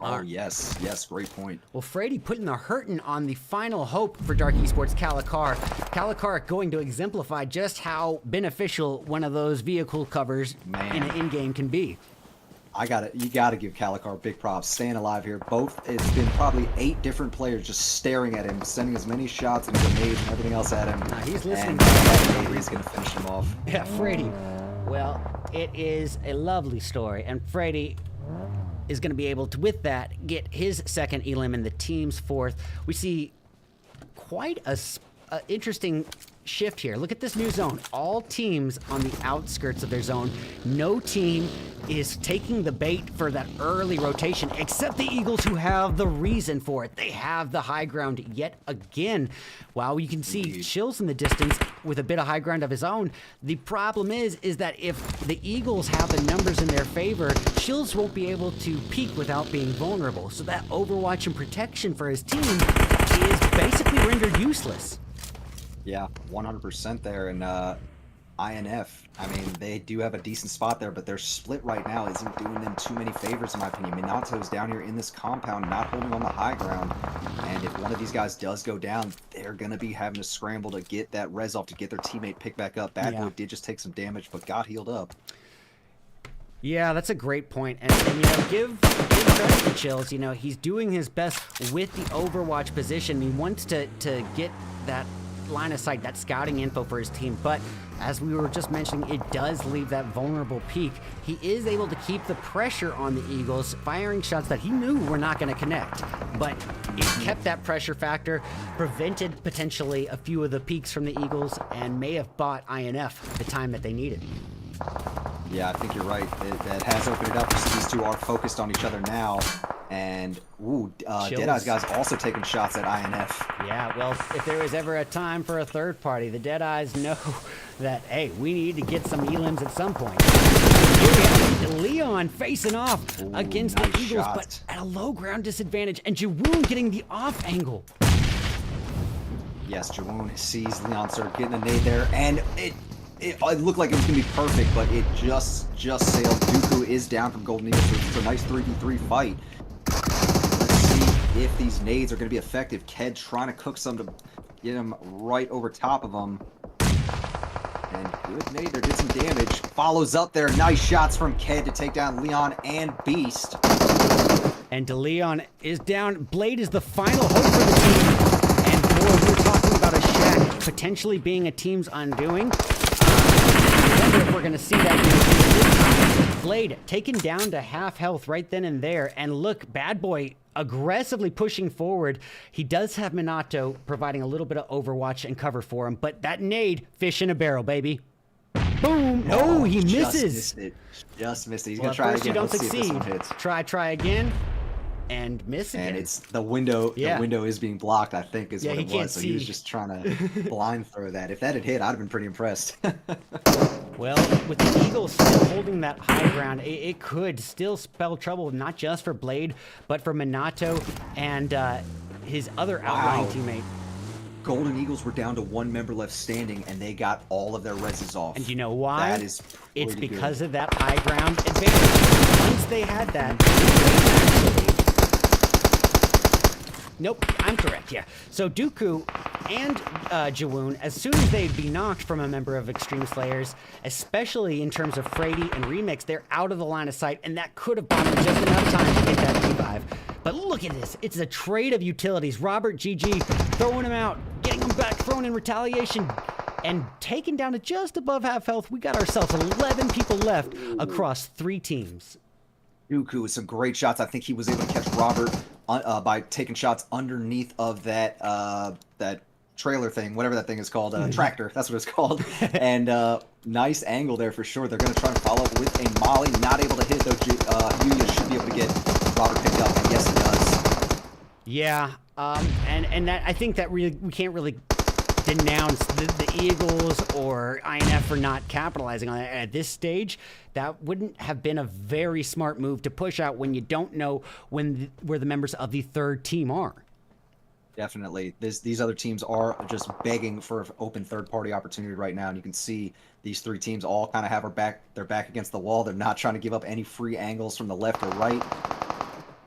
[SPEAKER 2] Oh, yes, great point.
[SPEAKER 1] Well, Frady putting the hurtin' on the final hope for Dark Esports Calicar. Calicar going to exemplify just how beneficial one of those vehicle covers in an in-game can be.
[SPEAKER 2] You gotta give Calicar big props. Staying alive here. It's been probably 8 different players just staring at him, sending as many shots and grenades and everything else at him.
[SPEAKER 1] He's listening.
[SPEAKER 2] And that he's gonna finish him off.
[SPEAKER 1] Yeah, Frady. Well, it is a lovely story, and Frady is going to be able to, with that, get his second elim and the team's fourth. We see quite a interesting shift here. Look at this new zone. All teams on the outskirts of their zone. No team is taking the bait for that early rotation, except the Eagles, who have the reason for it. They have the high ground yet again. Wow, you can see Chills in the distance with a bit of high ground of his own. The problem is that if the Eagles have the numbers in their favor, Chills won't be able to peek without being vulnerable. So that overwatch and protection for his team is basically rendered useless.
[SPEAKER 2] Yeah, 100% there. And INF, I mean, they do have a decent spot there, but their split right now isn't doing them too many favors, in my opinion. Minato's down here in this compound, not holding on the high ground. And if one of these guys does go down, they're going to be having to scramble to get that res off, to get their teammate picked back up. Bad Boy did just take some damage, but got healed up.
[SPEAKER 1] Yeah, that's a great point. And give credit to Chills. He's doing his best with the Overwatch position. He wants to get that line of sight, that scouting info for his team, but as we were just mentioning, it does leave that vulnerable peak. He is able to keep the pressure on the Eagles, firing shots that he knew were not going to connect, but it kept that pressure factor, prevented potentially a few of the peaks from the Eagles, and may have bought INF the time that they needed.
[SPEAKER 2] Yeah, I think you're right. That has opened it up. These two are focused on each other now. And, Deadeye's guys also taking shots at INF.
[SPEAKER 1] Yeah, well, if there was ever a time for a third party, the Deadeyes know that, hey, we need to get some elims at some point. Here we have Leon facing off against the Eagles, but at a low ground disadvantage. And Jawoon getting the off angle.
[SPEAKER 2] Yes, Jawoon sees Leon start getting a nade there, and it looked like it was going to be perfect, but it just sailed. Dooku is down from Golden Eagles, so it's a nice 3v3 fight. Let's see if these nades are going to be effective. Ked trying to cook some to get him right over top of him. And good nade there, did some damage. Follows up there. Nice shots from Ked to take down Leon and Beast.
[SPEAKER 1] And DeLeon is down. Blade is the final hope for the team. And boy, we're talking about a Shack potentially being a team's undoing. I wonder if we're going to see that. Blade taken down to half health right then and there. And look, Bad Boy aggressively pushing forward. He does have Minato providing a little bit of overwatch and cover for him. But that nade, fish in a barrel, baby. Boom. No, he misses.
[SPEAKER 2] Just missed it. He's going to try again.
[SPEAKER 1] You don't
[SPEAKER 2] Let's
[SPEAKER 1] succeed.
[SPEAKER 2] see if this one hits.
[SPEAKER 1] Try again. And miss again.
[SPEAKER 2] And it's the window.
[SPEAKER 1] Yeah.
[SPEAKER 2] The window is being blocked, I think, is what it was. So
[SPEAKER 1] see.
[SPEAKER 2] he was just trying to blind throw that. If that had hit, I'd have been pretty impressed.
[SPEAKER 1] Well, with the Eagles still holding that high ground, it could still spell trouble, not just for Blade, but for Minato and his other outlying teammate.
[SPEAKER 2] Golden Eagles were down to one member left standing, and they got all of their reses off.
[SPEAKER 1] And you know why?
[SPEAKER 2] That is
[SPEAKER 1] it's
[SPEAKER 2] pretty
[SPEAKER 1] because
[SPEAKER 2] good.
[SPEAKER 1] of that high ground advantage. Once they had that, nope, I'm correct, yeah. So Dooku and Jawoon, as soon as they'd be knocked from a member of Extreme Slayers, especially in terms of Frady and Remix, they're out of the line of sight, and that could have bought them just enough time to get that P5. But look at this. It's a trade of utilities. Robert GG throwing him out, getting him back thrown in retaliation, and taken down to just above half health. We got ourselves 11 people left across 3 teams.
[SPEAKER 2] Dooku with some great shots. I think he was able to catch Robert by taking shots underneath of that that trailer thing, whatever that thing is called, tractor. That's what it's called. And nice angle there for sure. They're going to try and follow up with a molly. Not able to hit though. Yuya should be able to get Robert picked up, and yes, he does.
[SPEAKER 1] Yeah, and that I think that really we can't really denounce the Eagles or INF for not capitalizing on it. At this stage, that wouldn't have been a very smart move to push out when you don't know where the members of the third team are.
[SPEAKER 2] Definitely. These other teams are just begging for an open third-party opportunity right now, and you can see these three teams all kind of have their back against the wall. They're not trying to give up any free angles from the left or right.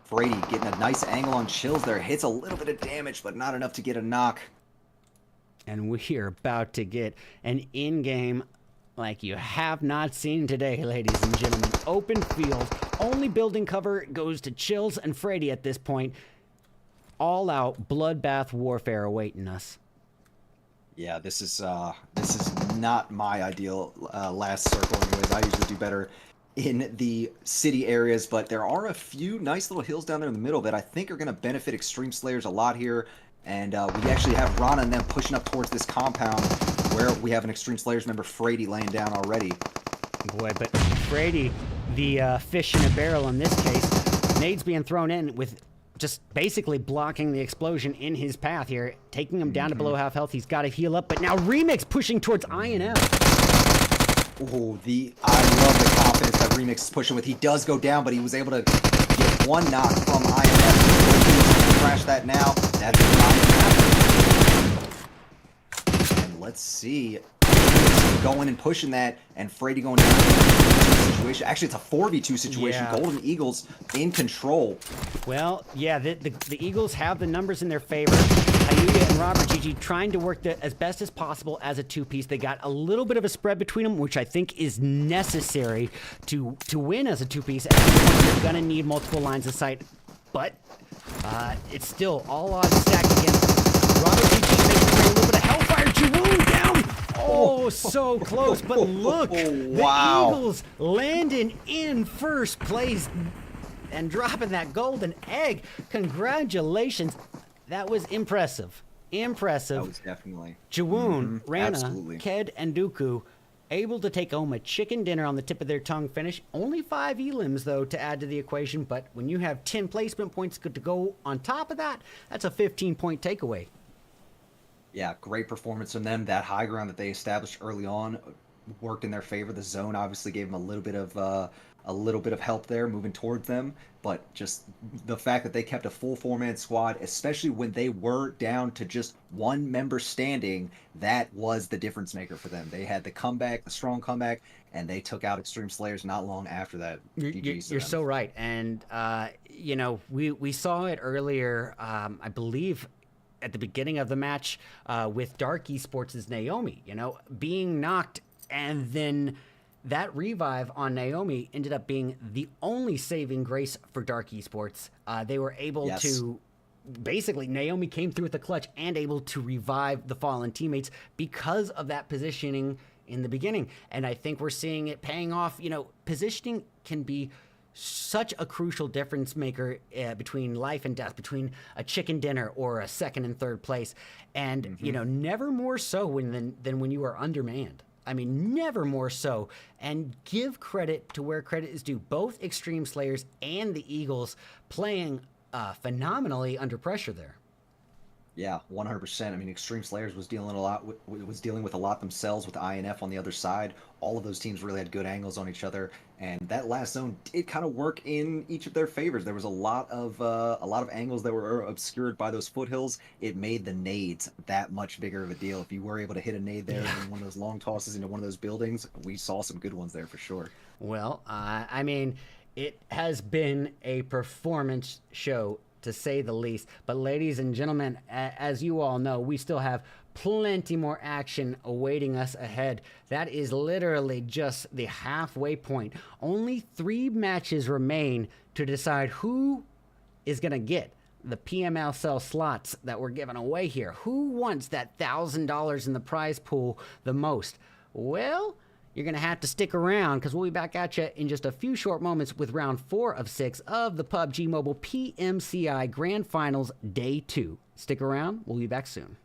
[SPEAKER 2] Frady getting a nice angle on Chills there. Hits a little bit of damage, but not enough to get a knock.
[SPEAKER 1] And we are about to get an in-game like you have not seen today, ladies and gentlemen. Open field, only building cover goes to Chills and Frady at this point. All-out bloodbath warfare awaiting us.
[SPEAKER 2] Yeah, this is not my ideal last circle. Anyways, I usually do better in the city areas, but there are a few nice little hills down there in the middle that I think are going to benefit Extreme Slayers a lot here. And we actually have Rana and them pushing up towards this compound where we have an Extreme Slayers member, Frady, laying down already.
[SPEAKER 1] Boy, but Frady, the fish in a barrel in this case, nades being thrown in with just basically blocking the explosion in his path here, taking him down to below half health. He's got to heal up, but now Remix pushing towards INF.
[SPEAKER 2] Oh, I love the confidence that Remix is pushing with. He does go down, but he was able to get one knock from INF. Crash that now. That's not. And let's see. Going and pushing that, and Frady going down. Situation. Actually, it's a 4v2 situation.
[SPEAKER 1] Yeah.
[SPEAKER 2] Golden Eagles in control.
[SPEAKER 1] Well, yeah, the Eagles have the numbers in their favor. Ayuya and Robert GG trying to work as best as possible as a two-piece. They got a little bit of a spread between them, which I think is necessary to win as a two-piece. You're going to need multiple lines of sight, but it's still all odds stacked against Robert GG making a little bit of hellfire. Jiwoon down! Oh, so close, but look,
[SPEAKER 2] Wow.
[SPEAKER 1] the Eagles landing in first place and dropping that golden egg. Congratulations. That was impressive. Impressive.
[SPEAKER 2] That was definitely.
[SPEAKER 1] Jiwoon, Rana,
[SPEAKER 2] absolutely.
[SPEAKER 1] Ked, and Dooku able to take home a chicken dinner on the tip of their tongue finish. Only 5 elims, though, to add to the equation, but when you have 10 placement points to go on top of that, that's a 15-point takeaway.
[SPEAKER 2] Yeah, great performance from them. That high ground that they established early on worked in their favor. The zone obviously gave them a little bit of help there moving towards them, but just the fact that they kept a full 4-man squad, especially when they were down to just one member standing, that was the difference maker for them. They had the comeback, the strong comeback, and they took out Extreme Slayers not long after that.
[SPEAKER 1] You're so right, and we saw it earlier. I believe at the beginning of the match with Dark Esports' Naomi, being knocked, and then that revive on Naomi ended up being the only saving grace for Dark Esports. They were able to, basically, Naomi came through with the clutch and able to revive the fallen teammates because of that positioning in the beginning. And I think we're seeing it paying off. Positioning can be such a crucial difference maker between life and death, between a chicken dinner or a second and third place. And, never more so than when you are undermanned. I mean, never more so. And give credit to where credit is due. Both Extreme Slayers and the Eagles playing phenomenally under pressure there.
[SPEAKER 2] Yeah, 100%. I mean, Extreme Slayers was dealing with a lot themselves with INF on the other side. All of those teams really had good angles on each other, and that last zone did kind of work in each of their favors. There was a lot of angles that were obscured by those foothills. It made the nades that much bigger of a deal. If you were able to hit a nade there in one of those long tosses into one of those buildings, we saw some good ones there for sure.
[SPEAKER 1] Well, I mean, it has been a performance show, to say the least. But ladies and gentlemen, as you all know, we still have plenty more action awaiting us ahead. That is literally just the halfway point. Only 3 matches remain to decide who is going to get the PMLCell slots that we're giving away here. Who wants that $1,000 in the prize pool the most? Well, you're going to have to stick around, because we'll be back at you in just a few short moments with round 4 of 6 of the PUBG Mobile PMCI Grand Finals Day 2. Stick around. We'll be back soon.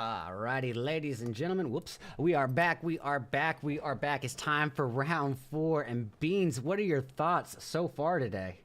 [SPEAKER 1] Alrighty, ladies and gentlemen, whoops, we are back, we are back, we are back. It's time for round 4, and Beans, what are your thoughts so far today?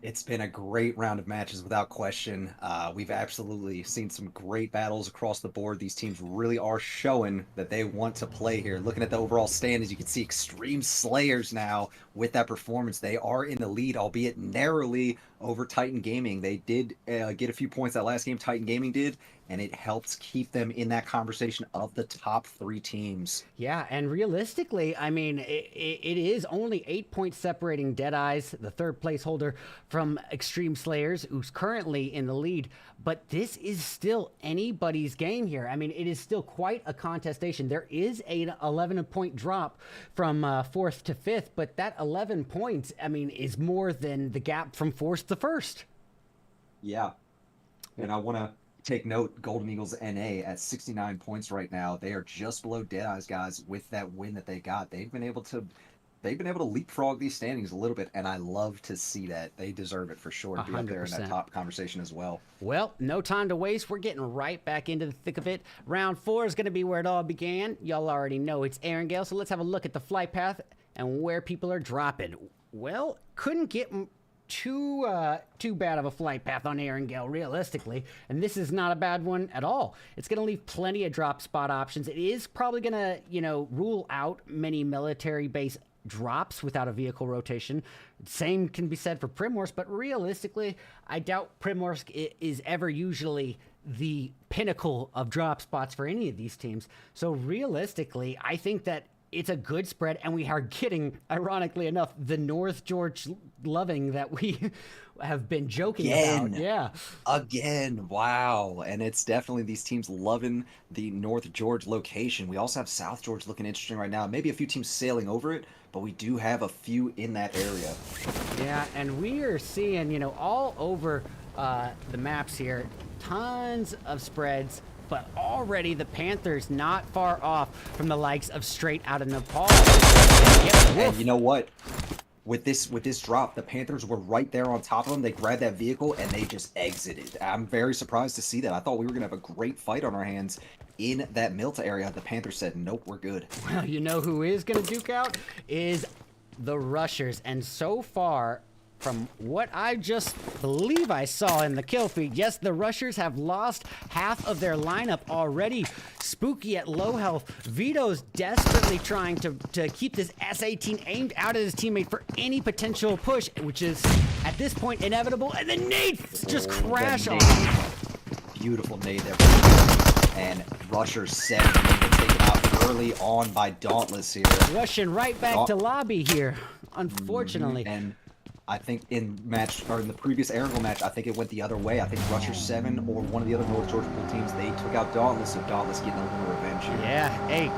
[SPEAKER 2] It's been a great round of matches without question. We've absolutely seen some great battles across the board. These teams really are showing that they want to play here. Looking at the overall standings, you can see Extreme Slayers now with that performance. They are in the lead, albeit narrowly over Titan Gaming. They did get a few points that last game, Titan Gaming did, and it helps keep them in that conversation of the top 3 teams.
[SPEAKER 1] Yeah, and realistically, I mean, it is only 8 points separating Deadeyes, the 3rd place holder, from Extreme Slayers, who's currently in the lead. But this is still anybody's game here. I mean, it is still quite a contestation. There is an 11-point drop from 4th to 5th, but that 11 points, I mean, is more than the gap from 4th to 1st.
[SPEAKER 2] Yeah, and I want to take note, Golden Eagles NA at 69 points right now. They are just below Deadeyes, guys, with that win that they got. They've been able to leapfrog these standings a little bit, and I love to see that. They deserve it for sure to be up there in that top conversation as well.
[SPEAKER 1] Well, no time to waste. We're getting right back into the thick of it. Round 4 is going to be where it all began. Y'all already know it's Erangel, so let's have a look at the flight path and where people are dropping. Well, couldn't get too bad of a flight path on Erangel, realistically, and this is not a bad one at all. It's going to leave plenty of drop spot options. It is probably going to, rule out many military base drops without a vehicle rotation. Same can be said for Primorsk, but realistically, I doubt Primorsk is ever usually the pinnacle of drop spots for any of these teams. So realistically, I think that it's a good spread, and we are getting, ironically enough, the North George loving that we have been joking about. Yeah.
[SPEAKER 2] Again, wow. And it's definitely these teams loving the North George location. We also have South George looking interesting right now. Maybe a few teams sailing over it, but we do have a few in that area.
[SPEAKER 1] Yeah, and we are seeing, all over the maps here, tons of spreads. But already the Panthers not far off from the likes of straight out of Nepal.
[SPEAKER 2] And you know what? With this drop, the Panthers were right there on top of them. They grabbed that vehicle and they just exited. I'm very surprised to see that. I thought we were going to have a great fight on our hands in that Milta area. The Panthers said, nope, we're good.
[SPEAKER 1] Well, you know who is going to duke out? Is the Rushers. And so far, from what I just believe I saw in the kill feed, yes, the Rushers have lost half of their lineup already. Spooky at low health. Vito's desperately trying to keep this S-18 aimed out at his teammate for any potential push, which is, at this point, inevitable. And the nades just crash on him.
[SPEAKER 2] Beautiful nade there. And Rusher 7 taken out early on by Dauntless here.
[SPEAKER 1] Rushing right back to lobby here, unfortunately.
[SPEAKER 2] And I think in the previous Erangel match, I think it went the other way. I think Rusher 7 or one of the other North Georgia pool teams, they took out Dauntless, so Dauntless getting a little revenge here.
[SPEAKER 1] Yeah, hey,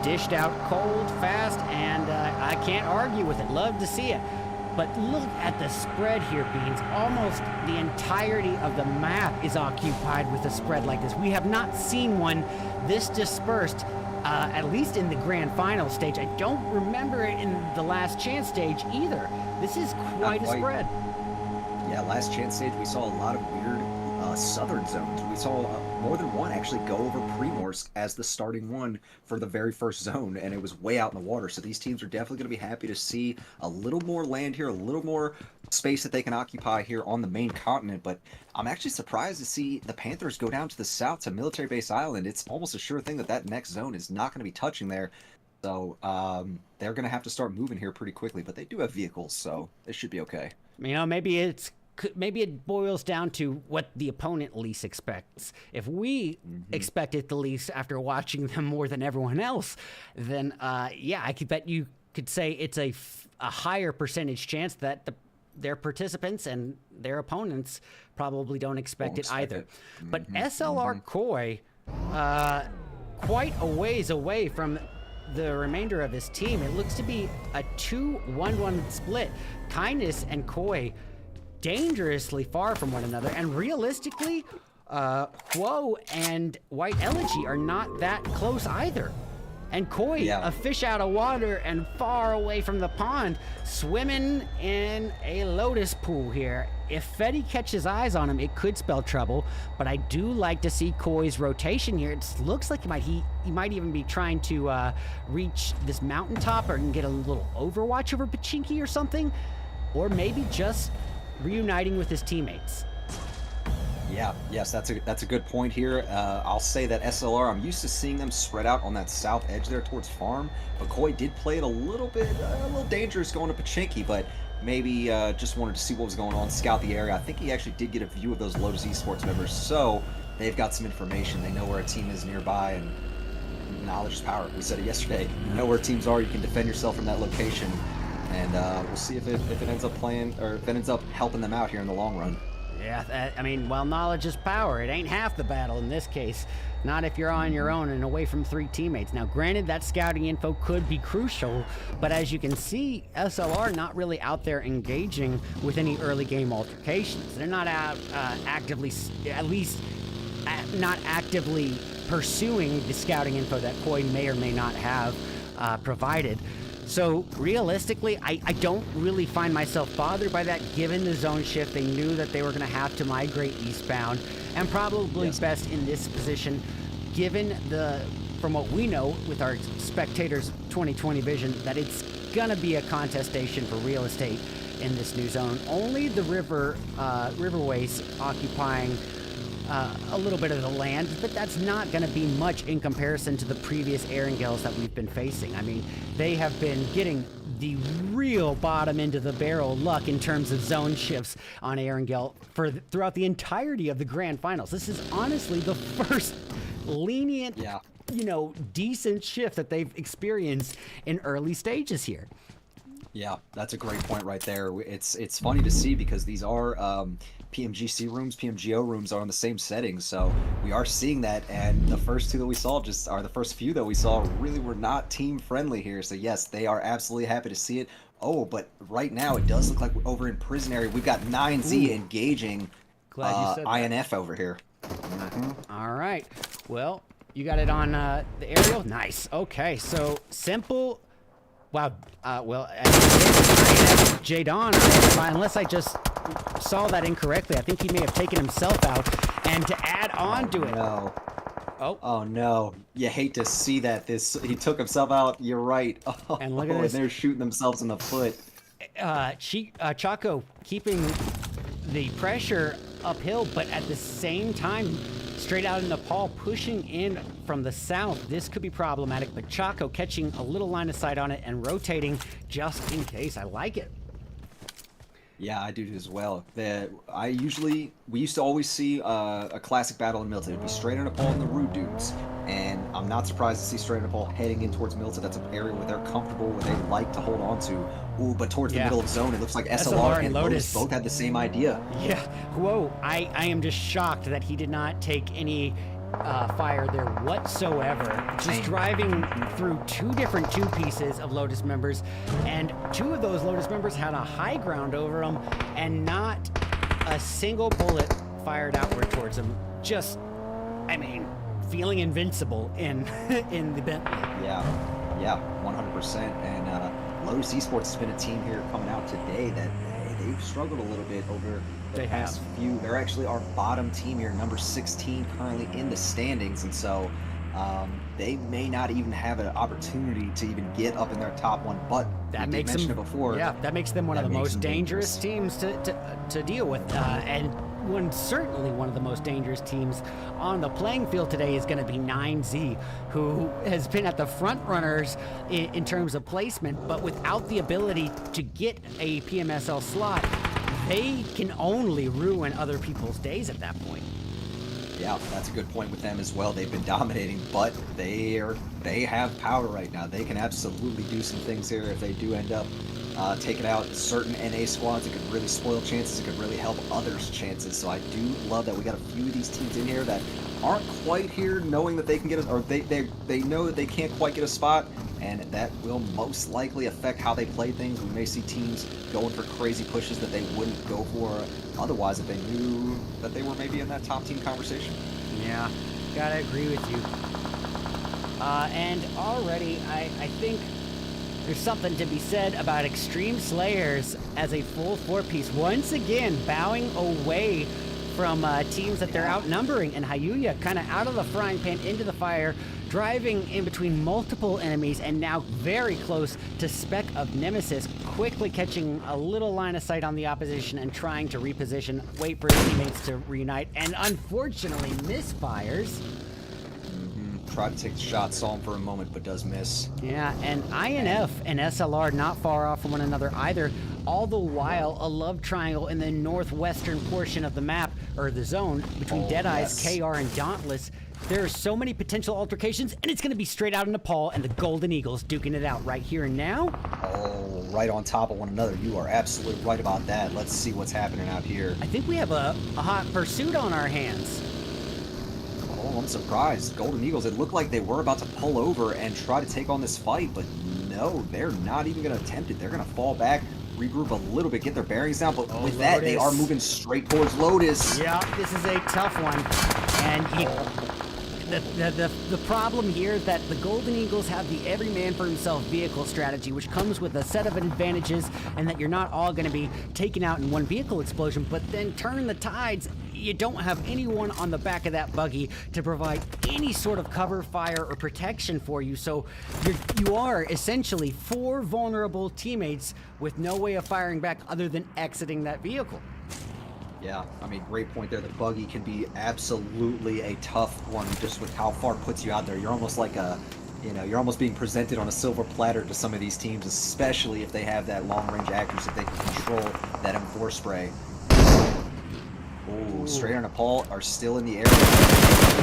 [SPEAKER 1] dished out cold, fast, and I can't argue with it. Love to see it. But look at the spread here, Beans. Almost the entirety of the map is occupied with a spread like this. We have not seen one this dispersed, at least in the grand final stage. I don't remember it in the last chance stage either. This is quite a spread.
[SPEAKER 2] Yeah, last chance stage, we saw a lot of weird southern zones. We saw more than one actually go over Primorsk as the starting one for the very first zone, and it was way out in the water. So these teams are definitely going to be happy to see a little more land here, a little more space that they can occupy here on the main continent. But I'm actually surprised to see the Panthers go down to the south to Military Base Island. It's almost a sure thing that next zone is not going to be touching there. So they're going to have to start moving here pretty quickly, but they do have vehicles, so it should be okay.
[SPEAKER 1] Maybe it boils down to what the opponent least expects. If we expect it the least after watching them more than everyone else, then yeah, I could bet you could say it's a higher percentage chance that their participants and their opponents probably don't expect it either. But SLR Koi, quite a ways away from the remainder of his team. It looks to be a 2-1-1 split. Kindness and Koi dangerously far from one another, and realistically, Quo and White Elegy are not that close either. And Koi,
[SPEAKER 2] Yeah.
[SPEAKER 1] a fish out of water and far away from the pond, swimming in a lotus pool here. If Fetty catches eyes on him, it could spell trouble, but I do like to see Koi's rotation here. It looks like he might even be trying to reach this mountaintop or get a little overwatch over Pachinki or something, or maybe just reuniting with his teammates.
[SPEAKER 2] Yeah, yes, that's a good point here. I'll say that SLR, I'm used to seeing them spread out on that south edge there towards farm, but Koi did play it a little dangerous going to Pachinki, but maybe just wanted to see what was going on, scout the area. I think he actually did get a view of those Lotus Esports members, so they've got some information. They know where a team is nearby, and knowledge is power. We said it yesterday. You know where teams are, you can defend yourself from that location, and we'll see if it ends up playing, or if it ends up helping them out here in the long run.
[SPEAKER 1] Yeah, I mean, well, knowledge is power. It ain't half the battle in this case. Not if you're on your own and away from 3 teammates. Now, granted, that scouting info could be crucial, but as you can see, SLR not really out there engaging with any early game altercations. They're not out actively, at least not actively pursuing the scouting info that Koi may or may not have provided. So realistically, I don't really find myself bothered by that given the zone shift. They knew that they were going to have to migrate eastbound, and probably best in this position, given from what we know with our spectators 2020 vision, that it's going to be a contestation for real estate in this new zone. Only the riverways occupying a little bit of the land, but that's not going to be much in comparison to the previous Erangels that we've been facing. I mean, they have been getting the real bottom end of the barrel luck in terms of zone shifts on Erangel throughout the entirety of the grand finals. This is honestly the first lenient, decent shift that they've experienced in early stages here.
[SPEAKER 2] Yeah, that's a great point right there. It's funny to see because these are PMGC rooms, PMGO rooms are on the same settings, so we are seeing that, and the first few that we saw really were not team friendly here. So yes, they are absolutely happy to see it. Oh, but right now it does look like over in prison area we've got 9Z engaging
[SPEAKER 1] Glad you said that.
[SPEAKER 2] INF over here.
[SPEAKER 1] All right, well, you got it on the aerial. Nice. Okay, so simple. Wow. Jadon, unless I just saw that incorrectly. I think he may have taken himself out. And to add on to it.
[SPEAKER 2] No.
[SPEAKER 1] Oh
[SPEAKER 2] no. You hate to see that. He took himself out. You're right. Oh,
[SPEAKER 1] and look at this.
[SPEAKER 2] And they're shooting themselves in the foot.
[SPEAKER 1] Chaco keeping the pressure uphill, but at the same time, straight out in Nepal, pushing in from the south. This could be problematic, but Chaco catching a little line of sight on it and rotating just in case. I like it.
[SPEAKER 2] Yeah, I do as well. We used to always see a classic battle in Milton. It'd be straight in Nepal and the Rude Dudes. And I'm not surprised to see straight in Nepal heading in towards Milton. That's an area where they're comfortable, where they like to hold on to. Ooh, but towards the middle of zone, it looks like SLR and Lotus both had the same idea.
[SPEAKER 1] Yeah, whoa, I am just shocked that he did not take any fire there whatsoever. Just driving through 2 different 2 pieces of Lotus members, and 2 of those Lotus members had a high ground over them, and not a single bullet fired outward towards them. Just, I mean, feeling invincible in the Bentley.
[SPEAKER 2] Yeah, 100%. And Lotus Esports has been a team here coming out today that they've struggled a little bit over the past few. They're actually our bottom team here, number 16 currently in the standings, and so they may not even have an opportunity to even get up in their top 1. But
[SPEAKER 1] that makes them,
[SPEAKER 2] before.
[SPEAKER 1] Yeah, that makes them one of the most dangerous teams to deal with, and certainly one of the most dangerous teams on the playing field today is going to be 9Z, who has been at the front runners in terms of placement, but without the ability to get a PMSL slot, they can only ruin other people's days at that point.
[SPEAKER 2] Yeah, that's a good point with them as well. They've been dominating, but they have power right now. They can absolutely do some things here if they do end up taking out certain NA squads. It could really spoil chances. It could really help others' chances. So I do love that we got a few of these teams in here that aren't quite here knowing that they can get a, or they know that they can't quite get a spot, and that will most likely affect how they play things. We may see teams going for crazy pushes that they wouldn't go for otherwise if they knew that they were maybe in that top team conversation.
[SPEAKER 1] Yeah, gotta agree with you. And already, I think there's something to be said about Extreme Slayers as a full four-piece. Once again, bowing away from teams that they're outnumbering. And Hayuya kind of out of the frying pan into the fire, driving in between multiple enemies, and now very close to Speck of Nemesis, quickly catching a little line of sight on the opposition and trying to reposition, wait for his teammates to reunite, and unfortunately misfires.
[SPEAKER 2] Tried to take the shot, saw him for a moment, but does miss.
[SPEAKER 1] Yeah, and INF and SLR not far off from one another either. All the while, a love triangle in the northwestern portion of the map, or the zone, between Deadeyes, KR, and Dauntless. There are so many potential altercations, and it's going to be straight out of Nepal and the Golden Eagles duking it out right here and now.
[SPEAKER 2] Oh, right on top of one another. You are absolutely right about that. Let's see what's happening out here.
[SPEAKER 1] I think we have a hot pursuit on our hands.
[SPEAKER 2] Oh, I'm surprised. Golden Eagles, it looked like they were about to pull over and try to take on this fight, but no, they're not even going to attempt it. They're going to fall back, regroup a little bit, get their bearings down, but with that, they are moving straight towards Lotus.
[SPEAKER 1] Yeah, this is a tough one. And the problem here is that the Golden Eagles have the every man for himself vehicle strategy, which comes with a set of advantages, and that you're not all going to be taken out in one vehicle explosion, but then turn the tides. You don't have anyone on the back of that buggy to provide any sort of cover fire or protection for you, so you are essentially 4 vulnerable teammates with no way of firing back other than exiting that vehicle.
[SPEAKER 2] Yeah, I mean, great point there. The buggy can be absolutely a tough one just with how far it puts you out there. You're almost like you're almost being presented on a silver platter to some of these teams, especially if they have that long-range accuracy, if they can control that M4 spray. Ooh, Strayer and Nepal are still in the area.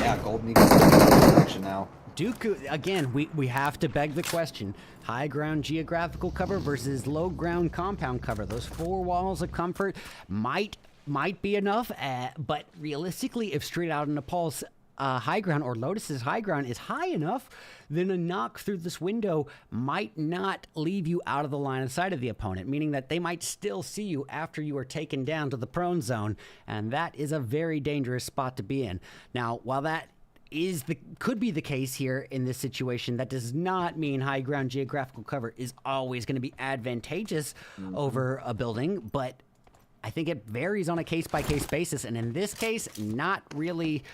[SPEAKER 2] Yeah, Golden Eagles in the direction now.
[SPEAKER 1] Dooku, again, we have to beg the question. High ground geographical cover versus low ground compound cover. Those 4 walls of comfort might be enough, but realistically, if straight out of Nepal's high ground or Lotus's high ground is high enough, then a knock through this window might not leave you out of the line of sight of the opponent, meaning that they might still see you after you are taken down to the prone zone, and that is a very dangerous spot to be in. Now, while that could be the case here in this situation, that does not mean high ground geographical cover is always going to be advantageous over a building, but I think it varies on a case-by-case basis, and in this case, not really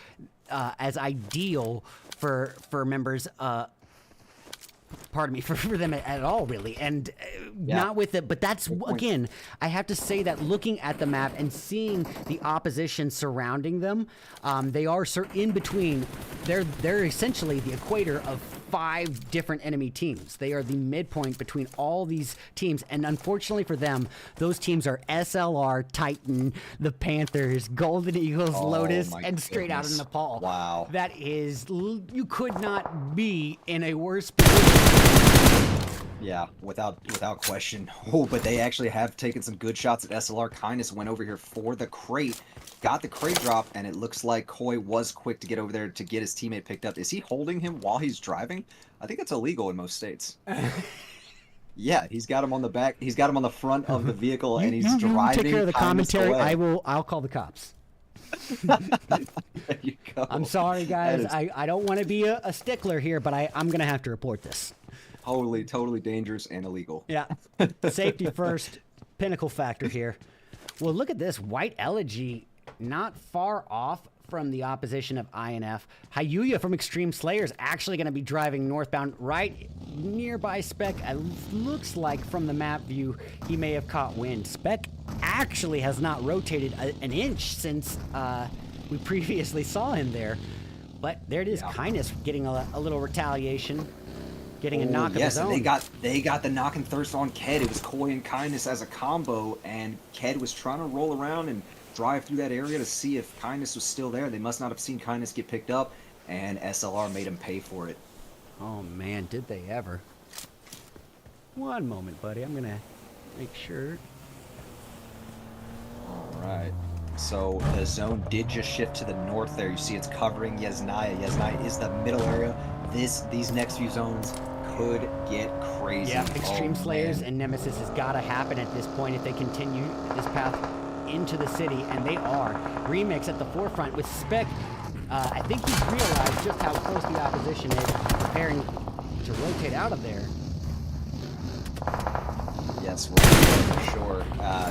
[SPEAKER 1] as ideal for members, pardon me, for them at all, really, and not with it. But that's, again, I have to say that looking at the map and seeing the opposition surrounding them, they are in between. They're essentially the equator of 5 different enemy teams. They are the midpoint between all these teams, and unfortunately for them, those teams are SLR, Titan, the Panthers, Golden Eagles, Lotus, and straight out of Nepal.
[SPEAKER 2] Wow.
[SPEAKER 1] That is, you could not be in a worse position.
[SPEAKER 2] Yeah, without question. Oh, but they actually have taken some good shots at SLR. Kindness went over here for the crate, got the crate drop, and it looks like Koi was quick to get over there to get his teammate picked up. Is he holding him while he's driving? I think that's illegal in most states. Yeah, he's got him on the back. He's got him on the front of the vehicle, and he's driving.
[SPEAKER 1] Take care of the commentary.
[SPEAKER 2] Away.
[SPEAKER 1] I'll call the cops.
[SPEAKER 2] There you go.
[SPEAKER 1] I'm sorry, guys. I don't want to be a stickler here, but I'm going to have to report this.
[SPEAKER 2] Totally dangerous and illegal.
[SPEAKER 1] Yeah. Safety first. Pinnacle factor here. Well, look at this. White Elegy not far off from the opposition of INF. Hayuya from Extreme Slayers actually going to be driving northbound right nearby Speck. It looks like from the map view he may have caught wind. Speck actually has not rotated an inch since we previously saw him there. But there it is. Yeah. Kindness getting a little retaliation. Getting a knock of his own.
[SPEAKER 2] Yes, they got the knock and thirst on Ked. It was Koi and Kindness as a combo, and Ked was trying to roll around and drive through that area to see if Kindness was still there. They must not have seen Kindness get picked up, and SLR made him pay for it.
[SPEAKER 1] Oh man, did they ever. One moment, buddy. I'm gonna make sure.
[SPEAKER 2] Alright. So the zone did just shift to the north there. You see it's covering Yasnaya. Yasnaya is the middle area. These next few zones could get crazy.
[SPEAKER 1] Yeah, Extreme Slayers and Nemesis has got to happen at this point if they continue this path into the city, and they are. Remix at the forefront with Speck I think he's realized just how close the opposition is, preparing to rotate out of there.
[SPEAKER 2] Yes, we're for sure.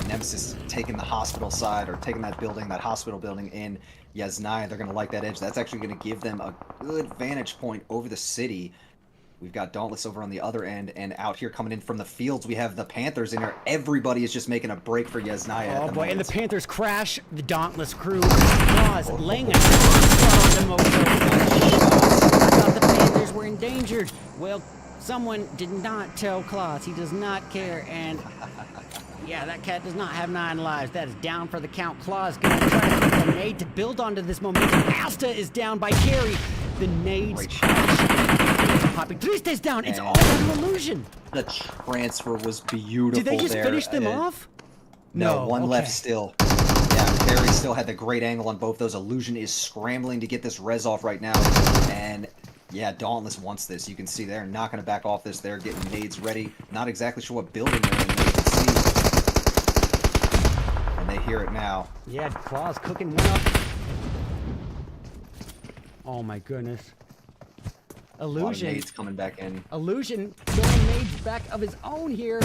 [SPEAKER 2] Nemesis taking the hospital side, or taking that building, that hospital building in Yasnaya. They're going to like that edge. That's actually going to give them a good vantage point over the city. We've got Dauntless over on the other end, and out here coming in from the fields, we have the Panthers in there. Everybody is just making a break for Yasnaya.
[SPEAKER 1] Oh boy, and the Panthers crash the Dauntless crew. Claws laying a on them over there. I thought the Panthers were endangered. Well, someone did not tell Claus. He does not care, and yeah, that cat does not have 9 lives. That is down for the count. Claus going to try to get a nade to build onto this momentum. Asta is down by Carry. The nades. Poppy Triste's down. It's all an illusion.
[SPEAKER 2] The transfer was beautiful.
[SPEAKER 1] Did they just
[SPEAKER 2] there.
[SPEAKER 1] finish them off?
[SPEAKER 2] No, one left still. Yeah, Carey still had the great angle on both those. Illusion is scrambling to get this res off right now. And yeah, Dauntless wants this. You can see they're not going to back off this. They're getting nades ready. Not exactly sure what building they're in. You can see. And they hear it now.
[SPEAKER 1] Yeah, Claw's cooking one up. Oh my goodness. Illusion.
[SPEAKER 2] Nades coming back in.
[SPEAKER 1] Illusion throwing nades back of his own here.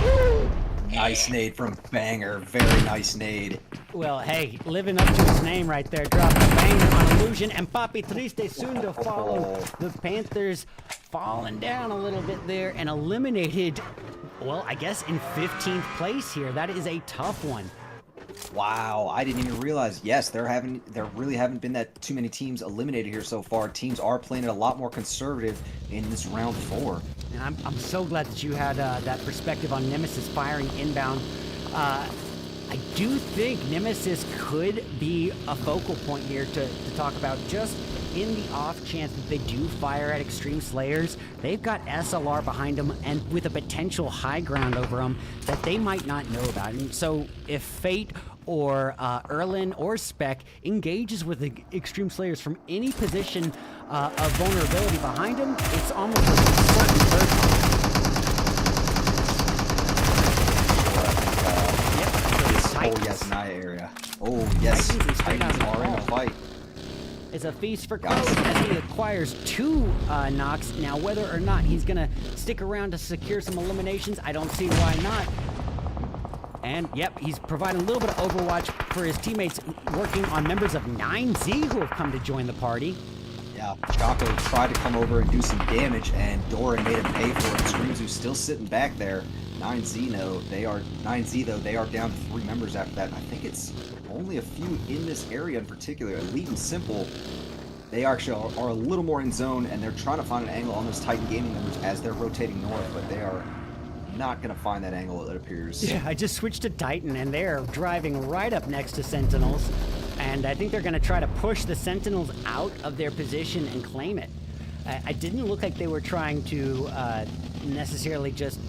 [SPEAKER 1] Woo!
[SPEAKER 2] Nice nade from Banger. Very nice nade.
[SPEAKER 1] Well, hey, living up to his name right there, dropping a banger on Illusion, and Papi Triste soon to follow. The Panthers falling down a little bit there and eliminated, well, I guess in 15th place here. That is a tough one.
[SPEAKER 2] Wow, I didn't even realize. Yes, there really haven't been that too many teams eliminated here so far. Teams are playing it a lot more conservative in this round 4.
[SPEAKER 1] And I'm so glad that you had that perspective on Nemesis firing inbound. I do think Nemesis could be a focal point here to talk about, just in the off chance that they do fire at Extreme Slayers. They've got SLR behind them and with a potential high ground over them that they might not know about. And so if Fate or Erlin or Spec engages with the Extreme Slayers from any position of vulnerability behind them, it's almost like a certain
[SPEAKER 2] Yasnaya area. Oh, yes. Titans are in a fight.
[SPEAKER 1] It's a feast for Claus as he acquires 2 knocks. Now, whether or not he's going to stick around to secure some eliminations, I don't see why not. And, yep, he's providing a little bit of overwatch for his teammates, working on members of 9Z who have come to join the party.
[SPEAKER 2] Yeah, Chaco tried to come over and do some damage, and Doran made him pay for it. Screams who's still sitting back there. 9Z though, they are down to 3 members after that. I think it's only a few in this area in particular. Elite and Simple, they actually are a little more in zone, and they're trying to find an angle on those Titan Gaming members as they're rotating north, but they are not going to find that angle, it appears.
[SPEAKER 1] Yeah, I just switched to Titan, and they're driving right up next to Sentinels, and I think they're going to try to push the Sentinels out of their position and claim it. I didn't look like they were trying to necessarily just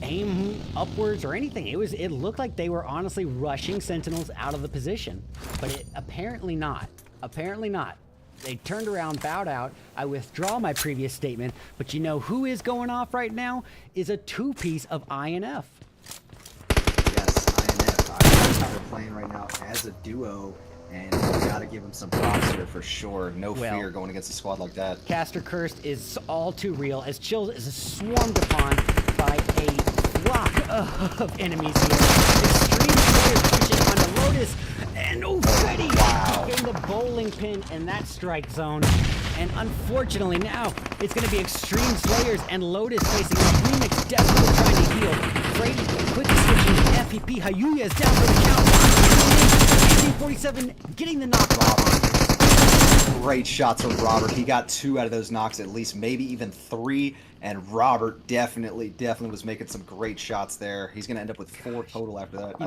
[SPEAKER 1] aim upwards or anything. It looked like they were honestly rushing Sentinels out of the position, but apparently not. Apparently not. They turned around, bowed out. I withdraw my previous statement, but you know who is going off right now is a 2-piece of INF.
[SPEAKER 2] Yes, INF. They're playing right now as a duo, and we gotta give them some props here for sure. No fear going against a squad like that.
[SPEAKER 1] Caster Cursed is all too real, as Chill is swarmed upon by a flock of enemies here. Extreme Slayer pushing onto Lotus, and Freddy getting the bowling pin in that strike zone. And unfortunately now, it's going to be Extreme Slayers and Lotus facing off. Remix desperately trying to heal. Freddy quickly switching to FPP. Hayuya is down for the count. 1847 getting the knock off.
[SPEAKER 2] Great shots from Robert. He got 2 out of those knocks, at least, maybe even 3. And Robert definitely was making some great shots there. He's going to end up with 4 total after that.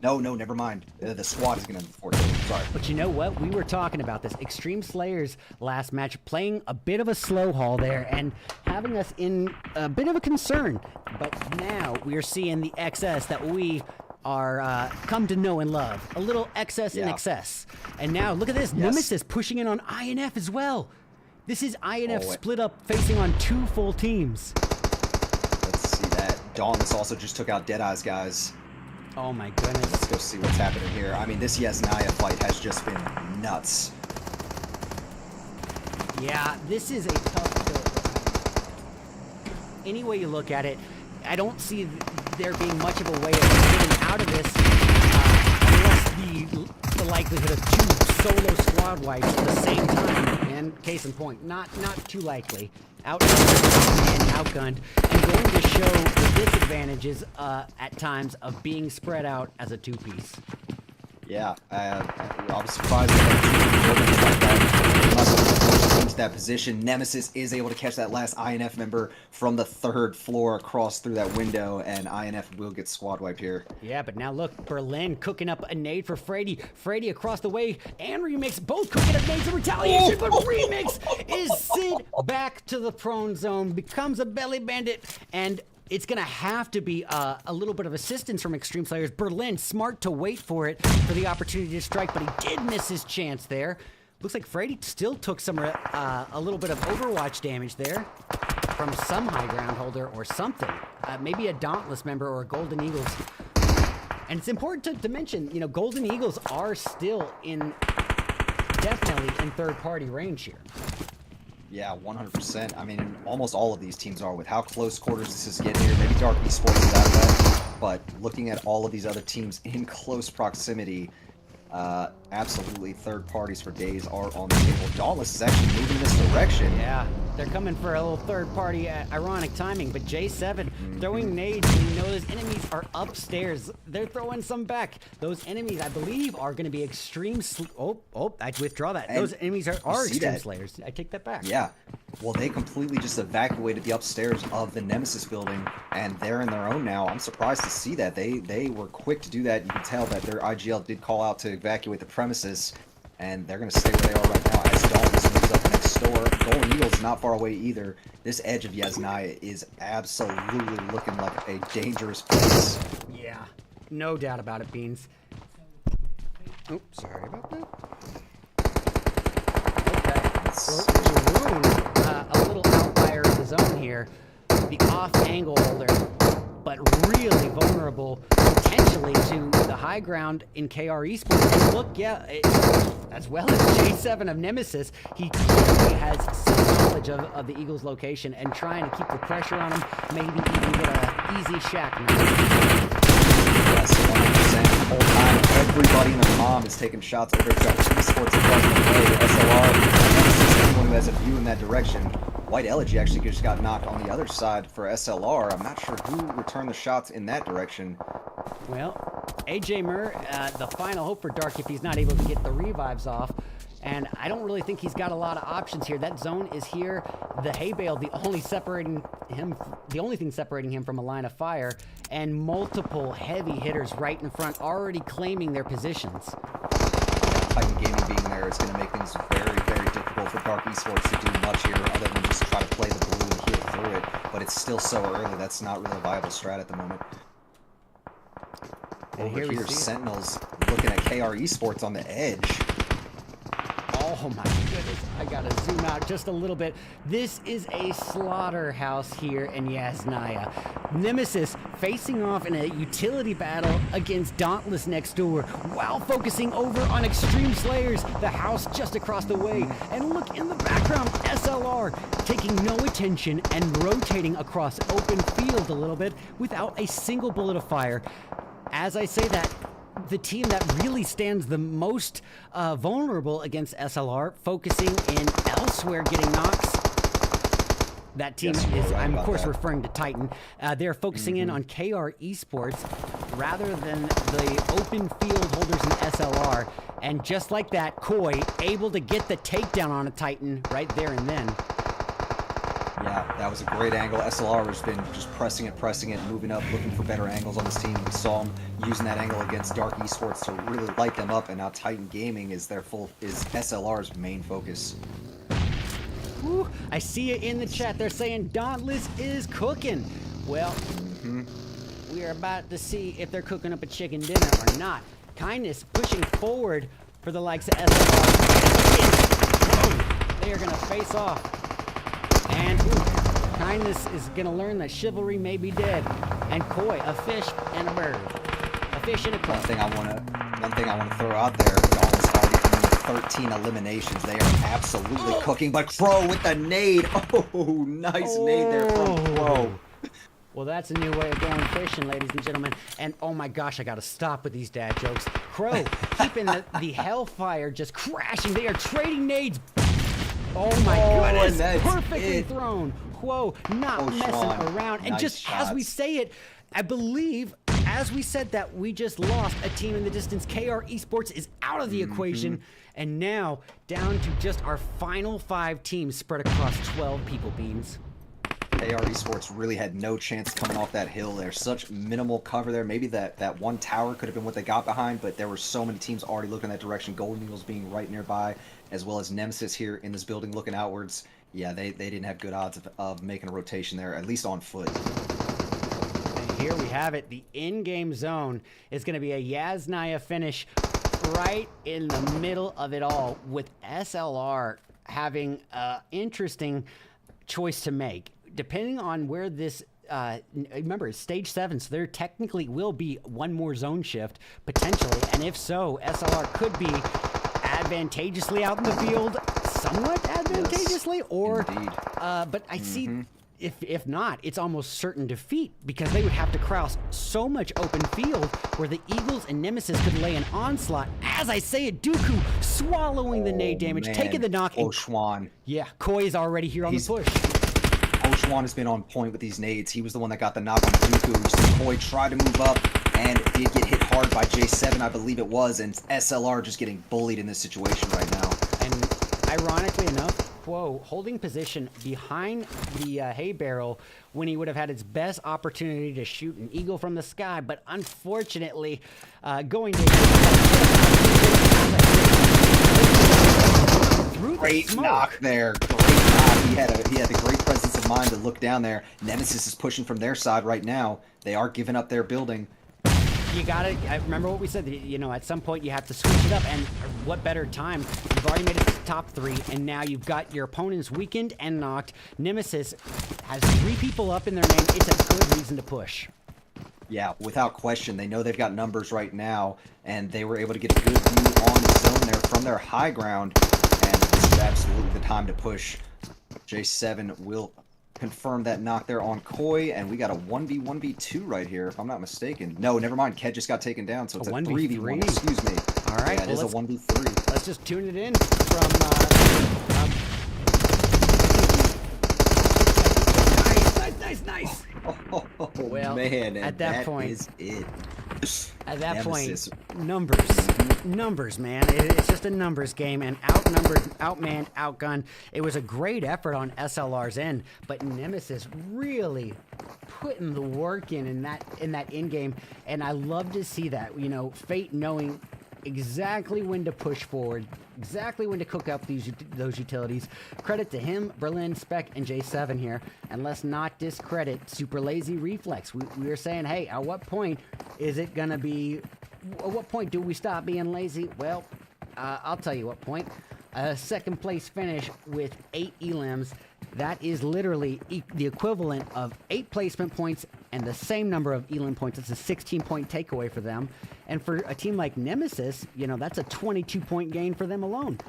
[SPEAKER 2] No, never mind. The squad is going to end with 4 total. Sorry.
[SPEAKER 1] But you know what? We were talking about this. Extreme Slayers last match playing a bit of a slow haul there and having us in a bit of a concern. But now we are seeing the XS that we are come to know and love. A little excess in excess. And now look at this. Nemesis pushing in on INF as well. This is INF split up facing on 2 full teams.
[SPEAKER 2] Let's see that. Dauntless also just took out Deadeye's guys.
[SPEAKER 1] Oh my goodness.
[SPEAKER 2] Let's go see what's happening here. I mean, this Yasnaya fight has just been nuts.
[SPEAKER 1] Yeah, this is a tough build. Any way you look at it, I don't see there being much of a way of getting out of this unless the likelihood of 2 solo squad wipes at the same time. And case in point, not too likely. Outnumbered and outgunned, and going to show the disadvantages at times of being spread out as a 2-piece.
[SPEAKER 2] Yeah, I was surprised that into that position. Nemesis is able to catch that last INF member from the 3rd floor across through that window, and INF will get squad wiped here.
[SPEAKER 1] Yeah, but now look, Berlin cooking up a nade for Frady. Frady across the way, and Remix both cooking up nades of retaliation, but Remix is sent back to the prone zone, becomes a belly bandit, and it's going to have to be a little bit of assistance from Extreme Slayers. Berlin, smart to wait for it, for the opportunity to strike, but he did miss his chance there. Looks like Frady still took some a little bit of Overwatch damage there from some high ground holder or something. Maybe a Dauntless member or a Golden Eagles. And it's important to mention, you know, Golden Eagles are still definitely in third-party range here.
[SPEAKER 2] Yeah, 100%. I mean, almost all of these teams are with how close quarters this is getting here. Maybe Dark Esports is out of that, but looking at all of these other teams in close proximity, absolutely third parties for days are on the table. Dauntless is actually moving in this direction.
[SPEAKER 1] Yeah, they're coming for a little third party ironic timing, but J7 throwing nades, and you know those enemies are upstairs. They're throwing some back. Those enemies, I believe, are going to be extreme I withdraw that.
[SPEAKER 2] And
[SPEAKER 1] those enemies are extreme
[SPEAKER 2] that.
[SPEAKER 1] slayers. I take that back.
[SPEAKER 2] Yeah. Well, they completely just evacuated the upstairs of the Nemesis building, and they're in their own now. I'm surprised to see that. They were quick to do that. You can tell that their IGL did call out to evacuate the premises, and they're going to stay where they are right now as Dauntless moves up next door. Golden Eagles not far away either. This edge of Yasnaya is absolutely looking like a dangerous place.
[SPEAKER 1] Yeah, no doubt about it, Beans. Oh, sorry about that. Okay. A little outlier of the zone here. The off-angle holder, but really vulnerable potentially to the high ground in KR Esports. And look, yeah, as well as J7 of Nemesis, he clearly has some knowledge of the Eagles' location and trying to keep the pressure on him, maybe even get an easy shack now.
[SPEAKER 2] Yes, 100%. The whole time, everybody and their mom is taking shots over at Esports across the way. SLR, Nemesis, anyone who has a view in that direction. White Elegy actually just got knocked on the other side for SLR. I'm not sure who returned the shots in that direction.
[SPEAKER 1] Well, AJ Murr, the final hope for Dark if he's not able to get the revives off. And I don't really think he's got a lot of options here. That zone is here. The hay bale, the only thing separating him from a line of fire, and multiple heavy hitters right in front, already claiming their positions.
[SPEAKER 2] Titan Gaming being there is going to make things very, very difficult for Dark Esports to do much here other than just try to play the blue and heal through it. But it's still so early, that's not really a viable strat at the moment.
[SPEAKER 1] And
[SPEAKER 2] Over here Sentinels looking at KR Esports on the edge.
[SPEAKER 1] Oh my goodness, I gotta zoom out just a little bit. This is a slaughterhouse here in Yasnaya. Nemesis facing off in a utility battle against Dauntless next door while focusing over on Extreme Slayers, the house just across the way. And look in the background, SLR taking no attention and rotating across open field a little bit without a single bullet of fire. As I say that, the team that really stands the most vulnerable against SLR, focusing in elsewhere, getting knocks. That team is, I'm of course referring to Titan. They're focusing in on KR Esports rather than the open field holders in SLR. And just like that, Koi able to get the takedown on a Titan right there and then.
[SPEAKER 2] Yeah, that was a great angle. SLR has been just pressing it, moving up, looking for better angles on this team. We saw him using that angle against Dark Esports to really light them up, and now Titan Gaming is SLR's main focus.
[SPEAKER 1] Woo, I see it in the chat. They're saying Dauntless is cooking. Well, we are about to see if they're cooking up a chicken dinner or not. Kindness pushing forward for the likes of SLR. They are going to face off. And Kindness is going to learn that chivalry may be dead. And Koi, a fish and a bird. A fish in a club.
[SPEAKER 2] One thing I wanna throw out there, Dawn's already coming with 13 eliminations. They are absolutely cooking, but Crow with the nade. Oh, nice nade there from Crow.
[SPEAKER 1] Well, that's a new way of going fishing, ladies and gentlemen. And oh my gosh, I gotta stop with these dad jokes. Crow keeping the hellfire just crashing. They are trading nades. Oh my goodness, perfectly thrown. Whoa, not messing around. And just as we say it, I believe, as we said that, we just lost a team in the distance. KR Esports is out of the equation, and now down to just our final 5 teams spread across 12 people, Beans.
[SPEAKER 2] KR Esports really had no chance coming off that hill. There's such minimal cover there. Maybe that one tower could have been what they got behind, but there were so many teams already looking that direction. Golden Eagles being right nearby, as well as Nemesis here in this building looking outwards. Yeah, they didn't have good odds of making a rotation there, at least on foot.
[SPEAKER 1] And here we have it. The in-game zone is going to be a Yasnaya finish right in the middle of it all, with SLR having an interesting choice to make. Depending on where this, remember, it's stage 7, so there technically will be one more zone shift, potentially, and if so, SLR could be advantageously out in the field, somewhat advantageously,
[SPEAKER 2] yes,
[SPEAKER 1] or,
[SPEAKER 2] indeed.
[SPEAKER 1] But I see, if not, it's almost certain defeat, because they would have to cross so much open field where the Eagles and Nemesis could lay an onslaught. As I say it, Dooku swallowing the nade damage, taking the knock.
[SPEAKER 2] Oshwan.
[SPEAKER 1] Yeah, Koi is already here on the push.
[SPEAKER 2] Oshwan has been on point with these nades. He was the one that got the knock on Dooku. You see Koi tried to move up and did get hit hard by J7, I believe it was, and SLR just getting bullied in this situation right now.
[SPEAKER 1] And ironically enough, Quo holding position behind the hay barrel when he would have had his best opportunity to shoot an eagle from the sky, but unfortunately, going to
[SPEAKER 2] Great knock there. Great knock. He had a great presence of mind to look down there. Nemesis is pushing from their side right now. They are giving up their building.
[SPEAKER 1] You gotta, remember what we said, you know, at some point you have to switch it up, and what better time? You've already made it to the top 3, and now you've got your opponents weakened and knocked. Nemesis has 3 people up in their name. It's a good reason to push.
[SPEAKER 2] Yeah, without question. They know they've got numbers right now, and they were able to get a good view on the zone there from their high ground, and this is absolutely the time to push. J7 will confirm that knock there on Koi, and we got a 1v1v2 right here, if I'm not mistaken. No, never mind. Ked just got taken down, so it's a 3v1. Excuse me.
[SPEAKER 1] All right,
[SPEAKER 2] yeah, it is a 1v3.
[SPEAKER 1] Let's just tune it in from. Nice.
[SPEAKER 2] Oh,
[SPEAKER 1] well,
[SPEAKER 2] man,
[SPEAKER 1] at that point,
[SPEAKER 2] is it.
[SPEAKER 1] At that
[SPEAKER 2] Nemesis.
[SPEAKER 1] point, numbers, man. It's just a numbers game, and outnumbered, outmanned, outgunned. It was a great effort on SLR's end, but Nemesis really putting the work in that in game, and I love to see that. You know, Fate knowing exactly when to push forward, exactly when to cook up those utilities. Credit to him, Berlin, Spec, and J7 here. And let's not discredit Super Lazy Reflex. We were saying, hey, at what point is it going to be... At what point do we stop being lazy? Well, I'll tell you what point. A second place finish with 8 elims. That is literally the equivalent of 8 placement points and the same number of elim points. It's a 16-point takeaway for them. And for a team like Nemesis, you know, that's a 22-point gain for them alone.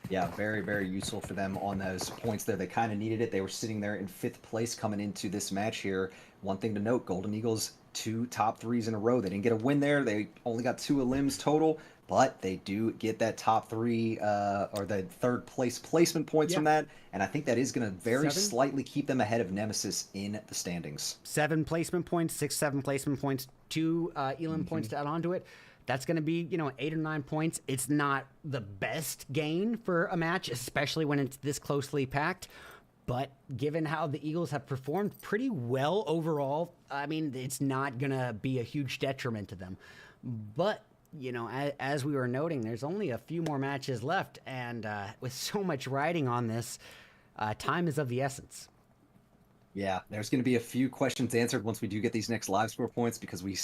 [SPEAKER 2] Yeah, very, very useful for them on those points there. They kind of needed it. They were sitting there in 5th place coming into this match here. One thing to note, Golden Eagles, 2 top 3s in a row. They didn't get a win there. They only got 2 elims total, but they do get that top 3 or the 3rd place placement points from that. And I think that is going to very slightly keep them ahead of Nemesis in the standings.
[SPEAKER 1] 7 placement points, 6, 7 placement points, 2 elim points to add on to it. That's going to be, you know, 8 or 9 points. It's not the best gain for a match, especially when it's this closely packed. But given how the Eagles have performed pretty well overall, I mean, it's not going to be a huge detriment to them. But, you know, as we were noting, there's only a few more matches left. And with so much riding on this, time is of the essence.
[SPEAKER 2] Yeah, there's going to be a few questions answered once we do get these next live score points, because we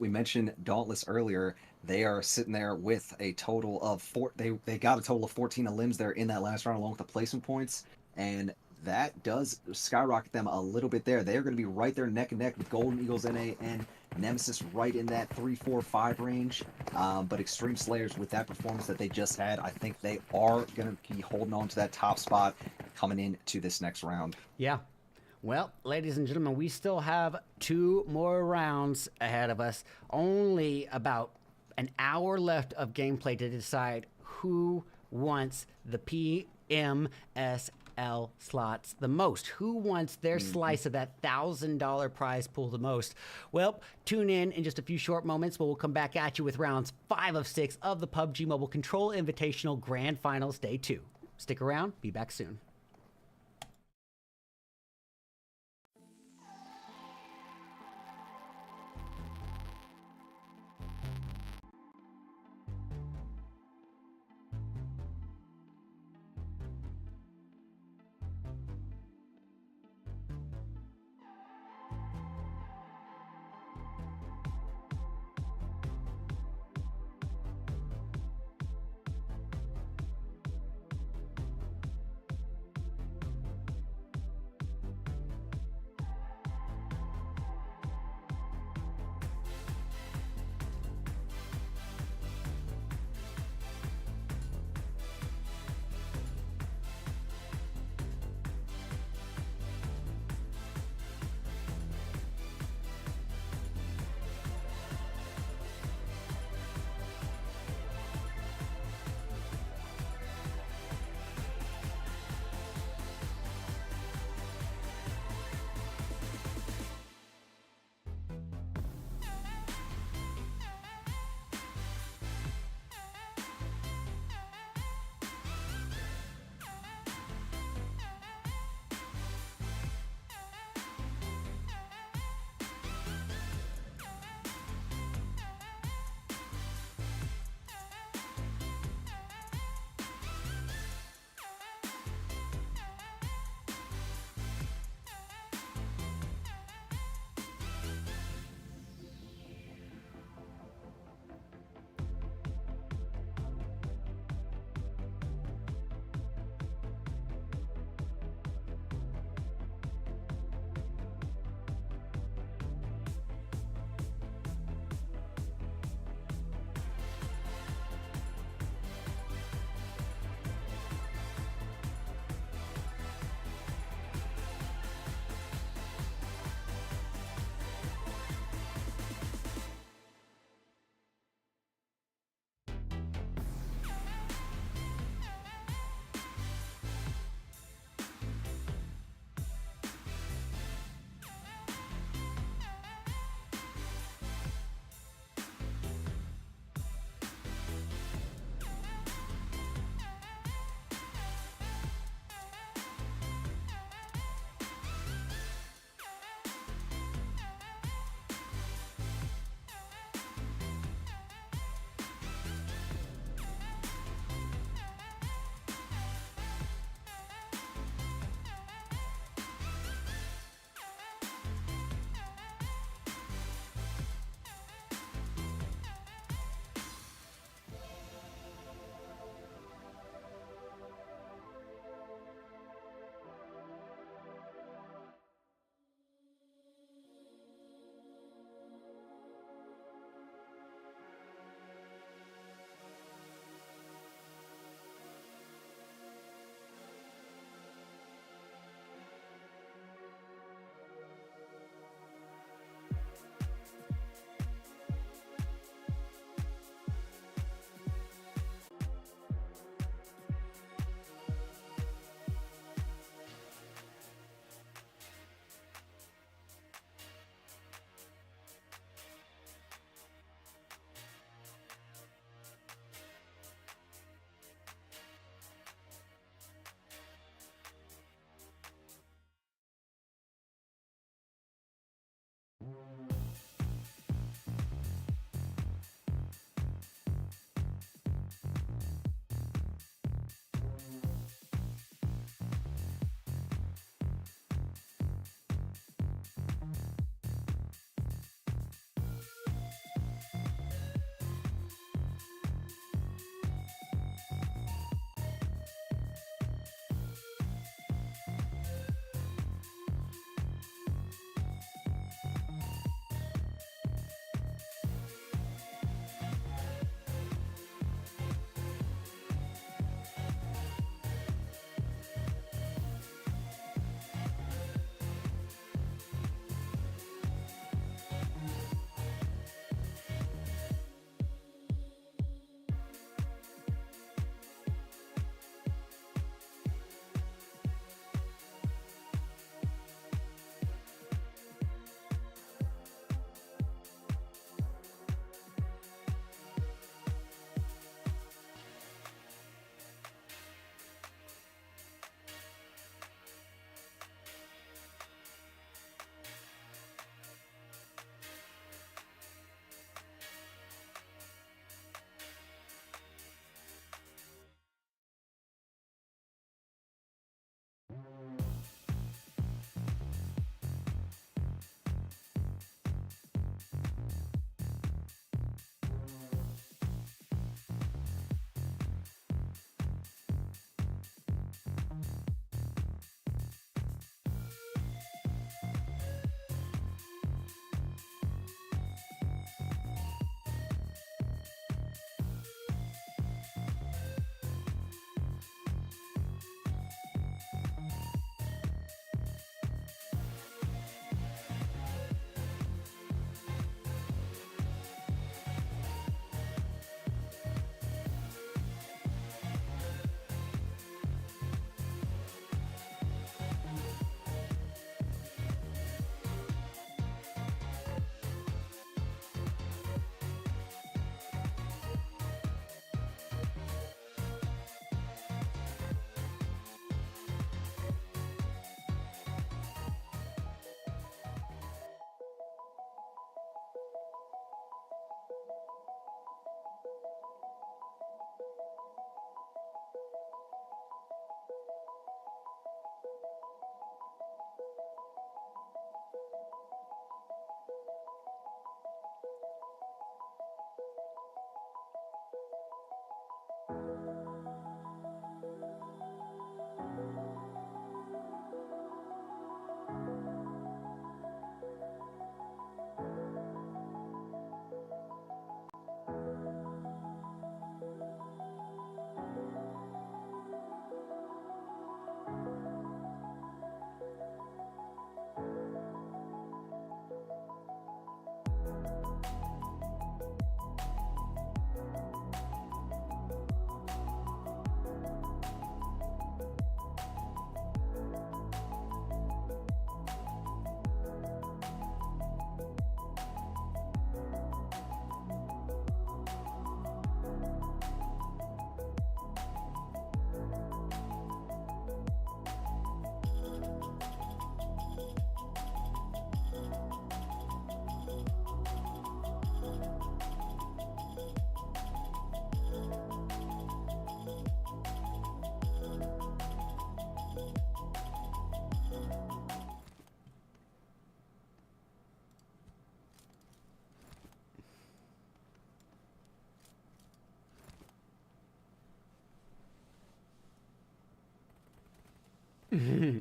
[SPEAKER 2] mentioned Dauntless earlier. They are sitting there with a total of they got a total of 14 elims there in that last round, along with the placement points, and that does skyrocket them a little bit there. They are going to be right there neck and neck with Golden Eagles NA and Nemesis right in that 3, 4, 5 range. But Extreme Slayers, with that performance that they just had, I think they are going to be holding on to that top spot coming into this next round.
[SPEAKER 1] Yeah. Well, ladies and gentlemen, we still have 2 more rounds ahead of us. Only about an hour left of gameplay to decide who wants the PMSL slots the most. Who wants their slice of that $1,000 prize pool the most? Well, tune in just a few short moments, but we'll come back at you with rounds 5 of 6 of the PUBG Mobile Control Invitational Grand Finals Day 2. Stick around. Be back soon.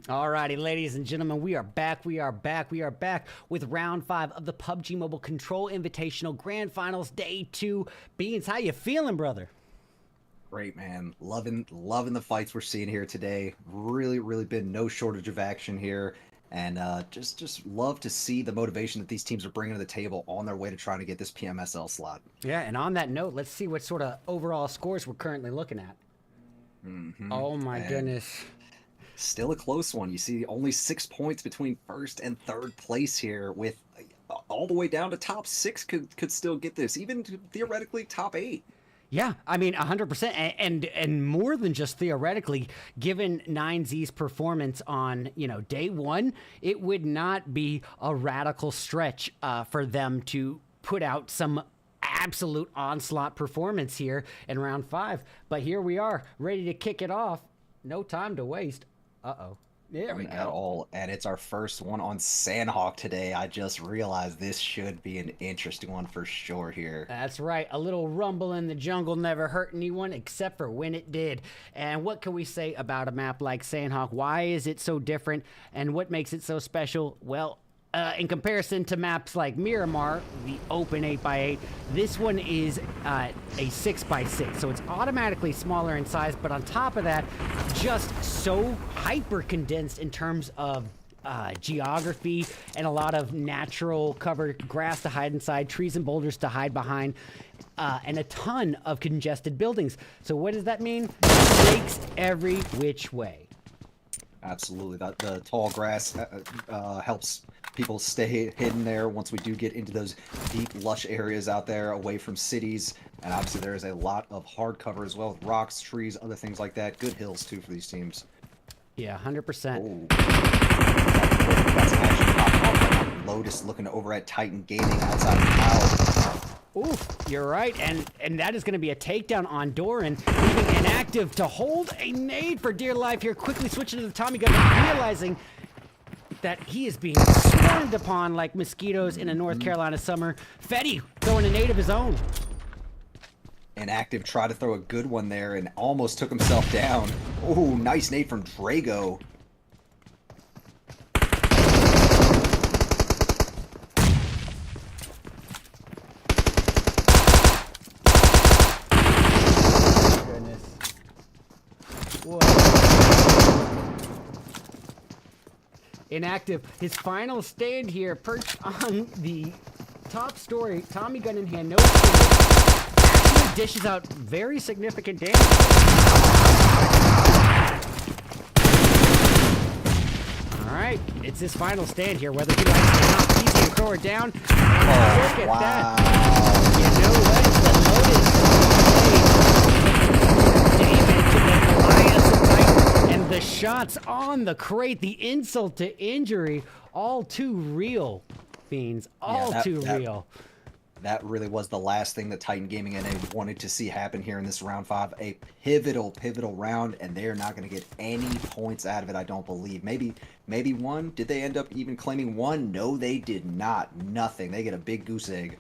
[SPEAKER 1] Alrighty, ladies and gentlemen, we are back. We are back with round 5 of the PUBG Mobile Control Invitational Grand Finals Day 2. Beans, how you feeling, brother?
[SPEAKER 2] Great, man. Loving the fights we're seeing here today. Really been no shortage of action here. And just love to see the motivation that these teams are bringing to the table on their way to trying to get this PMSL slot.
[SPEAKER 1] Yeah, and on that note, let's see what sort of overall scores we're currently looking at. Oh my goodness.
[SPEAKER 2] Still a close one. You see only 6 points between first and third place here, with all the way down to top 6 could still get this, even theoretically top 8.
[SPEAKER 1] Yeah, I mean 100%, and more than just theoretically, given 9Z's performance on day 1, it would not be a radical stretch for them to put out some absolute onslaught performance here in round 5. But here we are, ready to kick it off. No time to waste. Uh-oh. There we go.
[SPEAKER 2] At all. And it's our first one on Sanhok today. I just realized this should be an interesting one for sure here.
[SPEAKER 1] That's right. A little rumble in the jungle never hurt anyone except for when it did. And what can we say about a map like Sanhok? Why is it so different? And what makes it so special? Well, in comparison to maps like Miramar, the open 8x8, this one is a 6x6, so it's automatically smaller in size, but on top of that, just so hyper condensed in terms of geography and a lot of natural covered grass to hide inside, trees and boulders to hide behind, and a ton of congested buildings. So what does that mean? Stakes every which way.
[SPEAKER 2] Absolutely. The tall grass helps people stay hidden there once we do get into those deep, lush areas out there away from cities. And obviously there is a lot of hard cover as well, with rocks, trees, other things like that. Good hills, too, for these teams.
[SPEAKER 1] Yeah, 100%.
[SPEAKER 2] Oh. That's actually popped off. Lotus looking over at Titan Gaming outside of the tower.
[SPEAKER 1] Oof, you're right, and that is going to be a takedown on Doran, leaving inactive to hold a nade for dear life here, quickly switching to the Tommy gun, realizing that he is being swarmed upon like mosquitoes in a North Carolina summer. Fetty throwing a nade of his own.
[SPEAKER 2] Inactive tried to throw a good one there and almost took himself down. Oh, nice nade from Drago.
[SPEAKER 1] Inactive, his final stand here, perched on the top story, Tommy gun in hand, no shield, actually dishes out very significant damage. Alright, it's his final stand here, whether he likes it or not. He's gonna throw her down.
[SPEAKER 2] Oh,
[SPEAKER 1] look at
[SPEAKER 2] wow.
[SPEAKER 1] that. You know what? The Lotus David to the Goliath of Titan, and the shots on the crate, the insult to injury, all too real, Beans. All too real.
[SPEAKER 2] That really was the last thing that Titan Gaming NA wanted to see happen here in this round 5. A pivotal round, and they're not going to get any points out of it, I don't believe. Maybe one? Did they end up even claiming one? No, they did not. Nothing. They get a big goose egg.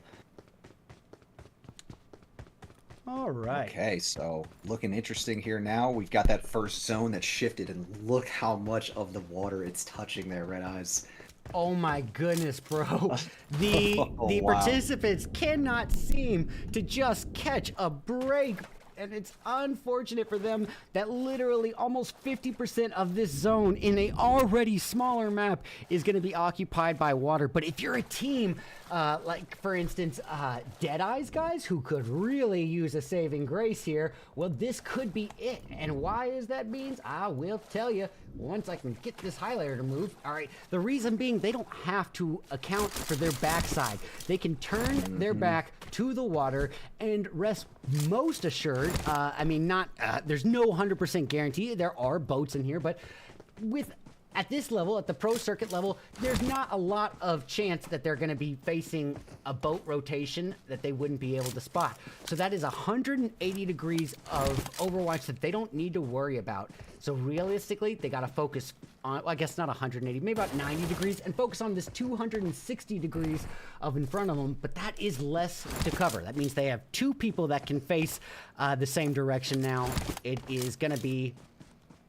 [SPEAKER 1] All right.
[SPEAKER 2] Okay, so looking interesting here now. We've got that first zone that shifted, and look how much of the water it's touching there, Red Eyes.
[SPEAKER 1] Oh my goodness, bro. The
[SPEAKER 2] Wow.
[SPEAKER 1] participants cannot seem to just catch a break. And it's unfortunate for them that literally almost 50% of this zone in a already smaller map is going to be occupied by water. But if you're a team, like for instance, Deadeye's guys, who could really use a saving grace here, well, this could be it. And why is that, Beans? I will tell you once I can get this highlighter to move. All right, the reason being they don't have to account for their backside. They can turn their back to the water and rest most assured. I mean, not there's no 100% guarantee. There are boats in here, but at this level, at the pro circuit level, there's not a lot of chance that they're going to be facing a boat rotation that they wouldn't be able to spot. So that is 180 degrees of overwatch that they don't need to worry about. So realistically, they got to focus on, well, I guess not 180, maybe about 90 degrees, and focus on this 260 degrees of in front of them, but that is less to cover. That means they have two people that can face the same direction now. It is going to be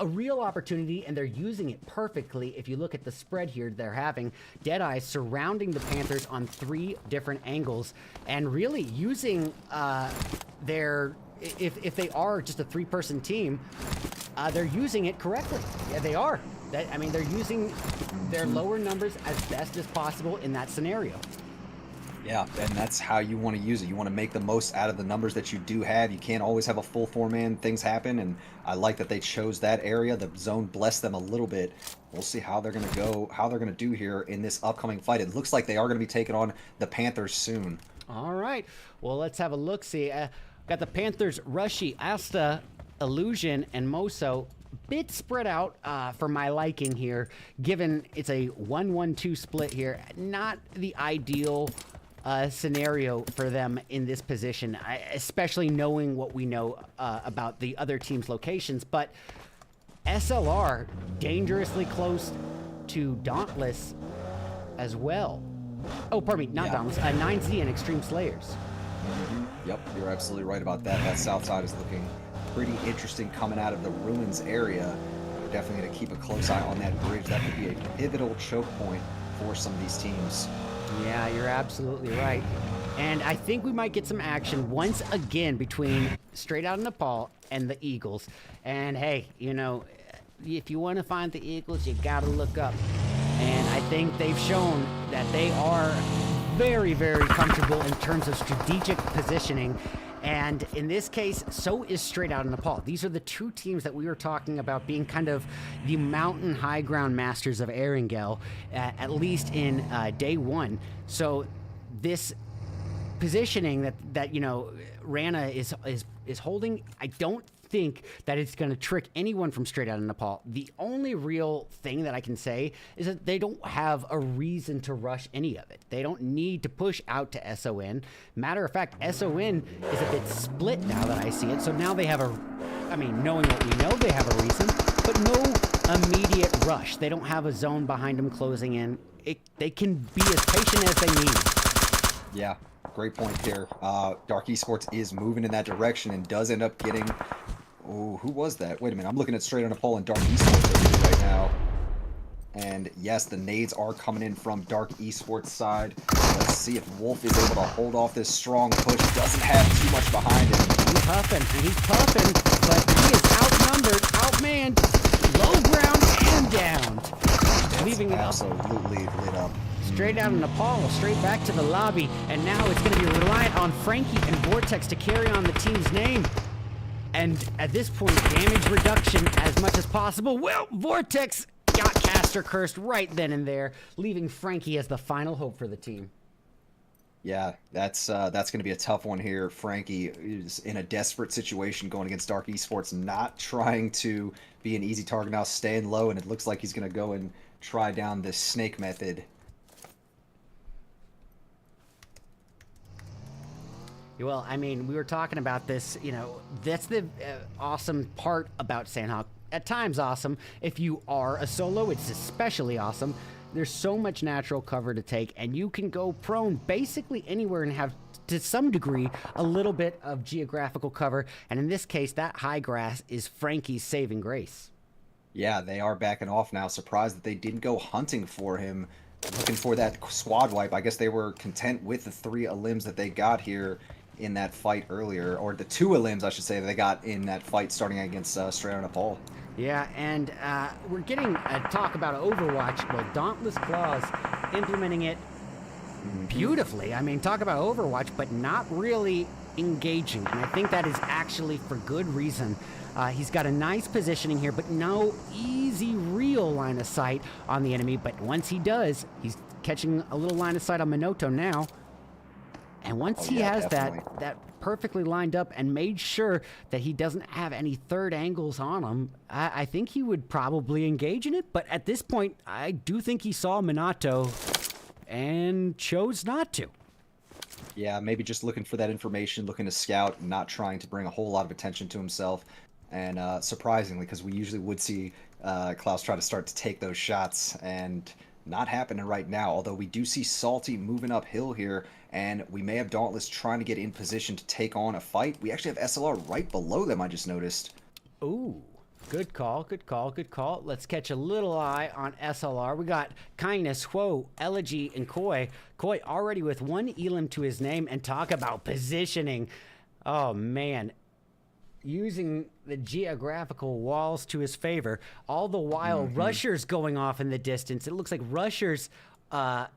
[SPEAKER 1] a real opportunity, and they're using it perfectly. If you look at the spread here, they're having Deadeye surrounding the Panthers on 3 different angles, and really using their, if they are just a 3-person team, they're using it correctly. Yeah, they are. I mean, they're using their lower numbers as best as possible in that scenario.
[SPEAKER 2] Yeah, and that's how you want to use it. You want to make the most out of the numbers that you do have. You can't always have a full 4-man. Things happen, and I like that they chose that area. The zone blessed them a little bit. We'll see how they're going to go, how they're going to do here in this upcoming fight. It looks like they are going to be taking on the Panthers soon.
[SPEAKER 1] All right. Well, let's have a look-see. Got the Panthers, Rushy, Asta, Illusion, and Moso. Bit spread out for my liking here, given it's a 1-1-2 split here. Not the ideal scenario for them in this position, especially knowing what we know about the other team's locations. But SLR dangerously close to Dauntless as well. Oh, pardon me, not Dauntless. 9Z and Extreme Slayers.
[SPEAKER 2] Yep, you're absolutely right about that. That south side is looking pretty interesting coming out of the ruins area. We're definitely going to keep a close eye on that bridge. That could be a pivotal choke point for some of these teams.
[SPEAKER 1] Yeah, you're absolutely right. And I think we might get some action once again between Straight Outta Nepal and the Eagles. And hey, you know, if you want to find the Eagles, you got to look up. And I think they've shown that they are very, very comfortable in terms of strategic positioning. And in this case, so is Straight Outta Nepal. These are the two teams that we were talking about being kind of the mountain high ground masters of Erangel, at least in day 1. So this positioning that you know Rana is holding, I don't think that it's going to trick anyone from Straight Outta Nepal. The only real thing that I can say is that they don't have a reason to rush any of it. They don't need to push out to SON. Matter of fact, SON is a bit split now that I see it. So now they have I mean, knowing what we know, they have a reason, but no immediate rush. They don't have a zone behind them closing in. They can be as patient as they need.
[SPEAKER 2] Yeah, great point there. Dark Esports is moving in that direction and does end up getting... Oh, who was that? Wait a minute. I'm looking at Straight Outta Nepal and Dark Esports right now. And yes, the nades are coming in from Dark Esports side. Let's see if Wolf is able to hold off this strong push. Doesn't have too much behind him.
[SPEAKER 1] He's puffing, but he is outnumbered, outmanned, low ground, and down. Leaving it
[SPEAKER 2] absolutely lit up.
[SPEAKER 1] Straight Outta Nepal, straight back to the lobby. And now it's going to be reliant on Frankie and Vortex to carry on the team's name. And at this point, damage reduction as much as possible. Well, Vortex got caster cursed right then and there, leaving Frankie as the final hope for the team.
[SPEAKER 2] Yeah, that's going to be a tough one here. Frankie is in a desperate situation going against Dark Esports, not trying to be an easy target now, staying low, and it looks like he's going to go and try down this snake method.
[SPEAKER 1] Well, I mean, we were talking about this, you know, that's the awesome part about Sanhok. At times awesome. If you are a solo, it's especially awesome. There's so much natural cover to take, and you can go prone basically anywhere and have to some degree, a little bit of geographical cover. And in this case, that high grass is Frankie's saving grace.
[SPEAKER 2] Yeah, they are backing off now. Surprised that they didn't go hunting for him, looking for that squad wipe. I guess they were content with the 3 elims that they got here in that fight earlier, or the 2 elims, I should say, that they got in that fight starting against Straight on Nepal.
[SPEAKER 1] Yeah, and we're getting a talk about Overwatch. Well, Dauntless Claws implementing it beautifully. I mean, talk about Overwatch, but not really engaging. And I think that is actually for good reason. He's got a nice positioning here, but no easy real line of sight on the enemy. But once he does, he's catching a little line of sight on Minoto now. And once he has that perfectly lined up and made sure that he doesn't have any third angles on him, I think he would probably engage in it. But at this point, I do think he saw Minato and chose not to.
[SPEAKER 2] Yeah, maybe just looking for that information, looking to scout, not trying to bring a whole lot of attention to himself. And surprisingly, because we usually would see Klaus try to start to take those shots, and not happening right now. Although we do see Salty moving uphill here, and we may have Dauntless trying to get in position to take on a fight. We actually have SLR right below them, I just noticed.
[SPEAKER 1] Ooh, good call, good call, good call. Let's catch a little eye on SLR. We got Kindness, Hwo, Elegy, and Koi. Koi already with 1 elim to his name, and talk about positioning. Oh, man. Using the geographical walls to his favor. All the while, Rushers going off in the distance. It looks like Rushers... pardon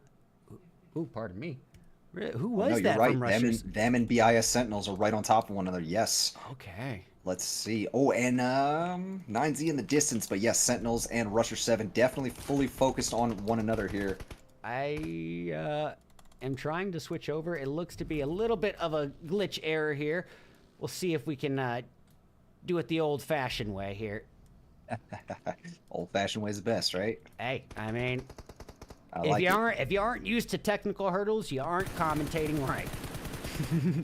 [SPEAKER 1] me. Who was
[SPEAKER 2] no,
[SPEAKER 1] that
[SPEAKER 2] you're right.
[SPEAKER 1] from Rushers?
[SPEAKER 2] Them and BIS Sentinels are right on top of one another. Yes.
[SPEAKER 1] Okay.
[SPEAKER 2] Let's see. Oh, and 9Z in the distance. But yes, Sentinels and Rusher 7 definitely fully focused on one another here.
[SPEAKER 1] I am trying to switch over. It looks to be a little bit of a glitch error here. We'll see if we can do it the old-fashioned way here.
[SPEAKER 2] Old-fashioned way is the best, right?
[SPEAKER 1] Hey, I mean...
[SPEAKER 2] If
[SPEAKER 1] you aren't used to technical hurdles, you aren't commentating right.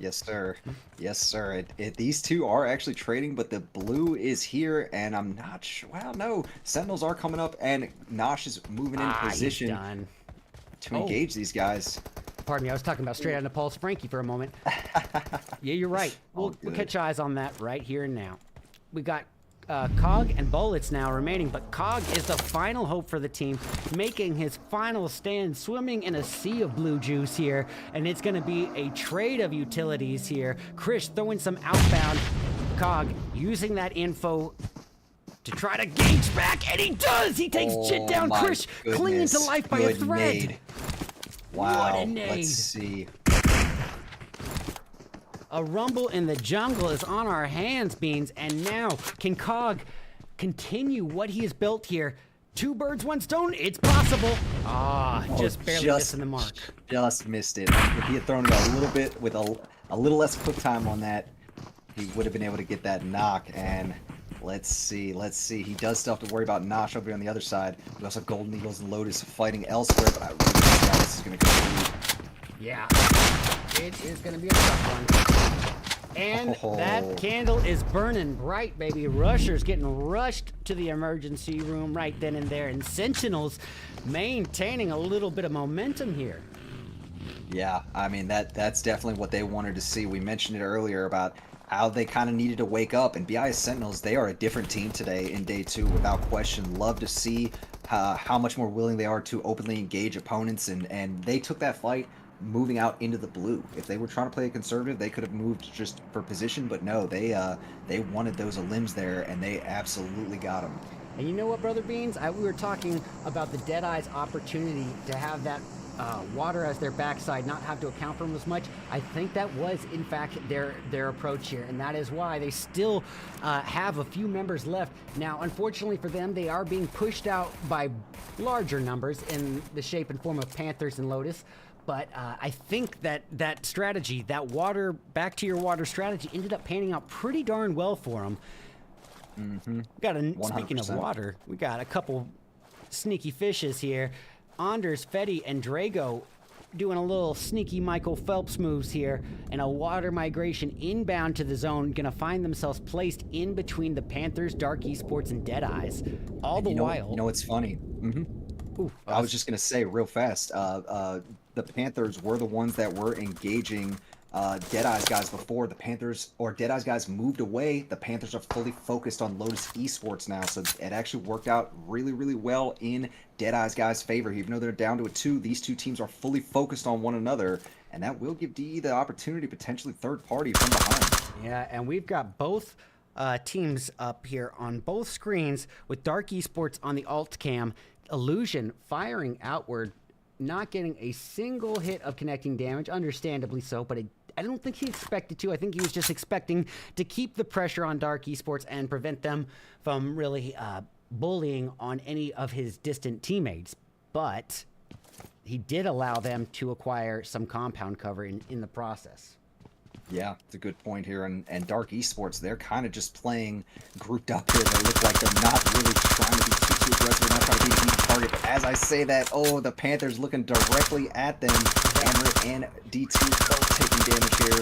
[SPEAKER 2] Yes, sir. Yes, sir. These two are actually trading, but the blue is here, and I'm not sure. Well, no. Sentinels are coming up, and Nosh is moving in position to engage these guys.
[SPEAKER 1] Pardon me, I was talking about Straight Outta Nepal's Frankie for a moment. Yeah, you're right. We'll catch eyes on that right here and now. We got Cog and Bullets now remaining, but Cog is the final hope for the team, making his final stand, swimming in a sea of blue juice here, and it's going to be a trade of utilities here. Krish throwing some outbound. Cog using that info to try to gauge back, and he does! He takes Jit down. Krish clinging to life by a thread.
[SPEAKER 2] Nade. Wow,
[SPEAKER 1] what a nade.
[SPEAKER 2] Let's see.
[SPEAKER 1] A rumble in the jungle is on our hands, Beans, and now can Cog continue what he has built here? 2 birds, 1 stone, it's possible. Just barely missing the mark.
[SPEAKER 2] Just missed it. If he had thrown it a little bit with a little less quick time on that, he would have been able to get that knock. And let's see. He does still have to worry about Nosh over here on the other side. We also have Golden Eagles and Lotus fighting elsewhere, but I really think this is going to go.
[SPEAKER 1] Yeah, it is going to be a tough one. And that candle is burning bright, baby. Rushers getting rushed to the emergency room right then and there, and Sentinels maintaining a little bit of momentum here.
[SPEAKER 2] Yeah, I mean, that's definitely what they wanted to see. We mentioned it earlier about how they kind of needed to wake up, and BIS Sentinels, they are a different team today in day 2 without question. Love to see how much more willing they are to openly engage opponents, and they took that fight moving out into the blue. If they were trying to play a conservative, they could have moved just for position, but no, they wanted those elims there, and they absolutely got them.
[SPEAKER 1] And you know what, Brother Beans? We were talking about the Deadeye's opportunity to have that water as their backside, not have to account for them as much. I think that was, in fact, their approach here, and that is why they still have a few members left. Now, unfortunately for them, they are being pushed out by larger numbers in the shape and form of Panthers and Lotus. But I think that strategy, that water, back to your water strategy, ended up panning out pretty darn well for them. Speaking of water, we got a couple sneaky fishes here. Anders, Fetty, and Drago doing a little sneaky Michael Phelps moves here, and a water migration inbound to the zone, gonna find themselves placed in between the Panthers, Dark Esports, and Deadeyes. All the while.
[SPEAKER 2] You know what's funny? I was just gonna say real fast. The Panthers were the ones that were engaging Deadeye's guys before. The Panthers, or Deadeye's guys moved away. The Panthers are fully focused on Lotus Esports now, so it actually worked out really, really well in Deadeye's guys' favor. Even though they're down to a 2, these two teams are fully focused on one another, and that will give DE the opportunity, potentially third party from behind.
[SPEAKER 1] Yeah, and we've got both teams up here on both screens with Dark Esports on the alt cam, Illusion firing outward, not getting a single hit of connecting damage, understandably so, but I don't think he expected to. I think he was just expecting to keep the pressure on Dark Esports and prevent them from really bullying on any of his distant teammates. But he did allow them to acquire some compound cover in the process.
[SPEAKER 2] Yeah, it's a good point here. And Dark Esports, they're kind of just playing grouped up here. They look like they're not really trying to be too aggressive. They're not trying to be an easy target. But as I say that, oh, the Panthers looking directly at them. Hammer and DT both taking damage here.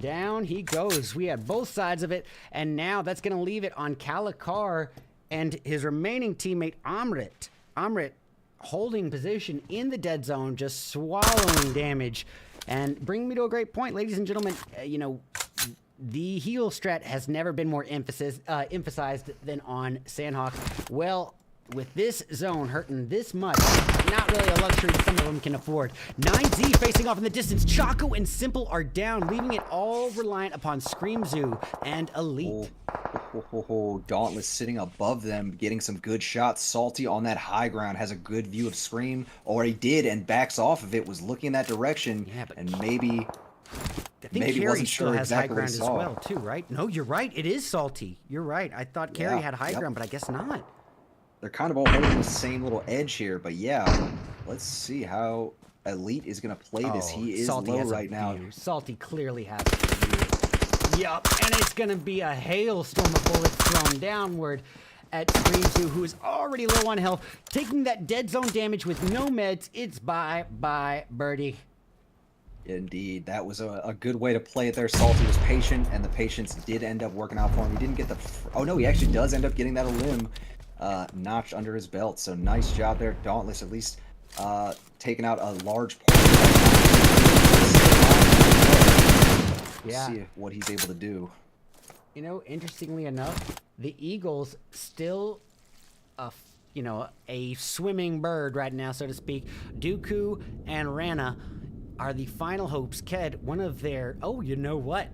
[SPEAKER 1] Down he goes. We had both sides of it. And now that's going to leave it on Kalikar and his remaining teammate, Amrit. Amrit holding position in the dead zone, just swallowing damage. And bring me to a great point, ladies and gentlemen. You know, the heal strat has never been more emphasized than on Sanhok. Well, with this zone hurting this much, not really a luxury some of them can afford. 9Z facing off in the distance. Chaco and Simple are down, leaving it all reliant upon Scream Zoo and Elite.
[SPEAKER 2] Dauntless sitting above them, getting some good shots. Salty on that high ground, has a good view of Scream, or he did, and backs off of it, was looking in that direction,
[SPEAKER 1] yeah, but
[SPEAKER 2] and maybe
[SPEAKER 1] I think Carrie
[SPEAKER 2] wasn't
[SPEAKER 1] still
[SPEAKER 2] sure
[SPEAKER 1] has
[SPEAKER 2] exactly
[SPEAKER 1] high
[SPEAKER 2] what he
[SPEAKER 1] ground as
[SPEAKER 2] saw.
[SPEAKER 1] well, too, right? No, you're right. It is Salty. You're right. I thought Carrie
[SPEAKER 2] Yeah,
[SPEAKER 1] had high
[SPEAKER 2] yep.
[SPEAKER 1] ground, but I guess not.
[SPEAKER 2] They're kind of all holding the same little edge here, but yeah, let's see how Elite is going to play this. He is
[SPEAKER 1] Salty
[SPEAKER 2] low
[SPEAKER 1] has a
[SPEAKER 2] right now.
[SPEAKER 1] view. Salty clearly has a view. Yup, and it's going to be a hailstorm of bullets thrown downward at Scream Zoo, who is already low on health, taking that dead zone damage with no meds. It's bye-bye, birdie.
[SPEAKER 2] Indeed, that was a good way to play it there. Salty was patient, and the patience did end up working out for him. He didn't get the... Oh, no, he actually does end up getting that limb notch under his belt. So nice job there. Dauntless at least taking out a large portion of that.
[SPEAKER 1] Yeah.
[SPEAKER 2] See what he's able to do.
[SPEAKER 1] You know, interestingly enough, the Eagles still, you know, a swimming bird right now, so to speak. Dooku and Rana are the final hopes. Ked, one of their... Oh, you know what?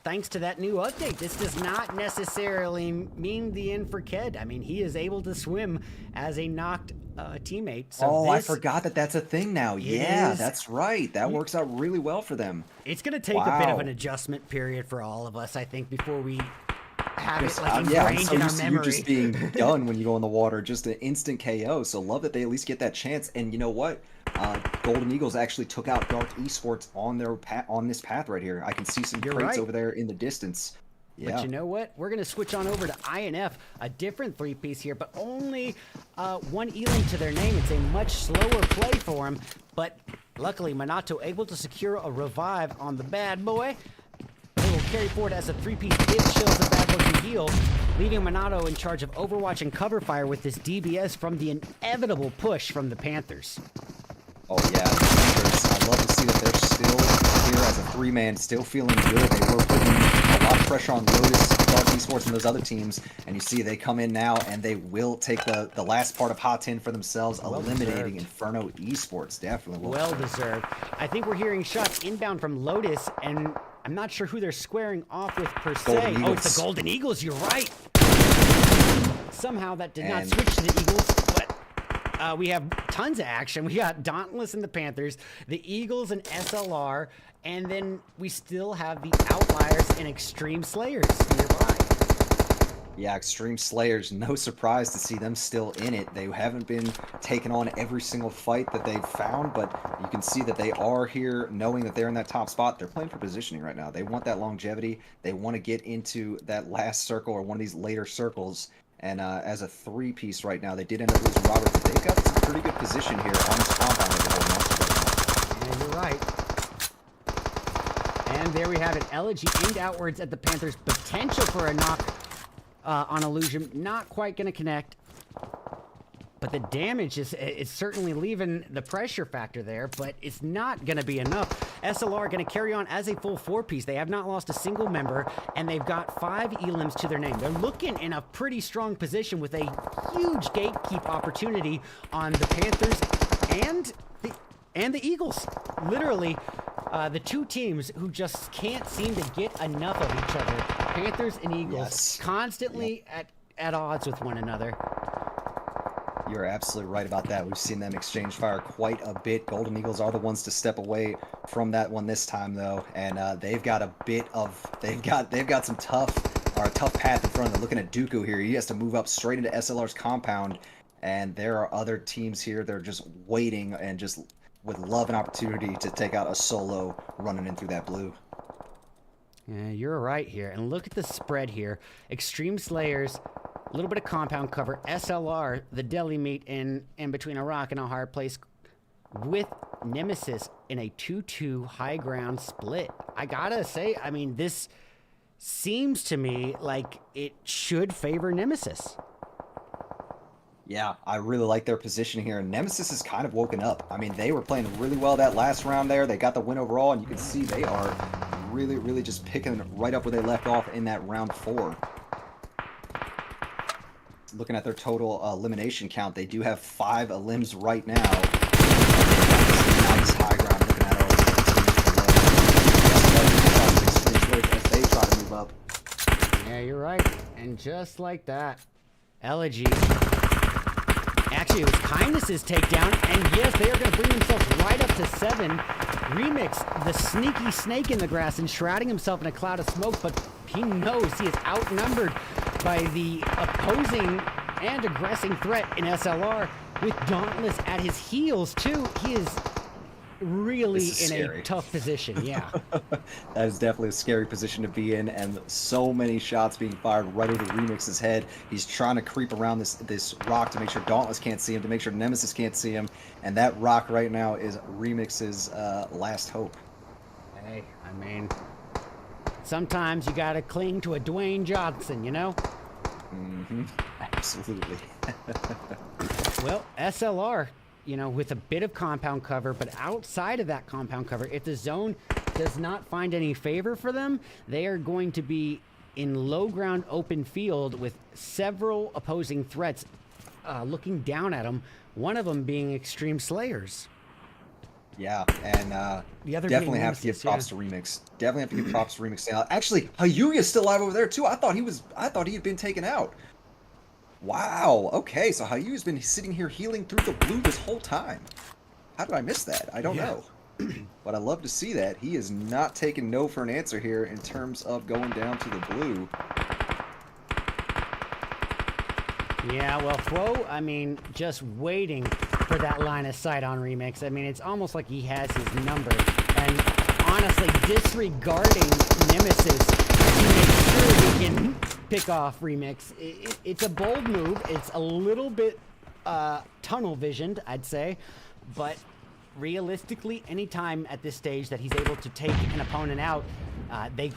[SPEAKER 1] Thanks to that new update, this does not necessarily mean the end for Ked. I mean, he is able to swim as a knocked teammate. So
[SPEAKER 2] I forgot that that's a thing now. Yeah, that's right. That works out really well for them.
[SPEAKER 1] It's going to take a bit of an adjustment period for all of us, I think, before we have it like
[SPEAKER 2] I'm
[SPEAKER 1] ingrained
[SPEAKER 2] so
[SPEAKER 1] in our
[SPEAKER 2] used to you
[SPEAKER 1] memory.
[SPEAKER 2] just being done when you go in the water, just an instant KO. So love that they at least get that chance. And you know what? Golden Eagles actually took out Dark Esports on their on this path right here. I can see some crates over there in the distance. Yeah.
[SPEAKER 1] But you know what? We're going to switch on over to INF, a different three-piece here, but only one Elam to their name. It's a much slower play for him, but luckily Minato able to secure a revive on the bad boy. They will carry forward as a three-piece if chills the bad boy to heal, leaving Minato in charge of Overwatch and cover fire with this DBS from the inevitable push from the Panthers.
[SPEAKER 2] Oh yeah, I love to see that they're still here as a three-man, still feeling good. They were putting a lot of pressure on Lotus, Dark Esports, and those other teams, and you see they come in now and they will take the last part of Hot 10 for themselves, eliminating Inferno Esports. Definitely
[SPEAKER 1] well deserved. I think we're hearing shots inbound from Lotus, and I'm not sure who they're squaring off with per se. Oh, it's the Golden Eagles, you're right. Somehow that did not switch to the Eagles, but we have tons of action. We got Dauntless and the Panthers, the Eagles and SLR, and then we still have the Outliers and Extreme Slayers nearby.
[SPEAKER 2] Yeah, Extreme Slayers, no surprise to see them still in it. They haven't been taking on every single fight that they've found, but you can see that they are here knowing that they're in that top spot. They're playing for positioning right now. They want that longevity. They want to get into that last circle or one of these later circles. And as a three-piece right now, they did end up losing Robert, but they've got some pretty good position here on this compound that they're holding on to right now.
[SPEAKER 1] And you're right. And there we have it. Elegy aimed outwards at the Panthers. Potential for a knock on Illusion. Not quite going to connect. But the damage is certainly leaving the pressure factor there, but it's not going to be enough. SLR going to carry on as a full 4-piece. They have not lost a single member, and they've got 5 elims to their name. They're looking in a pretty strong position with a huge gatekeep opportunity on the Panthers and the Eagles. Literally, the two teams who just can't seem to get enough of each other. Panthers and Eagles constantly at odds with one another.
[SPEAKER 2] You're absolutely right about that. We've seen them exchange fire quite a bit. Golden Eagles are the ones to step away from that one this time, though, and they've got some tough path in front of them. Looking at Dooku here, he has to move up straight into SLR's compound, and there are other teams here that are just waiting and just with love and opportunity to take out a solo running in through that blue.
[SPEAKER 1] Yeah, you're right here. And look at the spread here. Extreme Slayers, a little bit of compound cover. SLR, the deli meat in between a rock and a hard place, with Nemesis in a 2-2 high ground split. I gotta say, I mean, this seems to me like it should favor Nemesis.
[SPEAKER 2] Yeah, I really like their position here. Nemesis has kind of woken up. I mean, they were playing really well that last round there. They got the win overall, and you can see they are really, really just picking right up where they left off in that round 4. Looking at their total elimination count, they do have 5 elims right now. Nice high ground looking at it. As they try to move up.
[SPEAKER 1] Yeah, you're right. And just like that, Elegy. Actually, it was Kindness's takedown, and yes, they are going to bring themselves right up to 7. Remix, the sneaky snake in the grass, enshrouding himself in a cloud of smoke, but he knows he is outnumbered by the opposing and aggressing threat in SLR, with Dauntless at his heels, too. He is really in a tough position, yeah.
[SPEAKER 2] That is definitely a scary position to be in, and so many shots being fired right over Remix's head. He's trying to creep around this rock to make sure Dauntless can't see him, to make sure Nemesis can't see him, and that rock right now is Remix's last hope.
[SPEAKER 1] Hey, I mean, sometimes you gotta cling to a Dwayne Johnson, you know?
[SPEAKER 2] Mm-hmm. Absolutely.
[SPEAKER 1] Well, SLR, you know, with a bit of compound cover, but outside of that compound cover, if the zone does not find any favor for them, they are going to be in low ground open field with several opposing threats looking down at them, one of them being Extreme Slayers.
[SPEAKER 2] Yeah, and
[SPEAKER 1] the other
[SPEAKER 2] definitely have to give props to Remix. Definitely have to give props to Remix. Now, actually, Hayuya's still alive over there too. I thought he had been taken out. Wow. Okay, so Hayuya's been sitting here healing through the blue this whole time. How did I miss that? I don't know. But I love to see that. He is not taking no for an answer here in terms of going down to the blue.
[SPEAKER 1] Yeah, well, Flo, I mean, just waiting for that line of sight on Remix. I mean, it's almost like he has his number. And honestly, disregarding Nemesis to make sure he can pick off Remix. It's a bold move. It's a little bit tunnel visioned, I'd say. But realistically, anytime at this stage that he's able to take an opponent out, they've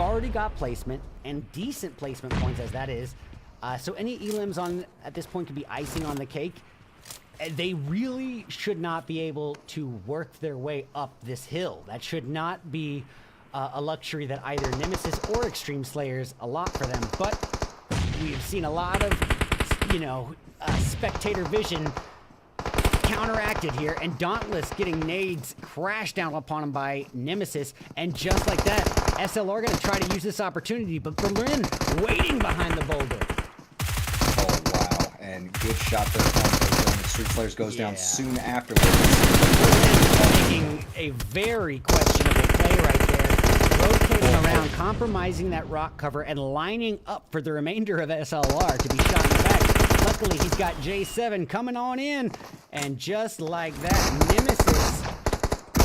[SPEAKER 1] already got placement, and decent placement points as that is. So any elims on at this point could be icing on the cake. They really should not be able to work their way up this hill. That should not be a luxury that either Nemesis or Extreme Slayers allot for them. But we've seen a lot of, you know, spectator vision counteracted here, and Dauntless getting nades crashed down upon him by Nemesis, and just like that, SLR gonna try to use this opportunity, but Berlin waiting behind the boulder.
[SPEAKER 2] Oh, wow. And good shot there. The Street Slayers goes down soon afterwards.
[SPEAKER 1] Making a very questionable play right there. Rotating around, compromising that rock cover, and lining up for the remainder of SLR to be shot in the back. Luckily, he's got J7 coming on in, and just like that, Nemesis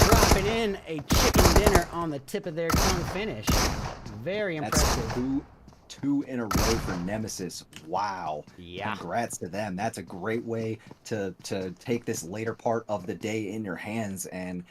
[SPEAKER 1] dropping in a chicken dinner on the tip of their tongue finish. Very impressive.
[SPEAKER 2] That's two in a row for Nemesis. Wow.
[SPEAKER 1] Yeah.
[SPEAKER 2] Congrats to them. That's a great way to take this later part of the day in your hands. And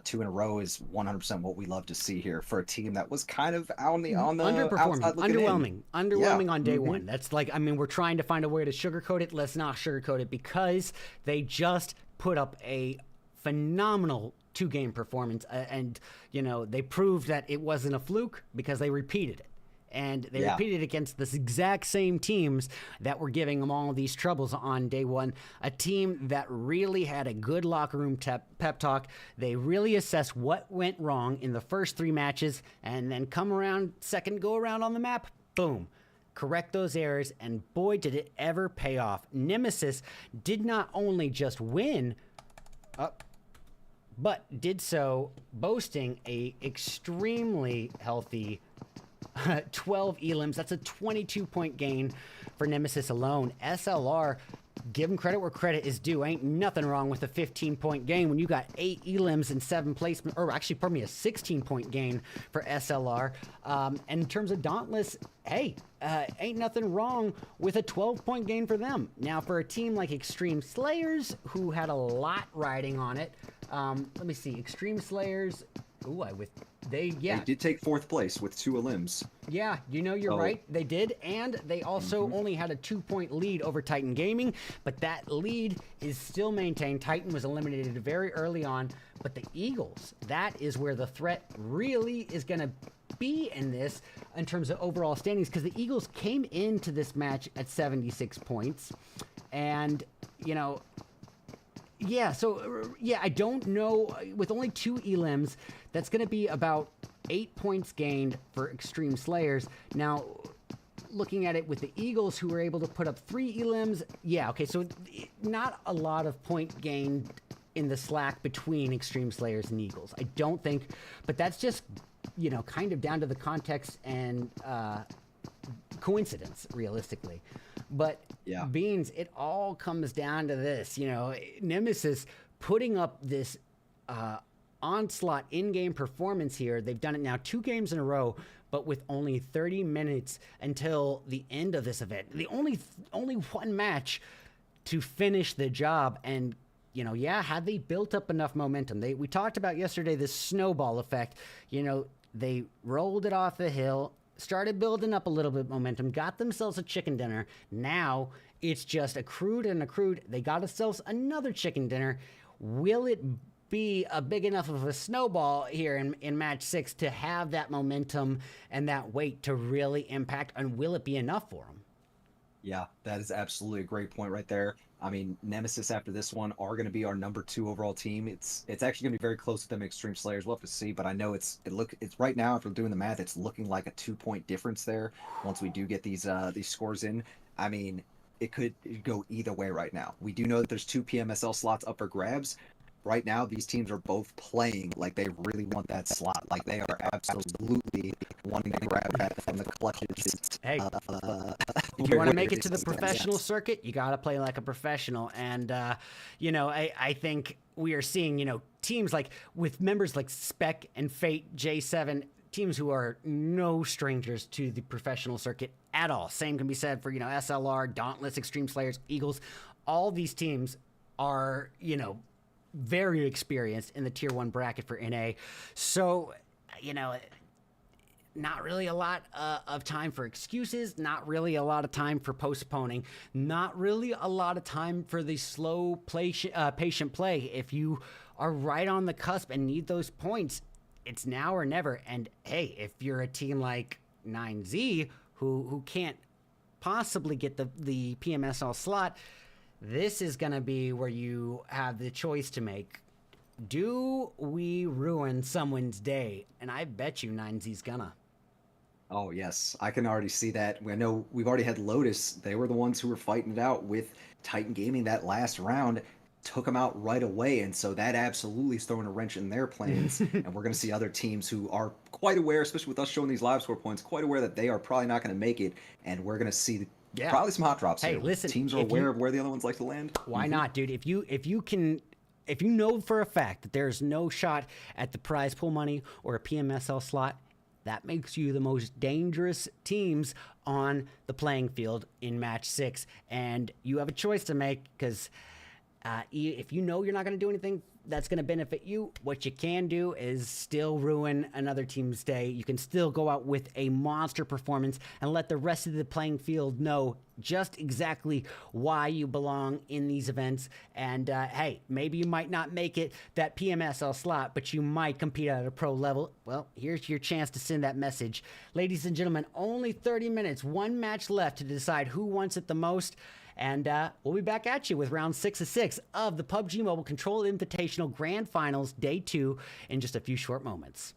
[SPEAKER 2] 2 in a row is 100% what we love to see here for a team that was kind of on the
[SPEAKER 1] Underperforming,
[SPEAKER 2] outside looking in.
[SPEAKER 1] underwhelming on day
[SPEAKER 2] Mhm.
[SPEAKER 1] one. That's like, I mean, we're trying to find a way to sugarcoat it. Let's not sugarcoat it, because they just put up a phenomenal 2-game performance, and they proved that it wasn't a fluke because they repeated it. And they repeated it against the exact same teams that were giving them all these troubles on day one. A team that really had a good locker room pep talk. They really assessed what went wrong in the first 3 matches, and then come around, second go around on the map, boom. Correct those errors, and boy, did it ever pay off. Nemesis did not only just win, but did so boasting a extremely healthy 12 elims. That's a 22-point gain for Nemesis alone. SLR, give them credit where credit is due. Ain't nothing wrong with a 15-point gain when you got 8 elims and 7 placement, or actually, pardon me, a 16-point gain for SLR. And in terms of Dauntless, hey, ain't nothing wrong with a 12-point gain for them. Now, for a team like Extreme Slayers, who had a lot riding on it, let me see, Extreme Slayers, they
[SPEAKER 2] did take 4th place with 2 elims.
[SPEAKER 1] Yeah, you're right. They did, and they also only had a 2-point lead over Titan Gaming, but that lead is still maintained. Titan was eliminated very early on, but the Eagles, that is where the threat really is going to be in this in terms of overall standings, because the Eagles came into this match at 76 points, and, I don't know. With only 2 elims, that's going to be about 8 points gained for Extreme Slayers. Now, looking at it with the Eagles, who were able to put up 3 elims, so not a lot of point gain in the slack between Extreme Slayers and Eagles. I don't think, but that's just, kind of down to the context and coincidence, realistically. But Beans, it all comes down to this, Nemesis putting up this onslaught in-game performance here. They've done it now 2 games in a row, but with only 30 minutes until the end of this event. The only 1 match to finish the job, and had they built up enough momentum? We talked about yesterday this snowball effect. They rolled it off the hill, started building up a little bit of momentum, got themselves a chicken dinner. Now it's just accrued and accrued. They got themselves another chicken dinner. Will it be a big enough of a snowball here in match 6 to have that momentum and that weight to really impact, and will it be enough for them?
[SPEAKER 2] Yeah, that is absolutely a great point right there. I mean, Nemesis after this one are going to be our number 2 overall team. It's actually going to be very close to them Extreme Slayers. We'll have to see, but I know it's right now, after doing the math, it's looking like a 2-point difference there once we do get these scores in. I mean, it could go either way right now. We do know that there's 2 PMSL slots up for grabs. Right now, these teams are both playing like they really want that slot. Like, they are absolutely wanting to grab that from the clutches.
[SPEAKER 1] Hey, if you want to make it to the professional circuit, you got to play like a professional. And, I think we are seeing, teams like with members like Spec and Fate, J7, teams who are no strangers to the professional circuit at all. Same can be said for, SLR, Dauntless, Extreme Slayers, Eagles. All these teams are, very experienced in the tier 1 bracket for NA. So, not really a lot of time for excuses, not really a lot of time for postponing, not really a lot of time for the slow patient play. If you are right on the cusp and need those points, it's now or never. And hey, if you're a team like 9Z who can't possibly get the PMSL slot, this is going to be where you have the choice to make. Do we ruin someone's day? And I bet you 9Z's gonna.
[SPEAKER 2] Oh, yes. I can already see that. I know we've already had Lotus. They were the ones who were fighting it out with Titan Gaming that last round. Took them out right away, and so that absolutely is throwing a wrench in their plans. And we're going to see other teams who are quite aware, especially with us showing these live score points, quite aware that they are probably not going to make it, and we're going to see probably some hot drops here.
[SPEAKER 1] Listen,
[SPEAKER 2] teams are aware of where the other ones like to land.
[SPEAKER 1] Why not, dude? If you know for a fact that there's no shot at the prize pool money or a PMSL slot, that makes you the most dangerous teams on the playing field in match 6, and you have a choice to make, because If you know you're not going to do anything that's going to benefit you, what you can do is still ruin another team's day. You can still go out with a monster performance and let the rest of the playing field know just exactly why you belong in these events. And hey, maybe you might not make it that PMSL slot, but you might compete at a pro level. Well, here's your chance to send that message. Ladies and gentlemen, only 30 minutes, one match left to decide who wants it the most. And we'll be back at you with round 6 of 6 of the PUBG Mobile Control Invitational Grand Finals Day 2 in just a few short moments.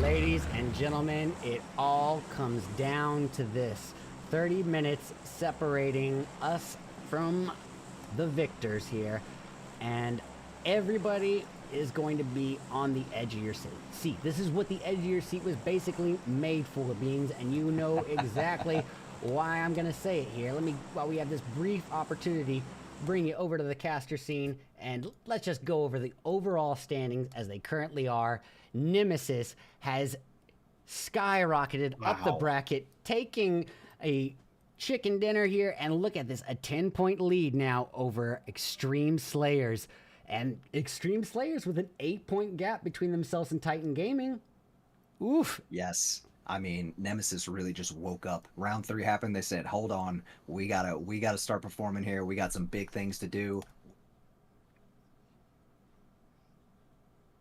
[SPEAKER 1] Ladies and gentlemen, it all comes down to this. 30 minutes separating us from the victors here, and everybody is going to be on the edge of your seat. This is what the edge of your seat was basically made for, Beans, and you know exactly why I'm going to say it here. Let me, while we have this brief opportunity, bring you over to the caster scene, and let's just go over the overall standings as they currently are. Nemesis has skyrocketed up the bracket, taking a chicken dinner here, and look at this, a 10-point lead now over Extreme Slayers. And Extreme Slayers with an 8-point gap between themselves and Titan Gaming. Oof.
[SPEAKER 2] Yes. I mean, Nemesis really just woke up. Round 3 happened. They said, "Hold on, we gotta start performing here. We got some big things to do."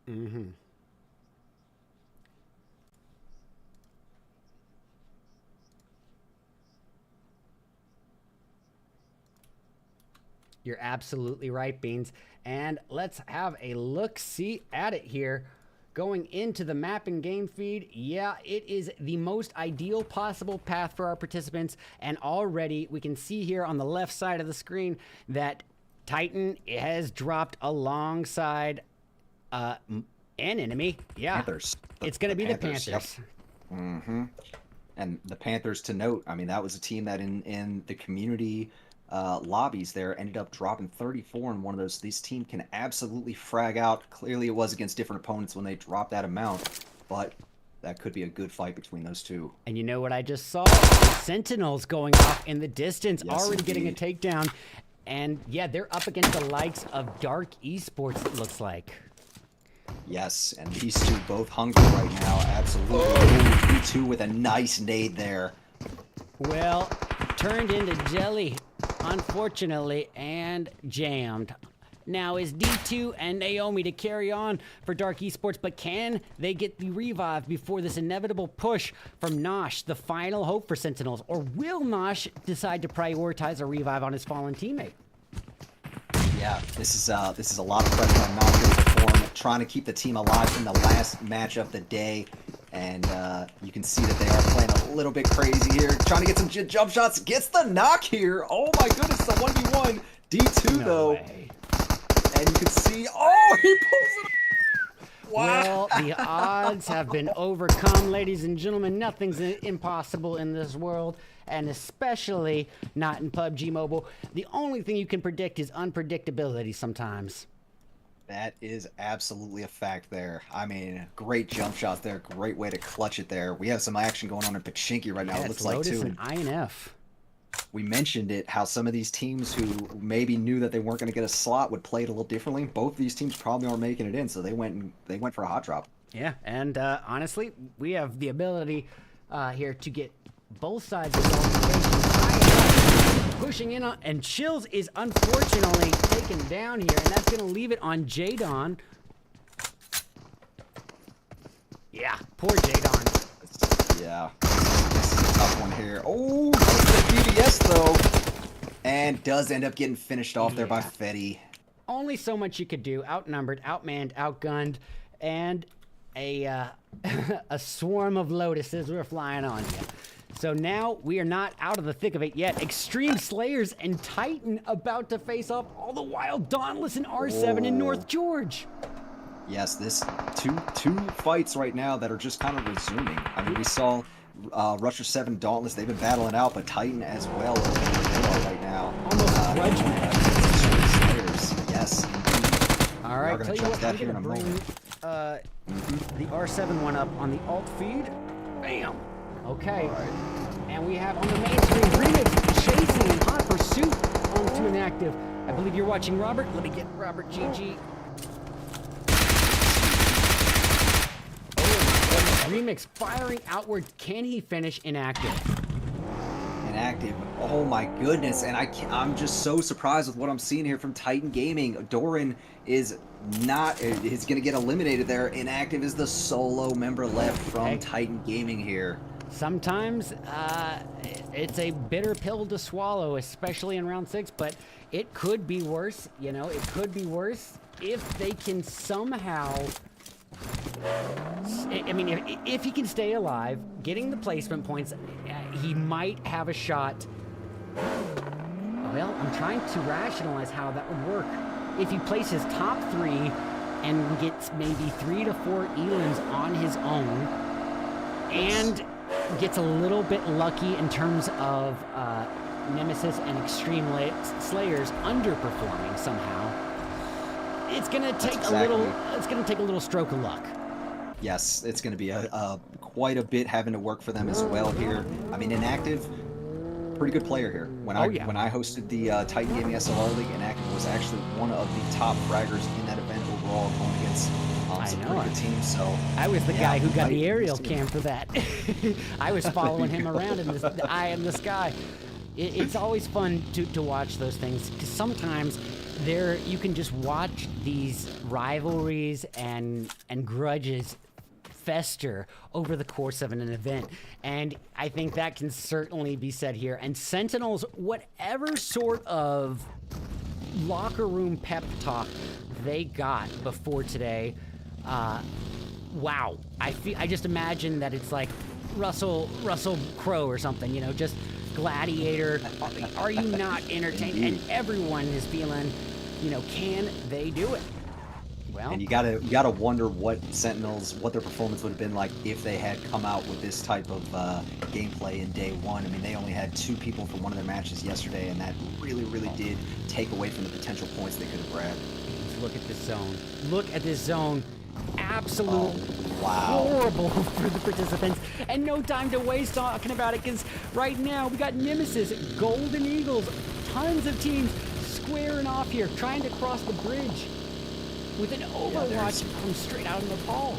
[SPEAKER 1] Mm-hmm. You're absolutely right, Beans. And let's have a look-see at it here. Going into the map and game feed, yeah, it is the most ideal possible path for our participants. And already we can see here on the left side of the screen that Titan has dropped alongside an enemy. Yeah,
[SPEAKER 2] Panthers.
[SPEAKER 1] It's going to be the Panthers.
[SPEAKER 2] Yep. Mm-hmm. And the Panthers, to note, I mean, that was a team that in the community lobbies there ended up dropping 34 in one of those. This team can absolutely frag out. Clearly it was against different opponents when they dropped that amount, but that could be a good fight between those two.
[SPEAKER 1] And you know what I just saw? The Sentinels going off in the distance,
[SPEAKER 2] Yes,
[SPEAKER 1] already
[SPEAKER 2] indeed.
[SPEAKER 1] getting a takedown. And yeah, they're up against the likes of Dark Esports, it looks like.
[SPEAKER 2] Yes, and these two both hungry right now. Absolutely. Ooh, 2 with a nice nade there.
[SPEAKER 1] Well, turned into jelly, unfortunately, and jammed. Now is D2 and Naomi to carry on for Dark Esports, but can they get the revive before this inevitable push from Nosh, the final hope for Sentinels? Or will Nosh decide to prioritize a revive on his fallen teammate?
[SPEAKER 2] Yeah, this is a lot of pressure on Nosh to perform, trying to keep the team alive in the last match of the day. And you can see that they are playing a little bit crazy here, trying to get some jump shots. Gets the knock here. Oh my goodness, it's a 1v1. D2 though.
[SPEAKER 1] Way.
[SPEAKER 2] And you can see, oh, he pulls it up. Wow.
[SPEAKER 1] Well, the odds have been overcome, ladies and gentlemen. Nothing's impossible in this world, and especially not in PUBG Mobile. The only thing you can predict is unpredictability sometimes.
[SPEAKER 2] That is absolutely a fact there. I mean, great jump shots there. Great way to clutch it there. We have some action going on in Pmci right now,
[SPEAKER 1] Yeah,
[SPEAKER 2] it looks like,
[SPEAKER 1] Lotus
[SPEAKER 2] too.
[SPEAKER 1] and INF.
[SPEAKER 2] We mentioned it, how some of these teams who maybe knew that they weren't going to get a slot would play it a little differently. Both of these teams probably aren't making it in, so they went for a hot drop.
[SPEAKER 1] Yeah, and honestly, we have the ability here to get both sides of the organization pushing in on, and Chills is unfortunately taken down here, and that's going to leave it on Jadon. Yeah, poor Jadon.
[SPEAKER 2] Yeah, this is a tough one here. Oh, the BBS though, and does end up getting finished off there by Fetty.
[SPEAKER 1] Only so much you could do. Outnumbered, outmanned, outgunned, and a a swarm of lotuses were flying on you. So now we are not out of the thick of it yet. Extreme Slayers and Titan about to face off, all the while Dauntless and R7 in North George.
[SPEAKER 2] Yes, this two fights right now that are just kind of resuming. I mean, we saw Rusher 7, Dauntless, they've been battling out, but Titan as well right now.
[SPEAKER 1] Almost grudge match.
[SPEAKER 2] Slayers, yes.
[SPEAKER 1] All right, tell you what, I'm
[SPEAKER 2] here in
[SPEAKER 1] gonna
[SPEAKER 2] a
[SPEAKER 1] bring
[SPEAKER 2] moment.
[SPEAKER 1] the R7 one up on the alt feed. Bam. Okay.
[SPEAKER 2] Alright.
[SPEAKER 1] And we have on the main screen Remix chasing in hot pursuit onto Inactive. I believe you're watching Robert. Let me get Robert GG. Oh, Remix firing outward. Can he finish Inactive?
[SPEAKER 2] Inactive. Oh my goodness, and I'm just so surprised with what I'm seeing here from Titan Gaming. Doran is going to get eliminated there. Inactive is the solo member left from Titan Gaming here.
[SPEAKER 1] Sometimes it's a bitter pill to swallow, especially in round 6, but it could be worse. You know, it could be worse. if they can somehow, I mean, if he can stay alive, getting the placement points, he might have a shot. Well, I'm trying to rationalize how that would work. If he places top 3 and gets maybe 3 to 4 elims on his own, and gets a little bit lucky in terms of Nemesis and Extreme Slayers underperforming somehow, it's gonna take a little. It's gonna take a little stroke of luck.
[SPEAKER 2] Yes, it's going to be quite a bit having to work for them as well here. I mean, Inactive, pretty good player here. When I hosted the Titan Gaming SLR League, Inactive was actually one of the top fraggers in that event overall, going against some pretty good teams. So
[SPEAKER 1] I was the guy who got the aerial cam for that. I was following him around in the eye in the sky. It's always fun to watch those things, because sometimes you can just watch these rivalries and grudges fester over the course of an event, and I think that can certainly be said here. And Sentinels, whatever sort of locker room pep talk they got before today, wow, I just imagine that it's like Russell Crowe or something, you know, just Gladiator. Are you not entertained? And everyone is feeling, you know, can they do it? Well,
[SPEAKER 2] and you gotta wonder what Sentinels, what their performance would have been like if they had come out with this type of gameplay in day one. I mean, they only had 2 people for one of their matches yesterday, and that really did take away from the potential points they could have grabbed.
[SPEAKER 1] Look at this zone. Look at this zone. Absolute horrible for the participants, and no time to waste talking about it, because right now we got Nemesis, Golden Eagles, tons of teams squaring off here, trying to cross the bridge with an Overwatch from straight out of Nepal.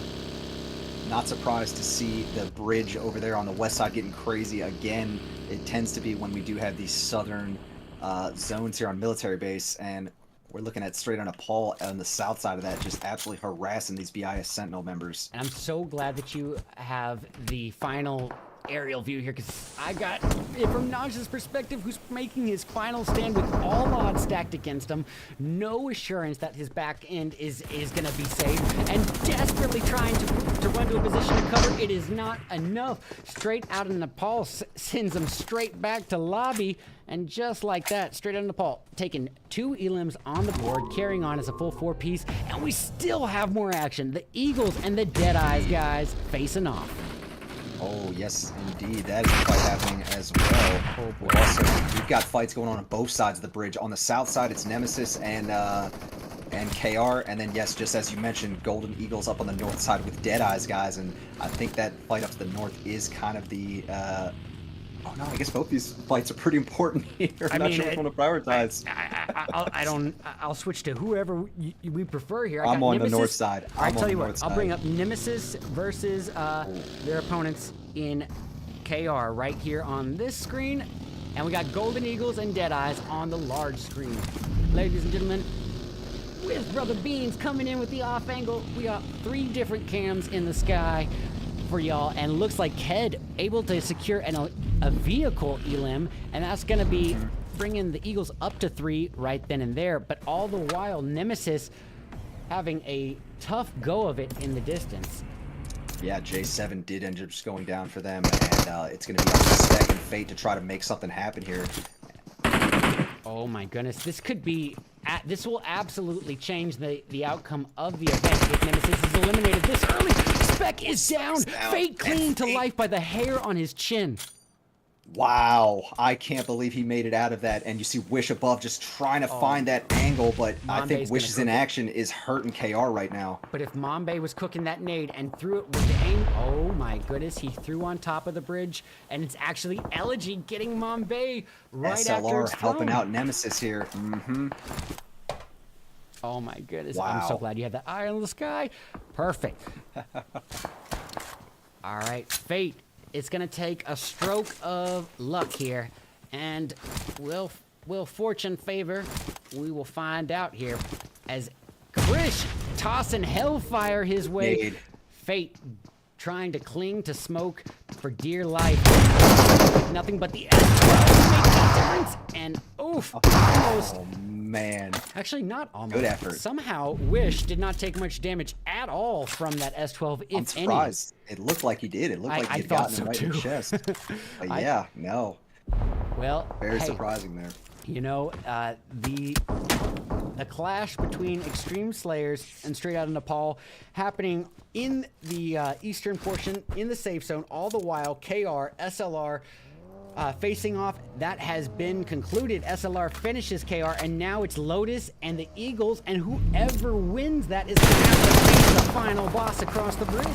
[SPEAKER 2] Not surprised to see the bridge over there on the west side getting crazy again. It tends to be when we do have these southern zones here on military base, and we're looking at straight on Nepal on the south side of that, just absolutely harassing these BIS Sentinel members.
[SPEAKER 1] And I'm so glad that you have the final aerial view here, because I got it from Naj's perspective, who's making his final stand with all odds stacked against him, no assurance that his back end is going to be safe, and desperately trying to run to a position to cover. It is not enough. Straight out of Nepal sends him straight back to lobby, and just like that, straight out of Nepal, taking 2 elims on the board, carrying on as a full 4-piece, and we still have more action. The Eagles and the Deadeyes guys facing off.
[SPEAKER 2] Oh, yes, indeed. That is a fight happening as well.
[SPEAKER 1] Oh, boy.
[SPEAKER 2] We've got fights going on both sides of the bridge. On the south side, it's Nemesis and KR. And then, yes, just as you mentioned, Golden Eagles up on the north side with Deadeyes guys. And I think that fight up to the north is kind of the... oh, no, I guess both these fights are pretty important here. I'm not sure which one to prioritize.
[SPEAKER 1] I'll switch to whoever we prefer here.
[SPEAKER 2] I'm on the north side.
[SPEAKER 1] I'll tell you what, I'll bring up Nemesis versus their opponents in KR right here on this screen. And we got Golden Eagles and Deadeyes on the large screen. Ladies and gentlemen, with Brother Beans coming in with the off angle, we got 3 different cams in the sky for y'all, and looks like Ked able to secure a vehicle elim, and that's going to be bringing the Eagles up to 3 right then and there. But all the while, Nemesis having a tough go of it in the distance.
[SPEAKER 2] Yeah, J7 did end up just going down for them, and it's going to be up to Spec and Fate to try to make something happen here.
[SPEAKER 1] Oh my goodness, this could be... this will absolutely change the outcome of the event if Nemesis is eliminated this early. Spec is down. Fate clinging to life by the hair on his chin.
[SPEAKER 2] Wow, I can't believe he made it out of that. And you see Wish above just trying to find that angle, but I think Wish's inaction is hurting KR right now.
[SPEAKER 1] But if Mambe was cooking that nade and threw it with the aim, oh my goodness, he threw on top of the bridge, and it's actually Elegy getting Mambe right
[SPEAKER 2] SLR
[SPEAKER 1] after it's
[SPEAKER 2] helping
[SPEAKER 1] thrown.
[SPEAKER 2] out Nemesis here.
[SPEAKER 1] Oh my goodness,
[SPEAKER 2] wow.
[SPEAKER 1] I'm so glad you had that eye on the sky. Perfect. All right, Fate. It's going to take a stroke of luck here, and will fortune favor? We will find out here as Krish tossing Hellfire his way.
[SPEAKER 2] Nade.
[SPEAKER 1] Fate trying to cling to smoke for dear life. Nothing but the S12 to make that difference, and oof, almost
[SPEAKER 2] man.
[SPEAKER 1] Actually, not almost.
[SPEAKER 2] Good effort.
[SPEAKER 1] Somehow, Wish did not take much damage at all from that S12, if
[SPEAKER 2] I'm surprised. It looked like he did. It looked like he had gotten him right in the chest. But yeah, no.
[SPEAKER 1] Well,
[SPEAKER 2] Very surprising there.
[SPEAKER 1] You know, the clash between Extreme Slayers and Straight Outta Nepal happening in the eastern portion, in the safe zone, all the while KR, SLR facing off. That has been concluded. SLR finishes KR, and now it's Lotus and the Eagles, and whoever wins that is going to have to face the final boss across the bridge.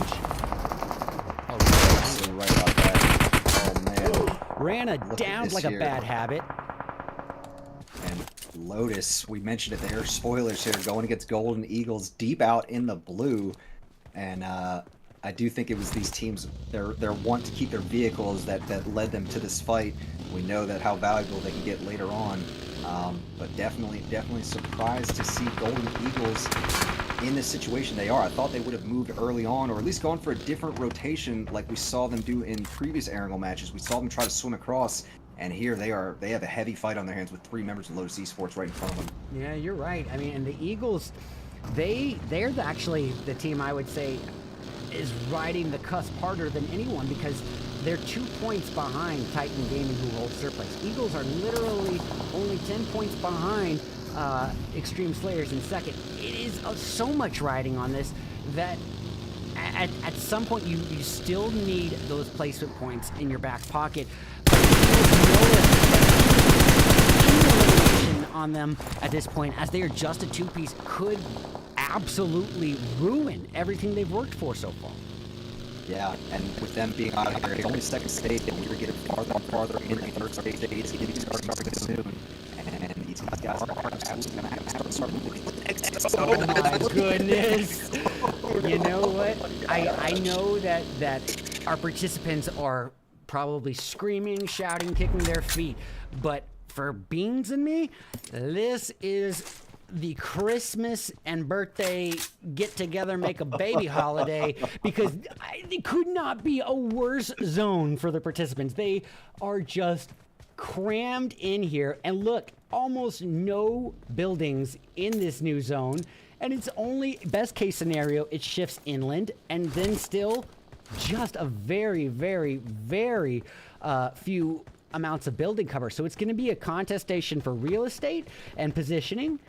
[SPEAKER 2] Oh, right about that. Oh, man.
[SPEAKER 1] Rana down like a bad habit.
[SPEAKER 2] And Lotus, we mentioned it there, spoilers here, going against Golden Eagles deep out in the blue. And I do think it was these teams, their want to keep their vehicles that led them to this fight. We know that how valuable they can get later on. But definitely surprised to see Golden Eagles in this situation they are. I thought they would have moved early on, or at least gone for a different rotation like we saw them do in previous Erangel matches. We saw them try to swim across. And here they have a heavy fight on their hands with 3 members of Lotus Esports right in front of them.
[SPEAKER 1] Yeah, you're right. I mean, and the Eagles, they're actually the team I would say is riding the cusp harder than anyone, because they're 2 points behind Titan Gaming, who holds third place. Eagles are literally only 10 points behind Extreme Slayers in second. It is so much riding on this that at some point you still need those placement points in your back pocket. On them at this point, as they are just a 2-piece, could absolutely ruin everything they've worked for so far.
[SPEAKER 2] Yeah, and with them being out of here, it's only second stage, and we were getting farther and farther in the third stage. It's going to be starting soon, and these guys are absolutely going to have to start moving.
[SPEAKER 1] Oh my goodness! You know what? I know that our participants are probably screaming, shouting, kicking their feet, but for Beans and me, this is the Christmas and birthday get-together, make a baby holiday, because it could not be a worse zone for the participants. They are just crammed in here, and look, almost no buildings in this new zone, and it's only, best case scenario, it shifts inland, and then still just a very, very, very few amounts of building cover. So it's going to be a contestation for real estate and positioning,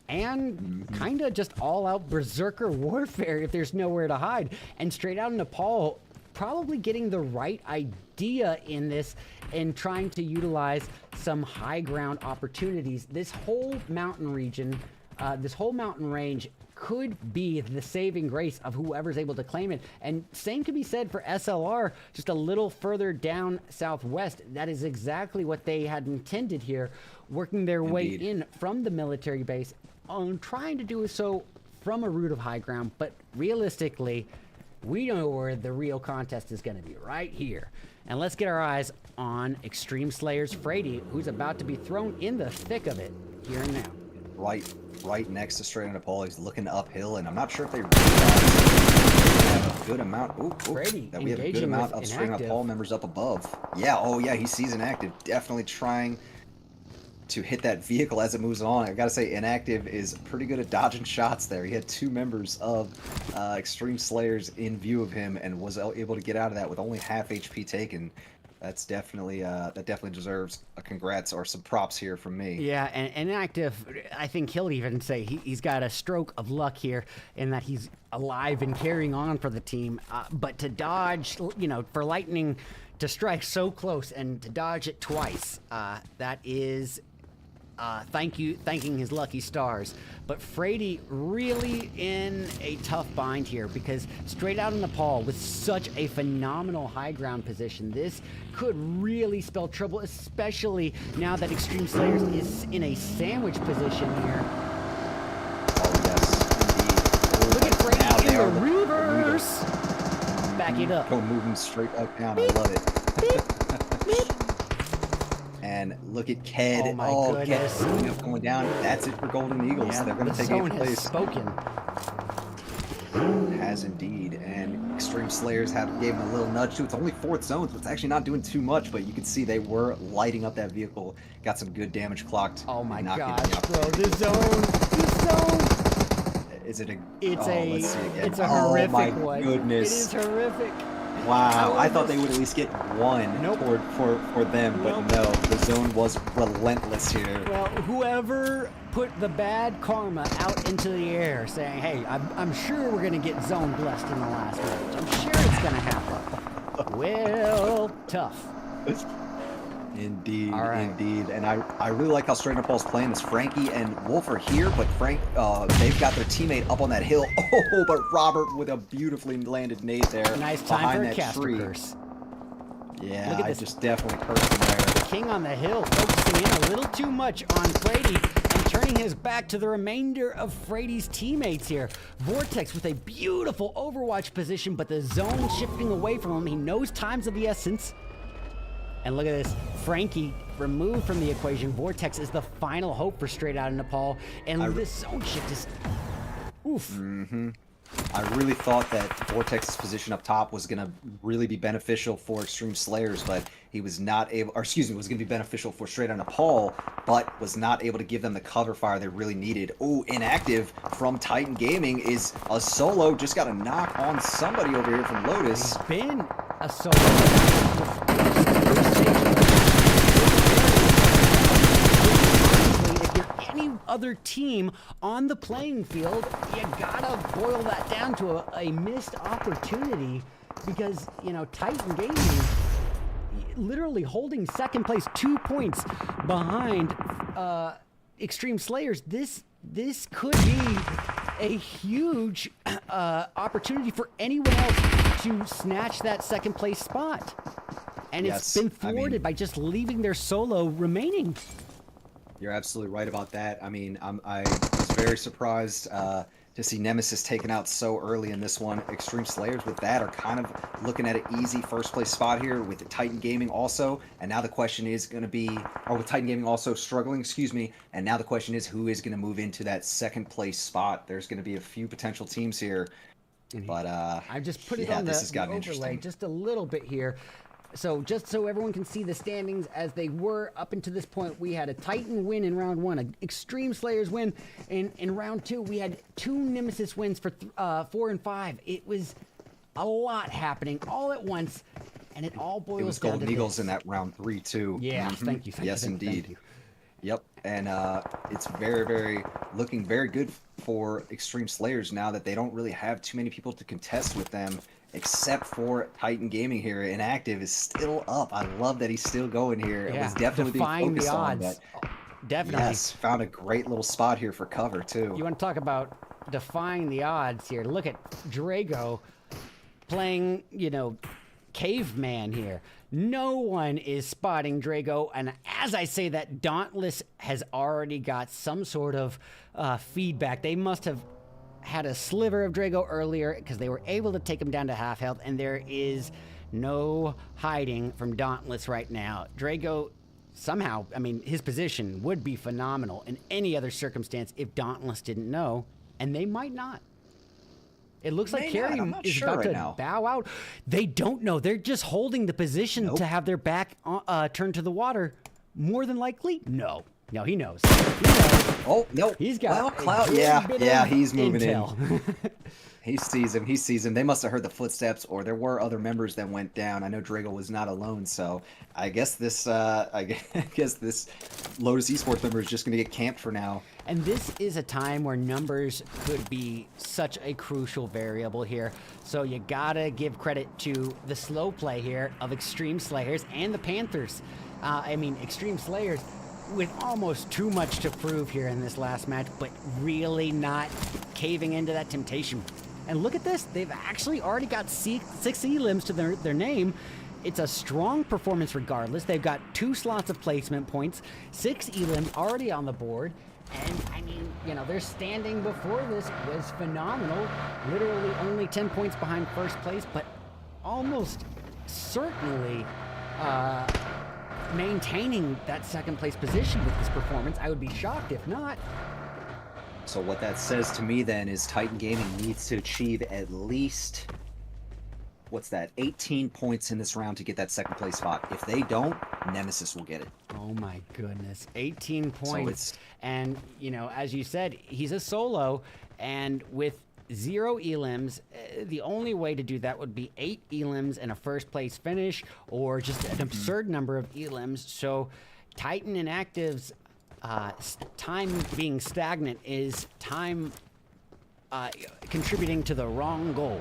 [SPEAKER 1] and kind of just all-out berserker warfare if there's nowhere to hide. And Straight Outta Nepal probably getting the right idea in this and trying to utilize some high ground opportunities. This whole mountain region, this whole mountain range could be the saving grace of whoever's able to claim it. And same could be said for SLR, just a little further down southwest. That is exactly what they had intended here, working their way in from the military base, on trying to do so from a route of high ground. But realistically, we know where the real contest is going to be, right here. And let's get our eyes on Extreme Slayers Frady, who's about to be thrown in the thick of it here and now.
[SPEAKER 2] Right next to Straight Outta Nepal. He's looking uphill, and I'm not sure if they realize we have a good amount. That we have a good amount of Straight Outta Nepal members up above. Yeah, oh yeah, he sees Inactive. Definitely trying to hit that vehicle as it moves on. I gotta say, Inactive is pretty good at dodging shots there. He had 2 members of Extreme Slayers in view of him, and was able to get out of that with only half HP taken. That's definitely that definitely deserves a congrats or some props here from me.
[SPEAKER 1] Yeah, and Inactive, I think he'll even say he's got a stroke of luck here in that he's alive and carrying on for the team. But to dodge, you know, for lightning to strike so close and to dodge it twice, that is thanking his lucky stars. But Frady really in a tough bind here, because Straight Outta Nepal with such a phenomenal high ground position, this could really spell trouble, especially now that Extreme Slayers is in a sandwich position here.
[SPEAKER 2] Oh yes, indeed.
[SPEAKER 1] Look at Frady
[SPEAKER 2] now
[SPEAKER 1] in
[SPEAKER 2] they
[SPEAKER 1] the
[SPEAKER 2] are
[SPEAKER 1] reverse. Back it up.
[SPEAKER 2] Go moving straight up down. I love it. And look at Ked.
[SPEAKER 1] Oh my goodness.
[SPEAKER 2] Ked going down. That's it for Golden Eagles.
[SPEAKER 1] Yeah,
[SPEAKER 2] they're going to take
[SPEAKER 1] zone
[SPEAKER 2] eighth
[SPEAKER 1] has
[SPEAKER 2] place.
[SPEAKER 1] spoken.
[SPEAKER 2] Has has indeed. And Extreme Slayers gave him a little nudge too. It's only 4th zone, so it's actually not doing too much, but you can see they were lighting up that vehicle. Got some good damage clocked.
[SPEAKER 1] Oh my
[SPEAKER 2] not
[SPEAKER 1] gosh,
[SPEAKER 2] getting the
[SPEAKER 1] bro,
[SPEAKER 2] opportunity.
[SPEAKER 1] this zone.
[SPEAKER 2] Is it a?
[SPEAKER 1] It's
[SPEAKER 2] let's see again.
[SPEAKER 1] it's a horrific
[SPEAKER 2] my
[SPEAKER 1] one.
[SPEAKER 2] Goodness.
[SPEAKER 1] It is horrific.
[SPEAKER 2] Wow, I thought they would at least get one
[SPEAKER 1] Nope.
[SPEAKER 2] for them, but
[SPEAKER 1] Nope.
[SPEAKER 2] no, the zone was relentless here.
[SPEAKER 1] Well, whoever put the bad karma out into the air saying, hey, I'm sure we're going to get zone blessed in the last match. I'm sure it's going to happen. Well, tough.
[SPEAKER 2] Indeed,
[SPEAKER 1] All right.
[SPEAKER 2] indeed. And I really like how Straight Up Ball's playing this. Frankie and Wolf are here, but they've got their teammate up on that hill. Oh, but Robert with a beautifully landed nade there.
[SPEAKER 1] Nice time
[SPEAKER 2] behind
[SPEAKER 1] for a
[SPEAKER 2] that
[SPEAKER 1] caster
[SPEAKER 2] tree.
[SPEAKER 1] curse.
[SPEAKER 2] Yeah,
[SPEAKER 1] Look at
[SPEAKER 2] I
[SPEAKER 1] this.
[SPEAKER 2] just definitely cursed him there.
[SPEAKER 1] King on the hill, focusing in a little too much on Frady and turning his back to the remainder of Frady's teammates here. Vortex with a beautiful Overwatch position, but the zone shifting away from him. He knows time's of the essence. And look at this, Frankie removed from the equation. Vortex is the final hope for Straight Outta Nepal. And this zone shift is, oof.
[SPEAKER 2] Mm-hmm. I really thought that Vortex's position up top was going to really be beneficial for Extreme Slayers, but he was not able, or excuse me, was going to be beneficial for Straight Outta Nepal, but was not able to give them the cover fire they really needed. Oh, inactive from Titan Gaming is a solo, just got a knock on somebody over here from Lotus.
[SPEAKER 1] He's been a solo. If you're any other team on the playing field, you gotta boil that down to a missed opportunity because, you know, Titan Gaming literally holding second place, 2 points behind Extreme Slayers. This could be a huge opportunity for anyone else to snatch that second place spot. And it's been thwarted by just leaving their solo remaining.
[SPEAKER 2] You're absolutely right about that. I mean, I was very surprised to see Nemesis taken out so early in this one. Extreme Slayers with that are kind of looking at an easy first place spot here with the Titan Gaming also. And now the question is going to be, or with Titan Gaming also struggling, excuse me. And now the question is who is going to move into that second place spot. There's going to be a few potential teams here. But
[SPEAKER 1] I just put it on the overlay just a little bit here. So just so everyone can see the standings as they were up until this point, we had a Titan win in round 1, an Extreme Slayers win in round 2. We had 2 Nemesis wins for 4 and 5. It was a lot happening all at once, and it all boils down to
[SPEAKER 2] it was Golden Eagles in that round 3 too.
[SPEAKER 1] Yeah, thank you.
[SPEAKER 2] Yes, indeed.
[SPEAKER 1] Thank you.
[SPEAKER 2] Yep, and it's looking very good for Extreme Slayers now that they don't really have too many people to contest with them, except for Titan Gaming here. Inactive is still up. I love that he's still going here.
[SPEAKER 1] Yeah,
[SPEAKER 2] It was definitely being
[SPEAKER 1] defying the
[SPEAKER 2] focused on
[SPEAKER 1] odds.
[SPEAKER 2] that.
[SPEAKER 1] Definitely.
[SPEAKER 2] Yes, found a great little spot here for cover too.
[SPEAKER 1] You want to talk about defying the odds here? Look at Drago playing, you know, caveman here. No one is spotting Drago, and as I say that, Dauntless has already got some sort of feedback. They must have had a sliver of Drago earlier because they were able to take him down to half health, and there is no hiding from Dauntless right now. Drago somehow, I mean, his position would be phenomenal in any other circumstance if Dauntless didn't know, and they might not. It looks like Carrie is about to bow out. They don't know. They're just holding the position to have their back turned to the water. More than likely, no. No, he knows. He knows.
[SPEAKER 2] Oh, no.
[SPEAKER 1] He's got
[SPEAKER 2] Cloud. Yeah, he's moving in. He sees him. They must have heard the footsteps, or there were other members that went down. I know Drago was not alone, so I guess this this Lotus Esports member is just going to get camped for now.
[SPEAKER 1] And this is a time where numbers could be such a crucial variable here. So you gotta give credit to the slow play here of Extreme Slayers and the Panthers. I mean, Extreme Slayers with almost too much to prove here in this last match, but really not caving into that temptation. And look at this, they've actually already got 6 elims to their name. It's a strong performance regardless. They've got 2 slots of placement points, 6 elims already on the board. And, I mean, you know, their standing before this was phenomenal. Literally only 10 points behind first place, but almost certainly maintaining that second place position with this performance. I would be shocked if not.
[SPEAKER 2] So what that says to me then is Titan Gaming needs to achieve at least, what's that, 18 points in this round to get that second place spot. If they don't, Nemesis will get it.
[SPEAKER 1] Oh my goodness, 18 points.
[SPEAKER 2] So
[SPEAKER 1] And, you know, as you said, he's a solo, and with 0 elims, the only way to do that would be 8 elims and a first place finish, or just an absurd number of elims. So Titan and Active's time being stagnant is time contributing to the wrong goal.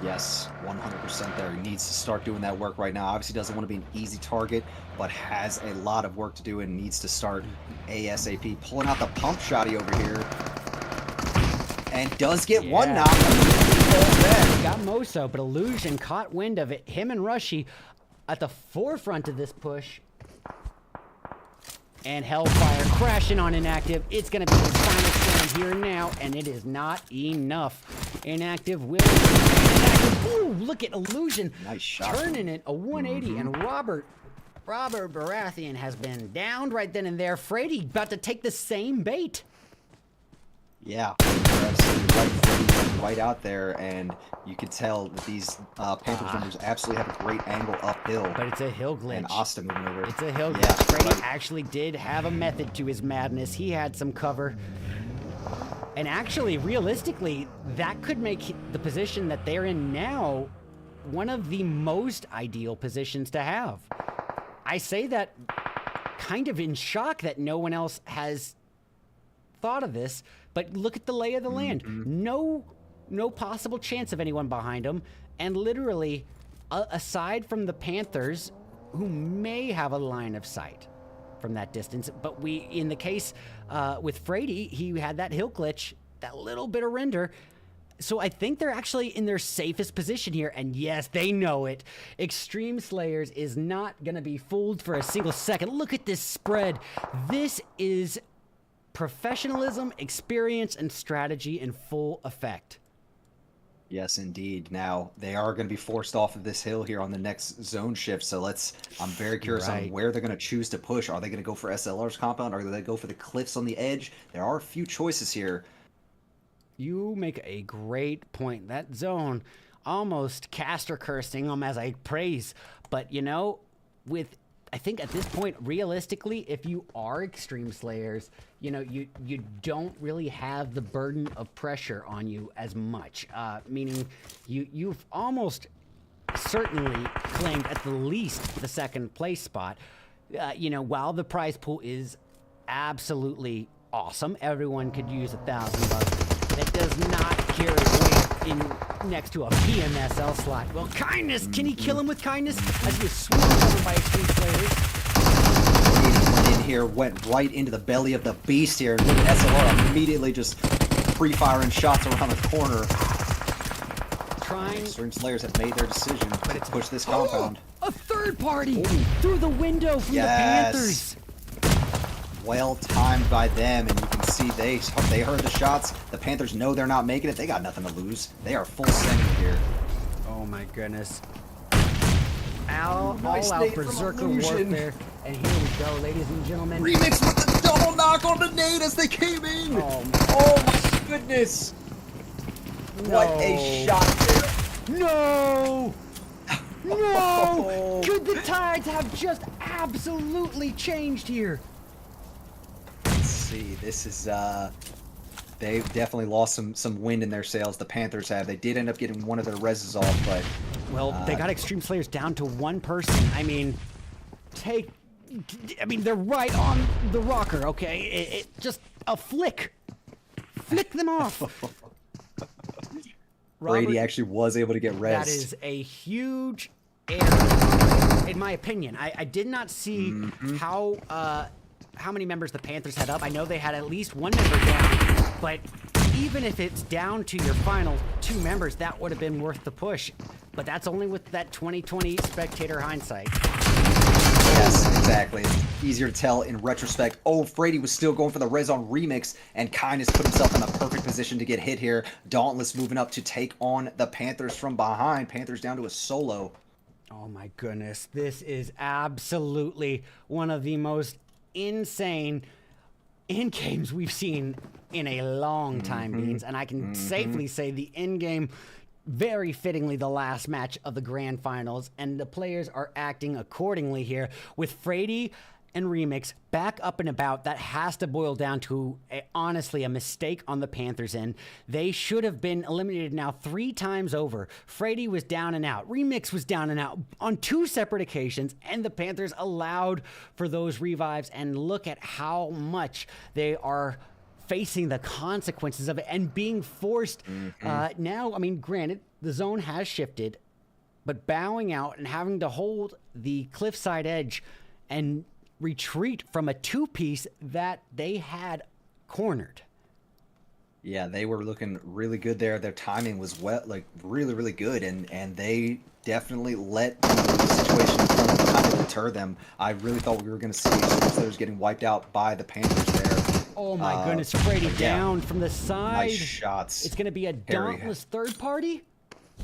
[SPEAKER 2] Yes, 100% there. He needs to start doing that work right now. Obviously doesn't want to be an easy target, but has a lot of work to do and needs to start ASAP. Pulling out the pump shotty over here. And does get one knock.
[SPEAKER 1] He got Moso, but Illusion caught wind of it. Him and Rushy at the forefront of this push. And Hellfire crashing on Inactive. It's going to be his final stand here now, and it is not enough. Inactive will... Ooh, look at Illusion.
[SPEAKER 2] Nice shot.
[SPEAKER 1] Turning it a 180, and Robert Baratheon has been downed right then and there. Frady about to take the same bait.
[SPEAKER 2] Yeah, you're absolutely right. Freddie went right out there, and you could tell that these Panthers members absolutely have a great angle uphill.
[SPEAKER 1] But it's a hill glitch.
[SPEAKER 2] And Asta moving over.
[SPEAKER 1] It's a hill glitch.
[SPEAKER 2] Yeah,
[SPEAKER 1] Frady
[SPEAKER 2] right.
[SPEAKER 1] actually did have a method to his madness. He had some cover. And actually, realistically, that could make the position that they're in now one of the most ideal positions to have. I say that kind of in shock that no one else has thought of this, but look at the lay of the land. No possible chance of anyone behind them, and literally, aside from the Panthers, who may have a line of sight from that distance, but in the case with Frady, he had that hill glitch, that little bit of render. So I think they're actually in their safest position here, and yes, they know it. Extreme Slayers is not going to be fooled for a single second. Look at this spread. This is professionalism, experience, and strategy in full effect.
[SPEAKER 2] Yes, indeed. Now, they are going to be forced off of this hill here on the next zone shift, so I'm very curious on where they're going to choose to push. Are they going to go for SLR's compound? Or are they going to go for the cliffs on the edge? There are a few choices here.
[SPEAKER 1] You make a great point. That zone, almost caster cursing them as I praise. But, you know, I think at this point, realistically, if you are Extreme Slayers, you know, you don't really have the burden of pressure on you as much. Meaning you've almost certainly claimed at the least the second place spot. You know, while the prize pool is absolutely awesome, everyone could use $1,000. That does not carry weight in next to a PMSL slot. Well, kindness! Can he kill him with kindness? As he was swarmed over by Extreme Slayers.
[SPEAKER 2] Went in here, went right into the belly of the beast here. And SLR immediately just pre-firing shots around the corner. Extreme Slayers have made their decision to push this compound.
[SPEAKER 1] A third party through the window from the Panthers.
[SPEAKER 2] Well timed by them, and you can see they heard the shots. The Panthers know they're not making it. They got nothing to lose. They are full sending here.
[SPEAKER 1] Oh my goodness. All out berserker warfare. And here we go, ladies and gentlemen.
[SPEAKER 2] Remix with the double knock on the nade as they came in. Oh my goodness.
[SPEAKER 1] No.
[SPEAKER 2] What a shot there.
[SPEAKER 1] No! No! Could the tides have just absolutely changed here?
[SPEAKER 2] Let's see. This is they've definitely lost some wind in their sails. The Panthers have. They did end up getting one of their reses off, but
[SPEAKER 1] well, they got Extreme Slayers down to one person. I mean, they're right on the rocker, okay? It just a flick. Flick them off.
[SPEAKER 2] Brady actually was able to get res.
[SPEAKER 1] That is a huge error, in my opinion. I did not see how many members the Panthers had up. I know they had at least one member down, but even if it's down to your final 2 members, that would have been worth the push. But that's only with that 2020 spectator hindsight.
[SPEAKER 2] Yes, exactly. It's easier to tell in retrospect. Oh, Frady was still going for the res on remix, and Kindness put himself in a perfect position to get hit here. Dauntless moving up to take on the Panthers from behind. Panthers down to a solo.
[SPEAKER 1] Oh my goodness. This is absolutely one of the most insane end games we've seen in a long time, Beans, and I can safely say the end game, very fittingly the last match of the grand finals, and the players are acting accordingly here with Frady and Remix back up and about. That has to boil down to, honestly, a mistake on the Panthers' end. They should have been eliminated now 3 times over. Frady was down and out. Remix was down and out on 2 separate occasions, and the Panthers allowed for those revives. And look at how much they are facing the consequences of it and being forced. Now, I mean, granted, the zone has shifted, but bowing out and having to hold the cliffside edge and retreat from a 2-piece that they had cornered.
[SPEAKER 2] Yeah, they were looking really good there. Their timing was really, really good, and they definitely let the situation in front of them kind of deter them. I really thought we were going to see players getting wiped out by the Panthers there.
[SPEAKER 1] Oh my goodness, Frady down from the side.
[SPEAKER 2] Nice shots.
[SPEAKER 1] It's going to be a dauntless third party.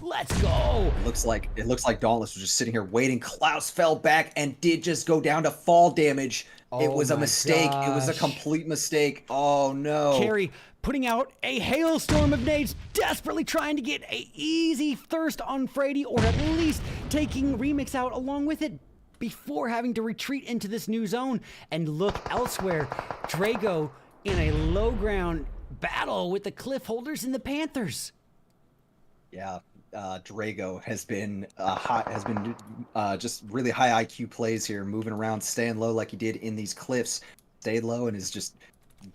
[SPEAKER 1] Let's go.
[SPEAKER 2] It looks like Dauntless was just sitting here waiting. Klaus fell back and did just go down to fall damage. It was a mistake. It was a complete mistake. Oh no.
[SPEAKER 1] Carry putting out a hailstorm of nades, desperately trying to get a easy thirst on Frady, or at least taking Remix out along with it before having to retreat into this new zone. And look elsewhere, Drago in a low ground battle with the cliff holders and the Panthers.
[SPEAKER 2] Yeah, Drago has been just really high IQ plays here, moving around, staying low like he did in these cliffs. Stayed low and has just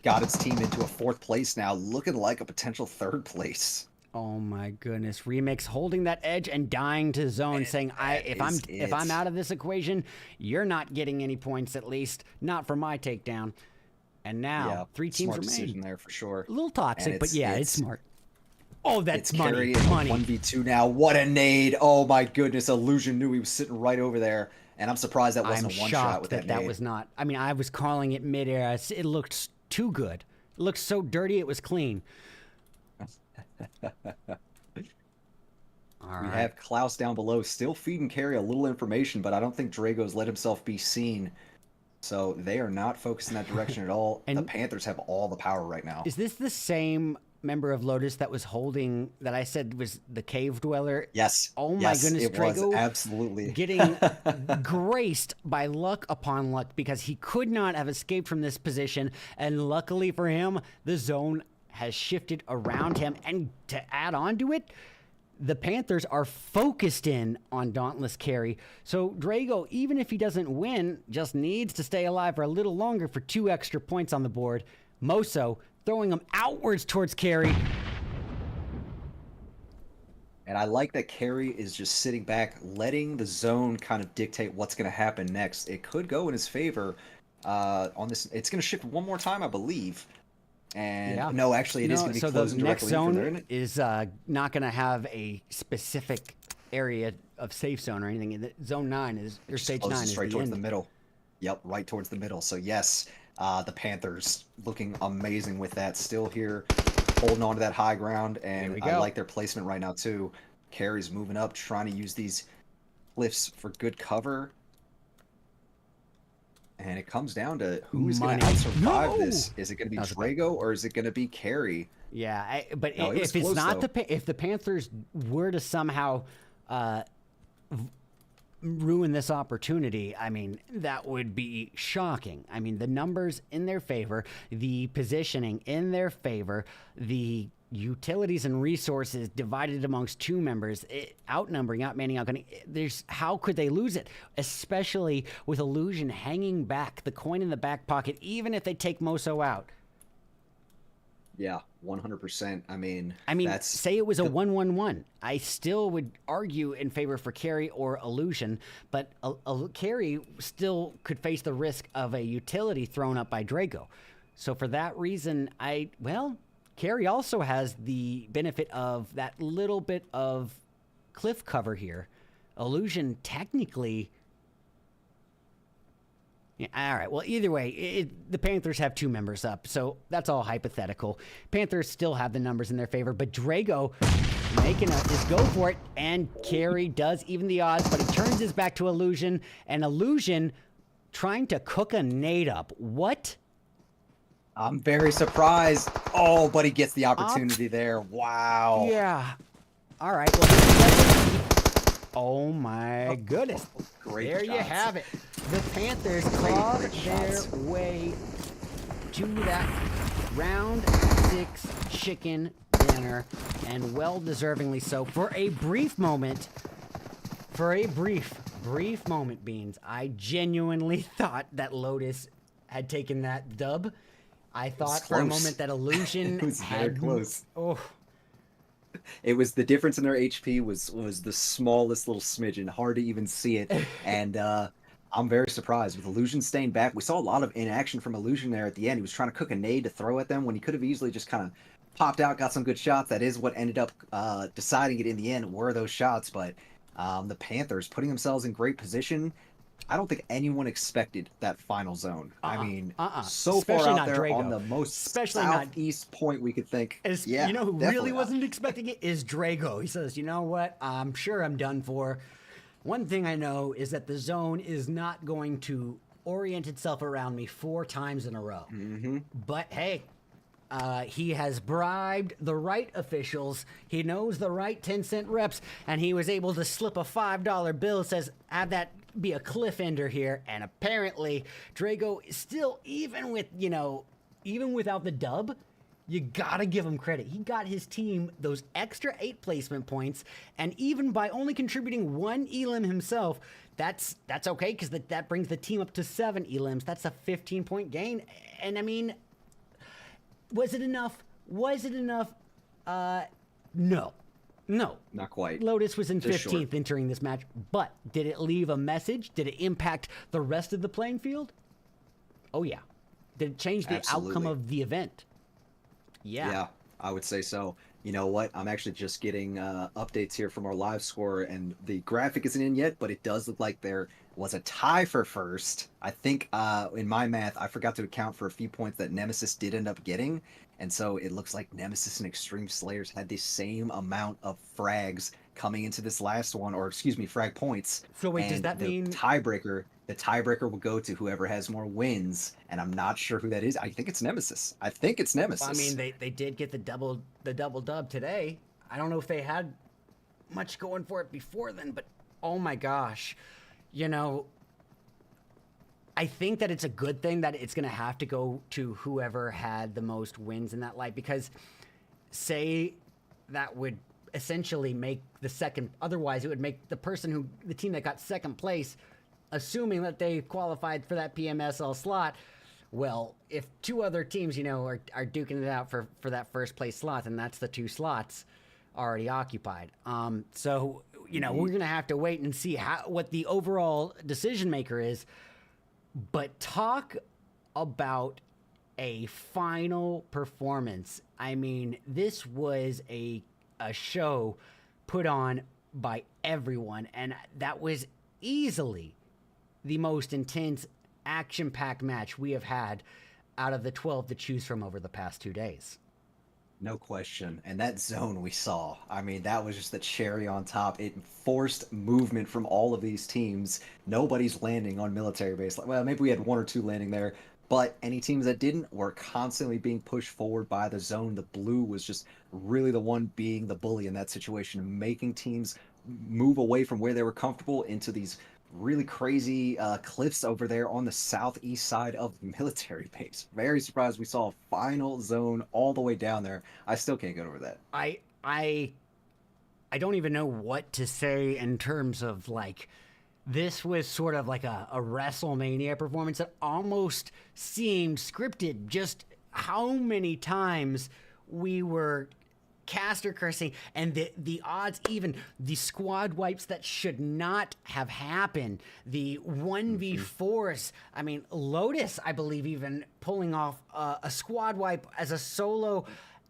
[SPEAKER 2] got its team into a 4th place now, looking like a potential 3rd place.
[SPEAKER 1] Oh my goodness, Remix holding that edge and dying to zone, saying, if I'm out of this equation, you're not getting any points, at least not for my takedown. And now 3 teams
[SPEAKER 2] smart decision
[SPEAKER 1] remain.
[SPEAKER 2] there for sure.
[SPEAKER 1] A little toxic, but yeah, it's smart. Oh, that's
[SPEAKER 2] it's
[SPEAKER 1] money.
[SPEAKER 2] Carry
[SPEAKER 1] Money.
[SPEAKER 2] 1v2 now. What a nade. Oh my goodness. Illusion knew he was sitting right over there. And I'm surprised that wasn't a one shot with that nade.
[SPEAKER 1] That was not. I mean, I was calling it midair. It looked too good. It looked so dirty, it was clean.
[SPEAKER 2] We have Klaus down below, still feeding Carry a little information, but I don't think Drago's let himself be seen. So they are not focused in that direction at all. And the Panthers have all the power right now.
[SPEAKER 1] Is this the same member of Lotus that was holding, that I said was the cave dweller?
[SPEAKER 2] Yes.
[SPEAKER 1] Oh my goodness,
[SPEAKER 2] it
[SPEAKER 1] Drago
[SPEAKER 2] was absolutely
[SPEAKER 1] getting graced by luck upon luck, because he could not have escaped from this position, and luckily for him, the zone has shifted around him. And to add on to it, the Panthers are focused in on Dauntless Carry. So Drago, even if he doesn't win, just needs to stay alive for a little longer for 2 extra points on the board. Moso throwing him outwards towards Carry.
[SPEAKER 2] And I like that Carry is just sitting back, letting the zone kind of dictate what's going to happen next. It could go in his favor on this. It's going to shift one more time, I believe. And no, actually, it is going to be closing directly
[SPEAKER 1] the next
[SPEAKER 2] in
[SPEAKER 1] zone is not going to have a specific area of safe zone or anything. Zone 9 is, or stage 9 is
[SPEAKER 2] straight
[SPEAKER 1] the
[SPEAKER 2] towards
[SPEAKER 1] end.
[SPEAKER 2] the middle. Yep, right towards the middle. So yes, the Panthers looking amazing with that. Still here, holding on to that high ground, and I like their placement right now too. Carry's moving up, trying to use these cliffs for good cover. And it comes down to who's going to survive this. Is it going to be Drago or is it going to be Carry?
[SPEAKER 1] Yeah, but if it's not if the Panthers were to somehow ruin this opportunity, I mean, that would be shocking. I mean, the numbers in their favor, the positioning in their favor, the utilities and resources divided amongst 2 members, outnumbering, outmanning, outgunning. How could they lose it? Especially with Illusion hanging back, the coin in the back pocket, even if they take Moso out.
[SPEAKER 2] Yeah, 100%. I mean,
[SPEAKER 1] say it was a 1-1-1. I still would argue in favor for Carry or Illusion, but Carry still could face the risk of a utility thrown up by Drago. So for that reason, Carry also has the benefit of that little bit of cliff cover here. Illusion technically... Yeah, all right, well, either way, the Panthers have 2 members up, so that's all hypothetical. Panthers still have the numbers in their favor, but Drago making his go for it, and Carry does even the odds, but he turns his back to Illusion, and Illusion trying to cook a nade up. What?
[SPEAKER 2] I'm very surprised. Oh, but he gets the opportunity there. Wow.
[SPEAKER 1] Yeah. All right. Well, this is like oh my goodness.
[SPEAKER 2] Great
[SPEAKER 1] There you
[SPEAKER 2] shots.
[SPEAKER 1] have it. The Panthers
[SPEAKER 2] Great
[SPEAKER 1] clawed their
[SPEAKER 2] shots.
[SPEAKER 1] way to that round 6 chicken dinner, and well deservingly so. For a brief moment, Beans, I genuinely thought that Lotus had taken that dub. I thought for a
[SPEAKER 2] close.
[SPEAKER 1] moment that Illusion
[SPEAKER 2] It was very
[SPEAKER 1] had
[SPEAKER 2] close.
[SPEAKER 1] Oh,
[SPEAKER 2] It was the difference in their HP was the smallest little smidgen, hard to even see it. And I'm very surprised with Illusion staying back. We saw a lot of inaction from Illusion there at the end. He was trying to cook a nade to throw at them when he could have easily just kind of popped out, got some good shots. That is what ended up deciding it in the end, were those shots. But the Panthers putting themselves in great position. I don't think anyone expected that final zone. I mean, so
[SPEAKER 1] Especially
[SPEAKER 2] far out
[SPEAKER 1] not
[SPEAKER 2] there
[SPEAKER 1] Drago.
[SPEAKER 2] on the most
[SPEAKER 1] Especially not-
[SPEAKER 2] southeast point we could think.
[SPEAKER 1] You know who
[SPEAKER 2] definitely
[SPEAKER 1] really
[SPEAKER 2] not.
[SPEAKER 1] wasn't expecting it is Drago. He says, you know what? I'm sure I'm done for. One thing I know is that the zone is not going to orient itself around me 4 times in a row.
[SPEAKER 2] Mm-hmm.
[SPEAKER 1] But hey, he has bribed the right officials. He knows the right 10-cent reps, and he was able to slip a $5 bill. Says, have that be a cliff ender here. And apparently, Drago is still, even without the dub, you gotta give him credit. He got his team those extra 8 placement points, and even by only contributing 1 elim himself, that's okay, because that brings the team up to 7 elims. That's a 15-point gain. And I mean, was it enough? No.
[SPEAKER 2] Not quite.
[SPEAKER 1] Lotus was in
[SPEAKER 2] Just
[SPEAKER 1] 15th
[SPEAKER 2] short.
[SPEAKER 1] entering this match, but did it leave a message? Did it impact the rest of the playing field? Oh, yeah. Did it change the outcome
[SPEAKER 2] Absolutely.
[SPEAKER 1] of the event?
[SPEAKER 2] Yeah, I would say so. You know what? I'm actually just getting updates here from our live score, and the graphic isn't in yet, but it does look like there was a tie for first. I think in my math, I forgot to account for a few points that Nemesis did end up getting, and so it looks like Nemesis and Extreme Slayers had the same amount of frags coming into this last one, or excuse me, frag points.
[SPEAKER 1] So wait, does
[SPEAKER 2] And
[SPEAKER 1] that mean-
[SPEAKER 2] the tiebreaker will go to whoever has more wins, and I'm not sure who that is. I think it's Nemesis. I mean,
[SPEAKER 1] they did get the double dub today. I don't know if they had much going for it before then, but oh my gosh. I think that it's a good thing that it's going to have to go to whoever had the most wins in that light, because say that would essentially make the second, otherwise it would make the team that got second place, assuming that they qualified for that PMSL slot. Well, if 2 other teams, are duking it out for that first place slot, then that's the 2 slots already occupied. So, we're going to have to wait and see what the overall decision maker is. But talk about a final performance. I mean, this was a show put on by everyone, and that was easily the most intense, action-packed match we have had out of the 12 to choose from over the past 2 days.
[SPEAKER 2] No question. And that zone we saw, I mean, that was just the cherry on top. It forced movement from all of these teams. Nobody's landing on military base. Well, maybe we had 1 or 2 landing there, but any teams that didn't were constantly being pushed forward by the zone. The blue was just really the one being the bully in that situation, making teams move away from where they were comfortable into these really crazy cliffs over there on the southeast side of the military base. Very surprised we saw a final zone all the way down there. I still can't get over that.
[SPEAKER 1] I don't even know what to say in terms of, this was sort of like a WrestleMania performance that almost seemed scripted. Just how many times we were caster cursing, and the odds, even the squad wipes that should not have happened, the 1v4s. I mean, Lotus, I believe, even pulling off a squad wipe as a solo.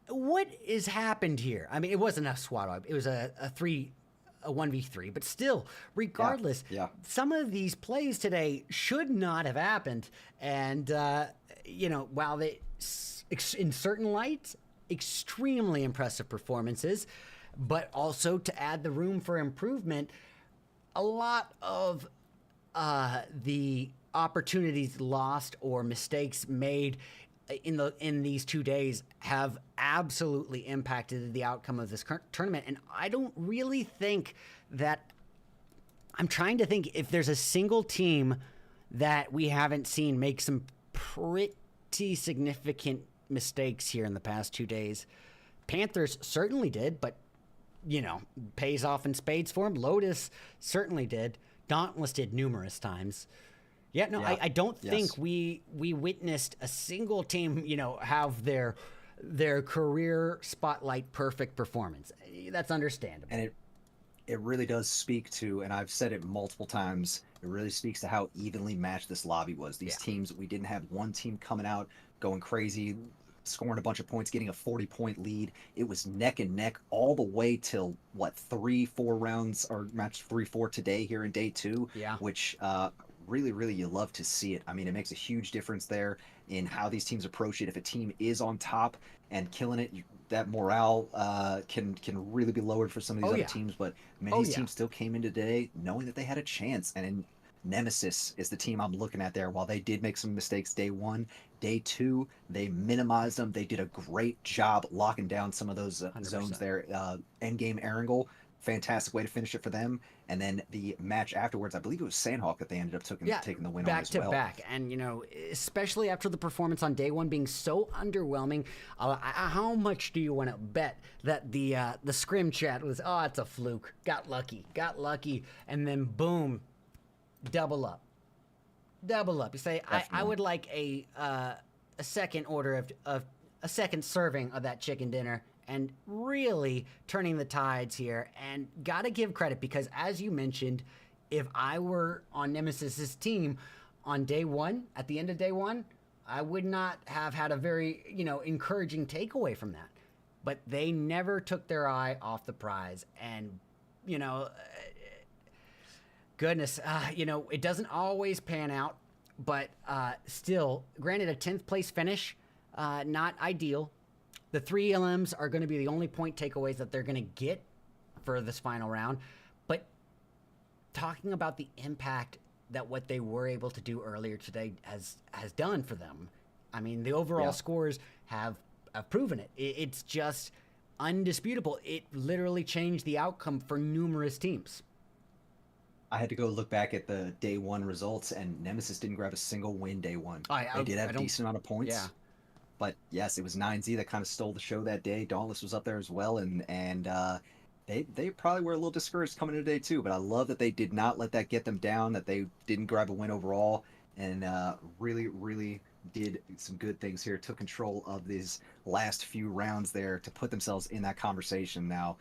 [SPEAKER 1] What has happened here? I mean, it wasn't a squad wipe. It was a 1v3, but still, regardless,
[SPEAKER 2] Yeah.
[SPEAKER 1] some of these plays today should not have happened. And, while they, in certain lights, extremely impressive performances, but also, to add the room for improvement, a lot of the opportunities lost or mistakes made in these 2 days have absolutely impacted the outcome of this current tournament. And I don't really think that, I'm trying to think if there's a single team that we haven't seen make some pretty significant mistakes here in the past 2 days. Panthers certainly did, but pays off in spades for them. Lotus certainly did. Dauntless did numerous times. Yeah, no, I don't think we witnessed a single team, have their career spotlight perfect performance. That's understandable.
[SPEAKER 4] And it really does speak to, and I've said it multiple times, it really speaks to how evenly matched this lobby was. These teams, we didn't have one team coming out going crazy, scoring a bunch of points, getting a 40-point lead. It was neck and neck all the way till 3-4 rounds, or match 3-4 today here in day 2.
[SPEAKER 1] Yeah.
[SPEAKER 4] Which really you love to see it. I mean, it makes a huge difference there in how these teams approach it. If a team is on top and killing it, that morale can really be lowered for some of these other teams. But many of these teams still came in today knowing that they had a chance. And in Nemesis is the team I'm looking at there. While they did make some mistakes day 1, day 2, they minimized them. They did a great job locking down some of those zones there. Endgame Erangel, fantastic way to finish it for them. And then the match afterwards, I believe it was Sanhok that they ended up taking the win on as well.
[SPEAKER 1] Back to back. And, especially after the performance on day 1 being so underwhelming, how much do you want to bet that the scrim chat was, it's a fluke, got lucky, and then boom, double up. You say, I would like a second order of a second serving of that chicken dinner, and really turning the tides here. And gotta give credit, because as you mentioned, if I were on Nemesis's team on day 1, at the end of day 1, I would not have had a very, encouraging takeaway from that. But they never took their eye off the prize. And, goodness, it doesn't always pan out, but still, granted, a 10th place finish, not ideal. The 3 LMs are going to be the only point takeaways that they're going to get for this final round. But talking about the impact that what they were able to do earlier today has done for them, I mean, the overall scores have proven it. It's just undisputable. It literally changed the outcome for numerous teams.
[SPEAKER 4] I had to go look back at the day 1 results, and Nemesis didn't grab a single win day 1. They did have a decent amount of points.
[SPEAKER 1] Yeah.
[SPEAKER 4] But yes, it was 9Z that kind of stole the show that day. Dauntless was up there as well, and they probably were a little discouraged coming into day 2. But I love that they did not let that get them down, that they didn't grab a win overall, and really did some good things here. Took control of these last few rounds there to put themselves in that conversation. Now,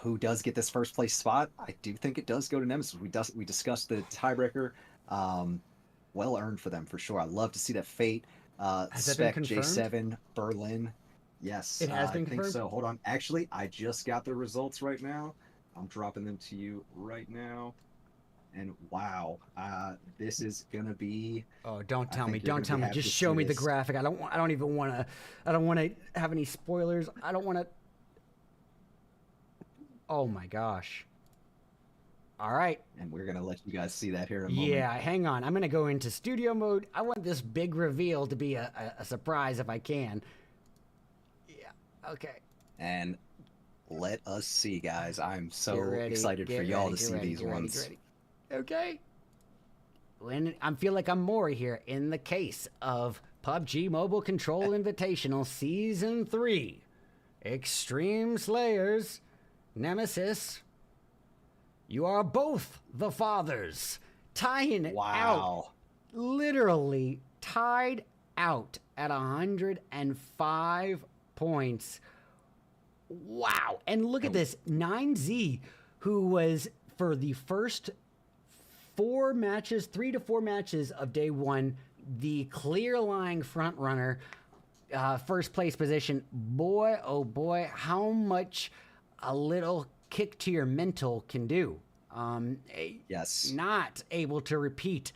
[SPEAKER 4] who does get this first place spot? I do think it does go to Nemesis. We discussed the tiebreaker. Well earned for them for sure. I love to see that Fate.
[SPEAKER 1] Has that
[SPEAKER 4] Spec
[SPEAKER 1] been confirmed?
[SPEAKER 4] J7 Berlin. Yes,
[SPEAKER 1] it has been
[SPEAKER 4] I think
[SPEAKER 1] confirmed?
[SPEAKER 4] so. Hold on. Actually, I just got the results right now. I'm dropping them to you right now. And wow, this is gonna be.
[SPEAKER 1] Oh, don't tell me! Don't tell me! Just show me the graphic. I don't want to have any spoilers. I don't want to. Oh my gosh! All right.
[SPEAKER 4] And we're gonna let you guys see that here in a moment.
[SPEAKER 1] Yeah, hang on. I'm gonna go into studio mode. I want this big reveal to be a surprise if I can. Yeah. Okay.
[SPEAKER 4] And let us see, guys. I'm so excited for y'all to see these ones.
[SPEAKER 1] Okay. I feel like I'm Maury here in the case of PUBG Mobile Control Invitational Season 3. Extreme Slayers, Nemesis. You are both the fathers. Tying out. Literally tied out at 105 points. Wow. And look at this. 9Z, who was for the first 3 to 4 matches of day 1, the clear lying front runner, first place position. Boy, oh boy, how much a little kick to your mental can do.
[SPEAKER 4] Yes.
[SPEAKER 1] Not able to repeat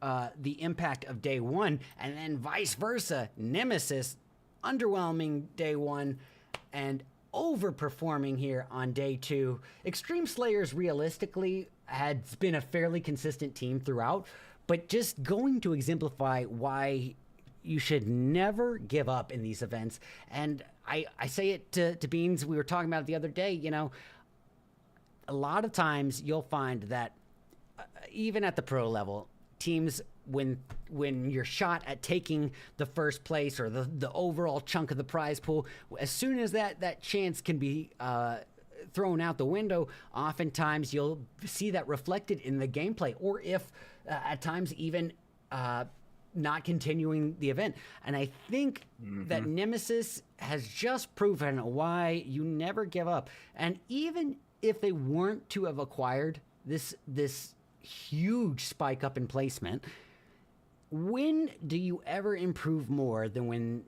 [SPEAKER 1] the impact of day 1, and then vice versa. Nemesis, underwhelming day 1, and overperforming here on day 2. Extreme Slayers realistically has been a fairly consistent team throughout, but just going to exemplify why you should never give up in these events. And I say it to Beans. We were talking about it the other day. You know, a lot of times you'll find that even at the pro level, teams, when you're shot at taking the first place or the overall chunk of the prize pool, as soon as that chance can be thrown out the window, oftentimes you'll see that reflected in the gameplay, or if at times even not continuing the event. And I think that Nemesis has just proven why you never give up. And even if they weren't to have acquired this huge spike up in placement, when do you ever improve more than when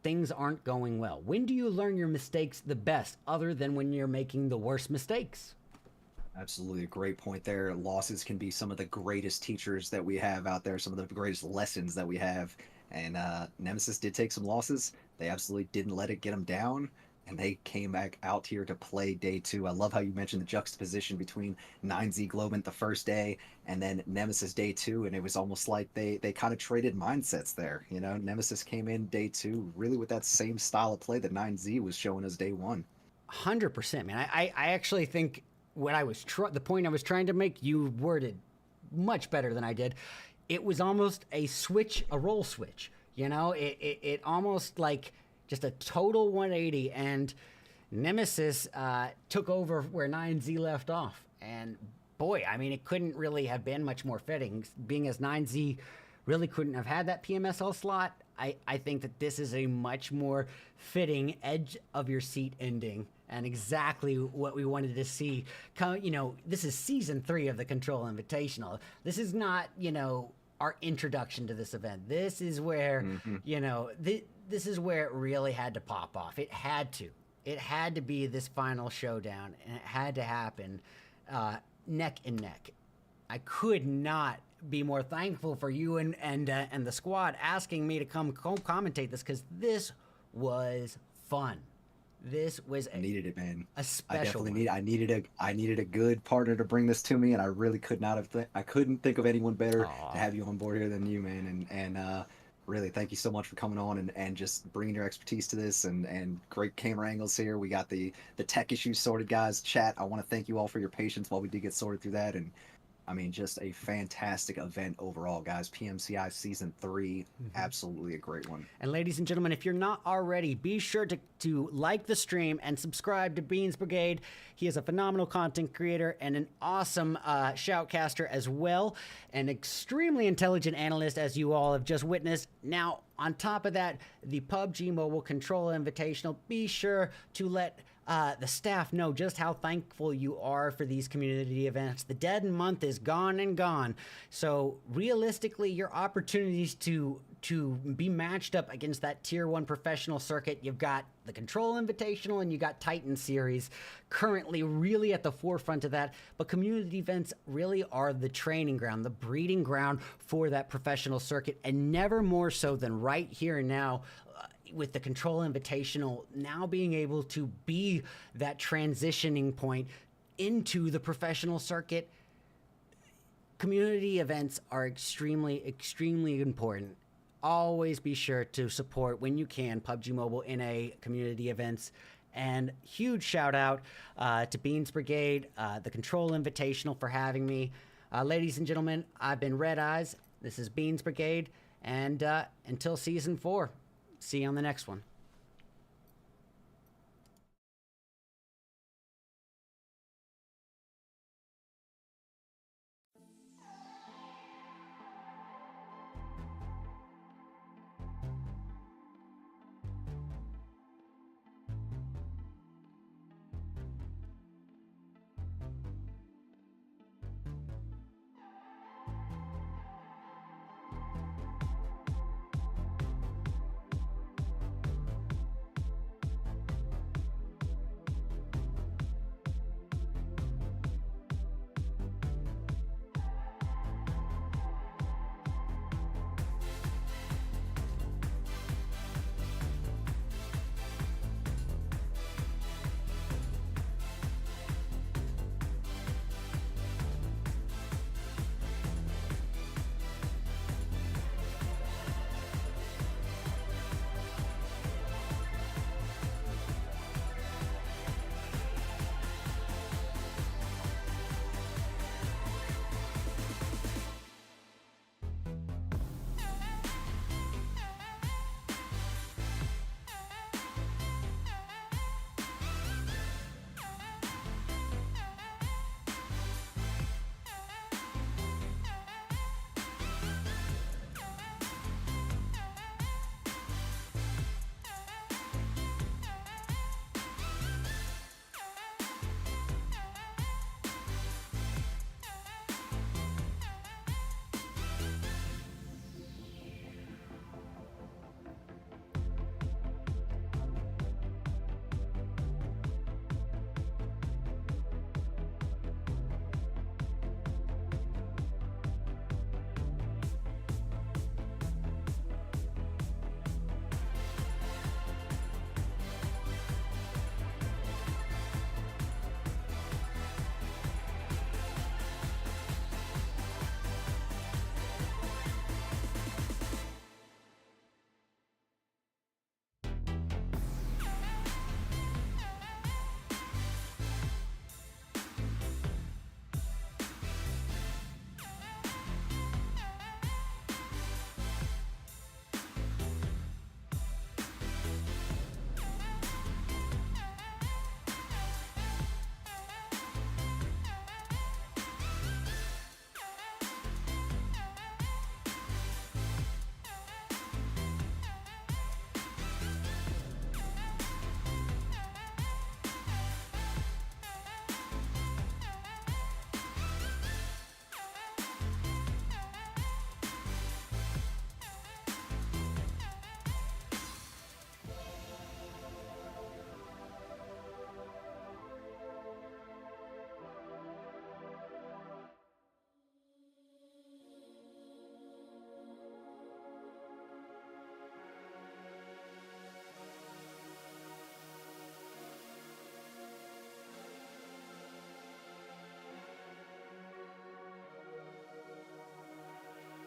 [SPEAKER 1] things aren't going well? When do you learn your mistakes the best, other than when you're making the worst mistakes?
[SPEAKER 4] Absolutely, a great point there. Losses can be some of the greatest teachers that we have out there, some of the greatest lessons that we have. And Nemesis did take some losses. They absolutely didn't let it get them down, and they came back out here to play day 2. I love how you mentioned the juxtaposition between 9Z Globant the first day and then Nemesis day 2, and it was almost like they kind of traded mindsets there. You know, Nemesis came in day 2 really with that same style of play that 9Z was showing us day 1.
[SPEAKER 1] 100%, man. I actually think what I was the point I was trying to make, you worded much better than I did. It was almost a role switch. You know, it almost like just a total 180, and Nemesis took over where 9Z left off. And boy, I mean, it couldn't really have been much more fitting, being as 9Z really couldn't have had that PMSL slot. I think that this is a much more fitting edge of your seat ending, and exactly what we wanted to see. You know, this is season 3 of the Control Invitational. This is not, you know, our introduction to this event. This is where, you know, this is where it really had to pop off. It had to be this final showdown, and it had to happen neck and neck. I could not be more thankful for you and the squad asking me to come commentate this, because this was fun. This was
[SPEAKER 4] I needed it, man.
[SPEAKER 1] A special.
[SPEAKER 4] I needed a good partner to bring this to me, and I really could not have. I couldn't think of anyone better to have you on board here than you, man. And really, thank you so much for coming on and just bringing your expertise to this, and great camera angles here. We got the tech issues sorted, guys. Chat, I want to thank you all for your patience while we did get sorted through that. And I mean, just a fantastic event overall, guys. PMCI Season 3, absolutely a great one.
[SPEAKER 1] And ladies and gentlemen, if you're not already, be sure to like the stream and subscribe to Beans Brigade. He is a phenomenal content creator and an awesome shoutcaster as well. An extremely intelligent analyst, as you all have just witnessed. Now, on top of that, the PUBG Mobile Control Invitational, be sure to let the staff know just how thankful you are for these community events. The dead month is gone and gone. So realistically, your opportunities to be matched up against that tier 1 professional circuit, you've got the Control Invitational and you got Titan Series currently really at the forefront of that. But community events really are the training ground, the breeding ground for that professional circuit, and never more so than right here and now. With the Control Invitational now being able to be that transitioning point into the professional circuit, community events are extremely, extremely important. Always be sure to support, when you can, PUBG Mobile NA community events. And huge shout out to Beans Brigade, the Control Invitational, for having me. Ladies and gentlemen, I've been Red Eyes. This is Beans Brigade. And until Season 4. See you on the next one.